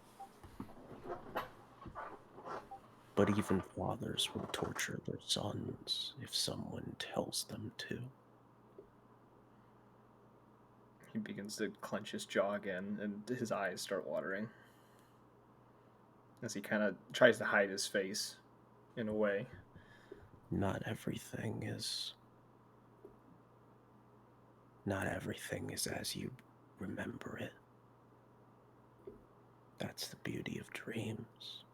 But even fathers will torture their sons if someone tells them to. He He begins to clench his jaw again, and his eyes start watering as he kind of tries to hide his face in a way. Not everything is as you remember it. That's the beauty of dreams.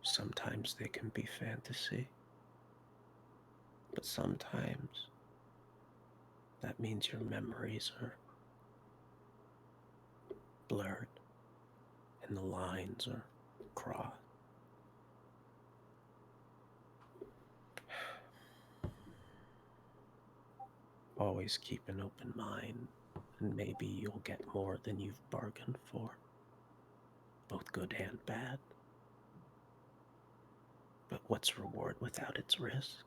Sometimes they can be fantasy, but sometimes that means your memories are blurred and the lines are crossed. Always keep an open mind, and maybe you'll get more than you've bargained for, both good and bad. But what's reward without its risk?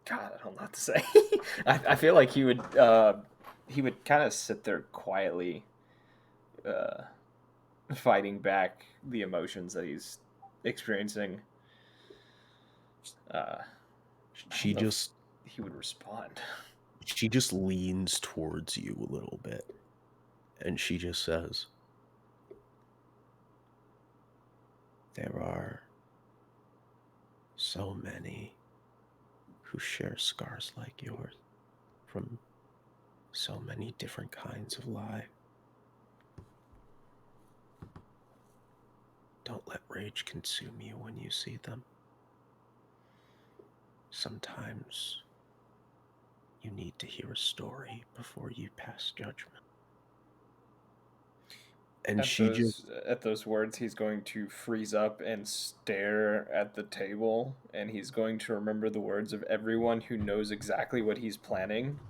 God, I don't know what to say. I feel like he would kind of sit there quietly, uh, fighting back the emotions that he's experiencing. I She don't know if just he would respond. she just leans towards you a little bit, and she just says, "There are so many who share scars like yours from so many different kinds of life. Don't let rage consume you when you see them. Sometimes you need to hear a story before you pass judgment." And she just At those words, he's going to freeze up and stare at the table, and he's going to remember the words of everyone who knows exactly what he's planning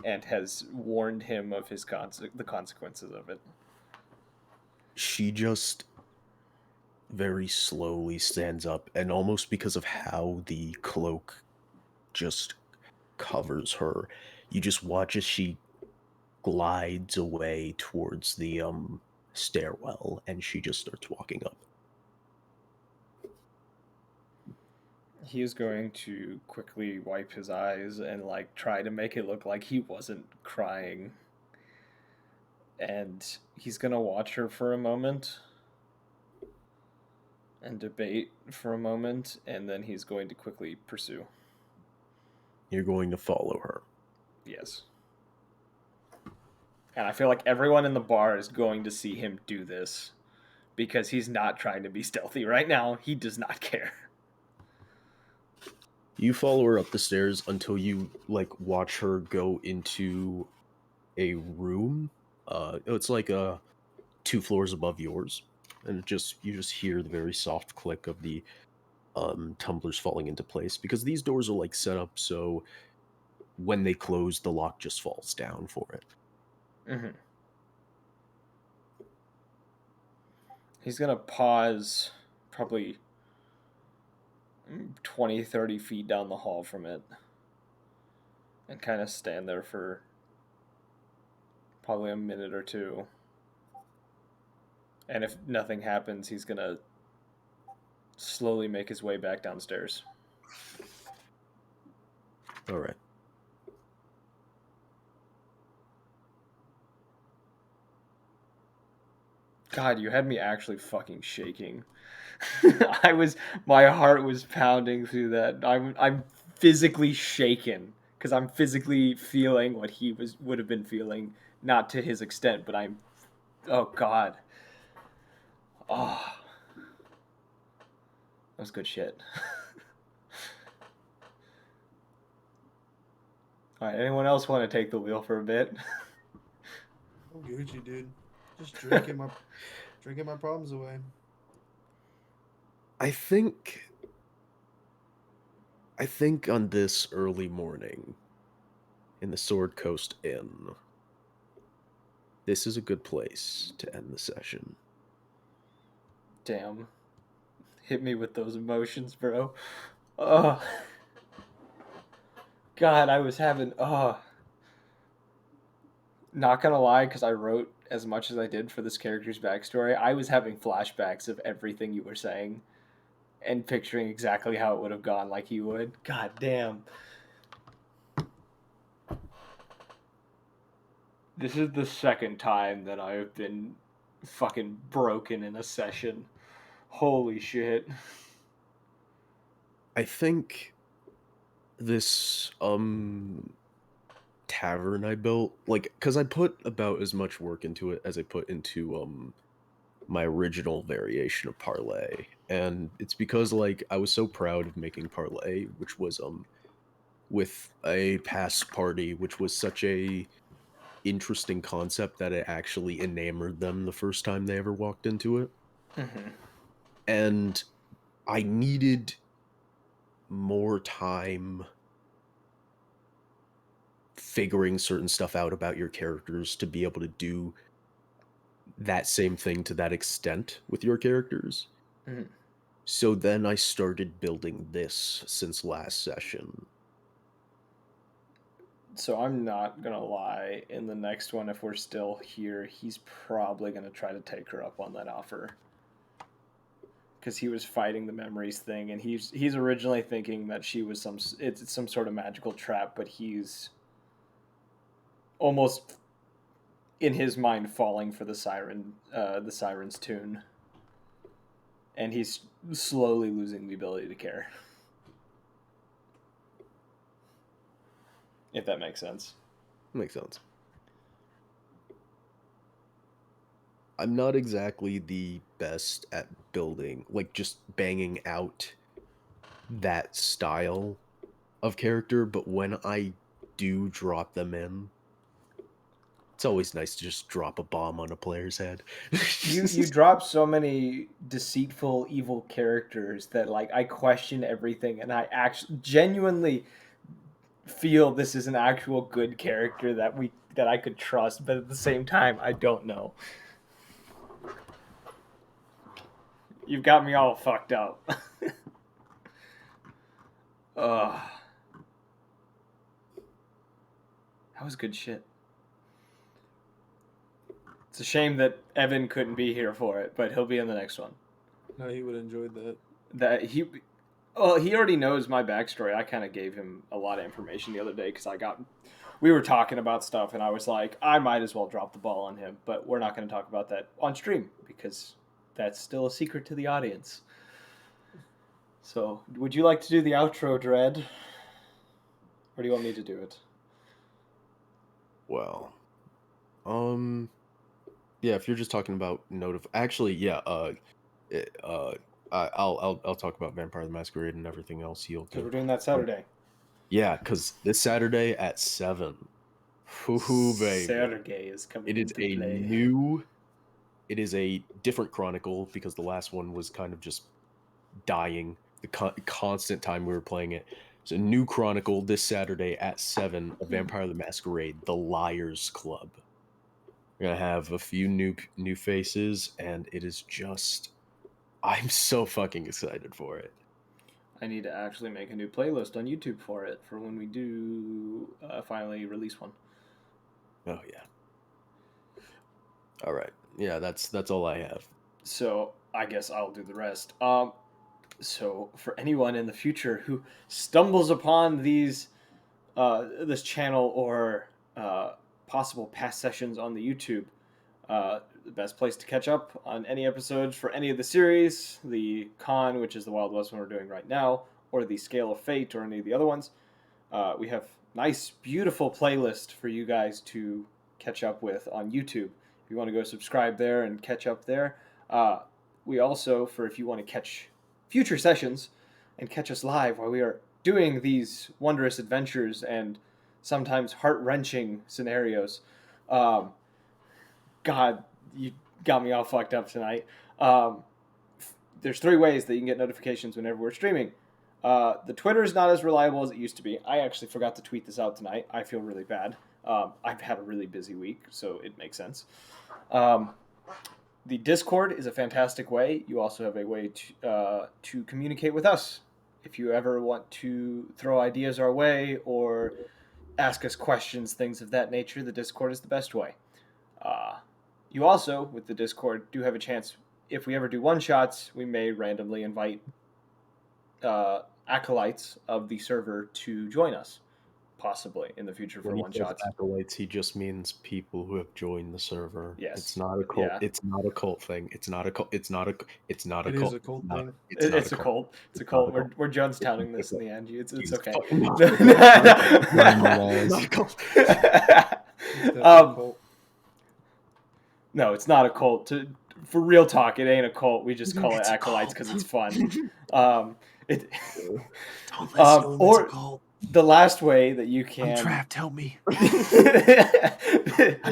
and has warned him of the consequences of it. she just very slowly stands up, and almost because of how the cloak just covers her, you just watch as she glides away towards the stairwell, and she just starts walking up. He is going to quickly wipe his eyes and like try to make it look like he wasn't crying. And he's going to watch her for a moment and debate for a moment, and then he's going to quickly pursue. You're going to follow her. Yes. And I feel like everyone in the bar is going to see him do this because he's not trying to be stealthy right now. He does not care. You follow her up the stairs until you like watch her go into a room. It's like 2 floors above yours, and you just hear the very soft click of the tumblers falling into place, because these doors are like set up so when they close, the lock just falls down for it. Mm-hmm. He's going to pause probably 20, 30 feet down the hall from it and kind of stand there for probably a minute or two. And if nothing happens, he's going to slowly make his way back downstairs. All right. God, you had me actually fucking shaking. My heart was pounding through that. I'm physically shaken because I'm physically feeling what he would have been feeling, not to his extent, but oh God. Oh. That was good shit. All right, anyone else want to take the wheel for a bit? I'm Gucci, dude. Just drinking my problems away. I think on this early morning in the Sword Coast Inn, this is a good place to end the session. Damn. Hit me with those emotions, bro. Oh. God, I was having not gonna lie, because I wrote as much as I did for this character's backstory, I was having flashbacks of everything you were saying and picturing exactly how it would have gone like you would. God damn. This is the second time that I've been fucking broken in a session. Holy shit. I think this tavern I built, like, because I put about as much work into it as I put into my original variation of parlay, and it's because like I was so proud of making parlay, which was with a past party, which was such a interesting concept that it actually enamored them the first time they ever walked into it. Mm-hmm. And I needed more time figuring certain stuff out about your characters to be able to do that same thing to that extent with your characters. Mm-hmm. So then I started building this since last session. So I'm not gonna lie, in the next one, if we're still here, he's probably gonna try to take her up on that offer. Because he was fighting the memories thing, and he's originally thinking that she was it's some sort of magical trap, but he's almost in his mind falling for the siren's tune, and he's slowly losing the ability to care. If that makes sense. Makes sense. I'm not exactly the best at building, like just banging out that style of character, but when I do drop them in, it's always nice to just drop a bomb on a player's head. You drop so many deceitful, evil characters that like I question everything, and I actually genuinely feel this is an actual good character that I could trust, but at the same time, I don't know. You've got me all fucked up. Ugh. That was good shit. It's a shame that Evan couldn't be here for it, but he'll be in the next one. No, he would have enjoyed that. Well, he already knows my backstory. I kind of gave him a lot of information the other day because we were talking about stuff, and I was like, I might as well drop the ball on him, but we're not going to talk about that on stream because that's still a secret to the audience. So, would you like to do the outro, Dread? Or do you want me to do it? Well, yeah, if you're just talking about actually, yeah, I'll talk about Vampire the Masquerade and everything else you'll Because do. we're doing that Saturday. Yeah, because this Saturday at 7. Ooh, baby. Sergey is coming It is into play. it is a different chronicle because the last one was kind of just dying the constant time we were playing it. It's a new chronicle this Saturday at 7 of Vampire the Masquerade, The Liars Club. We're gonna have a few new faces, and it is just I'm so fucking excited for it. I need to actually make a new playlist on YouTube for it for when we do finally release one. Oh yeah. All right. Yeah, that's all I have. So I guess I'll do the rest. So for anyone in the future who stumbles upon this channel or possible past sessions on the YouTube, the best place to catch up on any episodes for any of the series, the C.O.N, which is the Wild West one we're doing right now, or the Scale of Fate, or any of the other ones, we have nice, beautiful playlist for you guys to catch up with on YouTube. If you want to go subscribe there and catch up there. We also, for if you want to catch future sessions and catch us live while we are doing these wondrous adventures and sometimes heart-wrenching scenarios. God, you got me all fucked up tonight. There's 3 ways that you can get notifications whenever we're streaming. The Twitter is not as reliable as it used to be. I actually forgot to tweet this out tonight. I feel really bad. I've had a really busy week, so it makes sense. The Discord is a fantastic way. You also have a way to communicate with us. If you ever want to throw ideas our way or ask us questions, things of that nature, the Discord is the best way. You also, with the Discord, do have a chance. If we ever do one-shots, we may randomly invite acolytes of the server to join us, possibly in the future for When he says one-shots. acolytes, he just means people who have joined the server. Yes. It's not a cult. Yeah. It's not a cult thing. It's not a cult. It's not a. It's not a It cult. is a cult Not- thing. It's not It's a cult. It's a It's not cult. a cult. We're Jonestowning It's this in not the end. It's It's okay. fucking not. Burn the walls. Not a cult. It's definitely a Um, cult. No, it's not a cult. For real talk, it ain't a cult. We just call it It's a acolytes cult. because it's fun. It, Don't listen to him. or It's a cult. the last way that you can. I'm trapped. Help me. I'm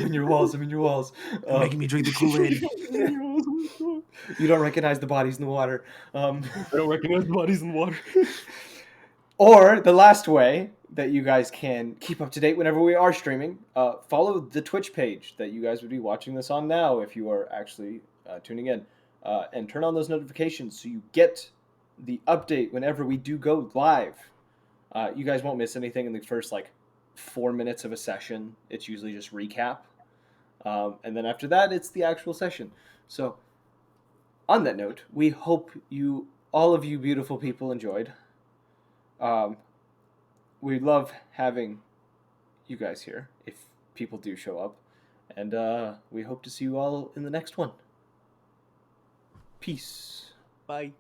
in your walls. I'm in your walls. You're making me drink the Kool-Aid. You don't recognize the bodies in the water. I don't recognize bodies in water. Or the last way that you guys can keep up to date whenever we are streaming, follow the Twitch page that you guys would be watching this on now if you are actually tuning in. And turn on those notifications so you get the update whenever we do go live. You guys won't miss anything in the first 4 minutes of a session. It's usually just recap. And then after that, it's the actual session. So on that note, we hope all of you beautiful people enjoyed. We love having you guys here if people do show up. And we hope to see you all in the next one. Peace. Bye.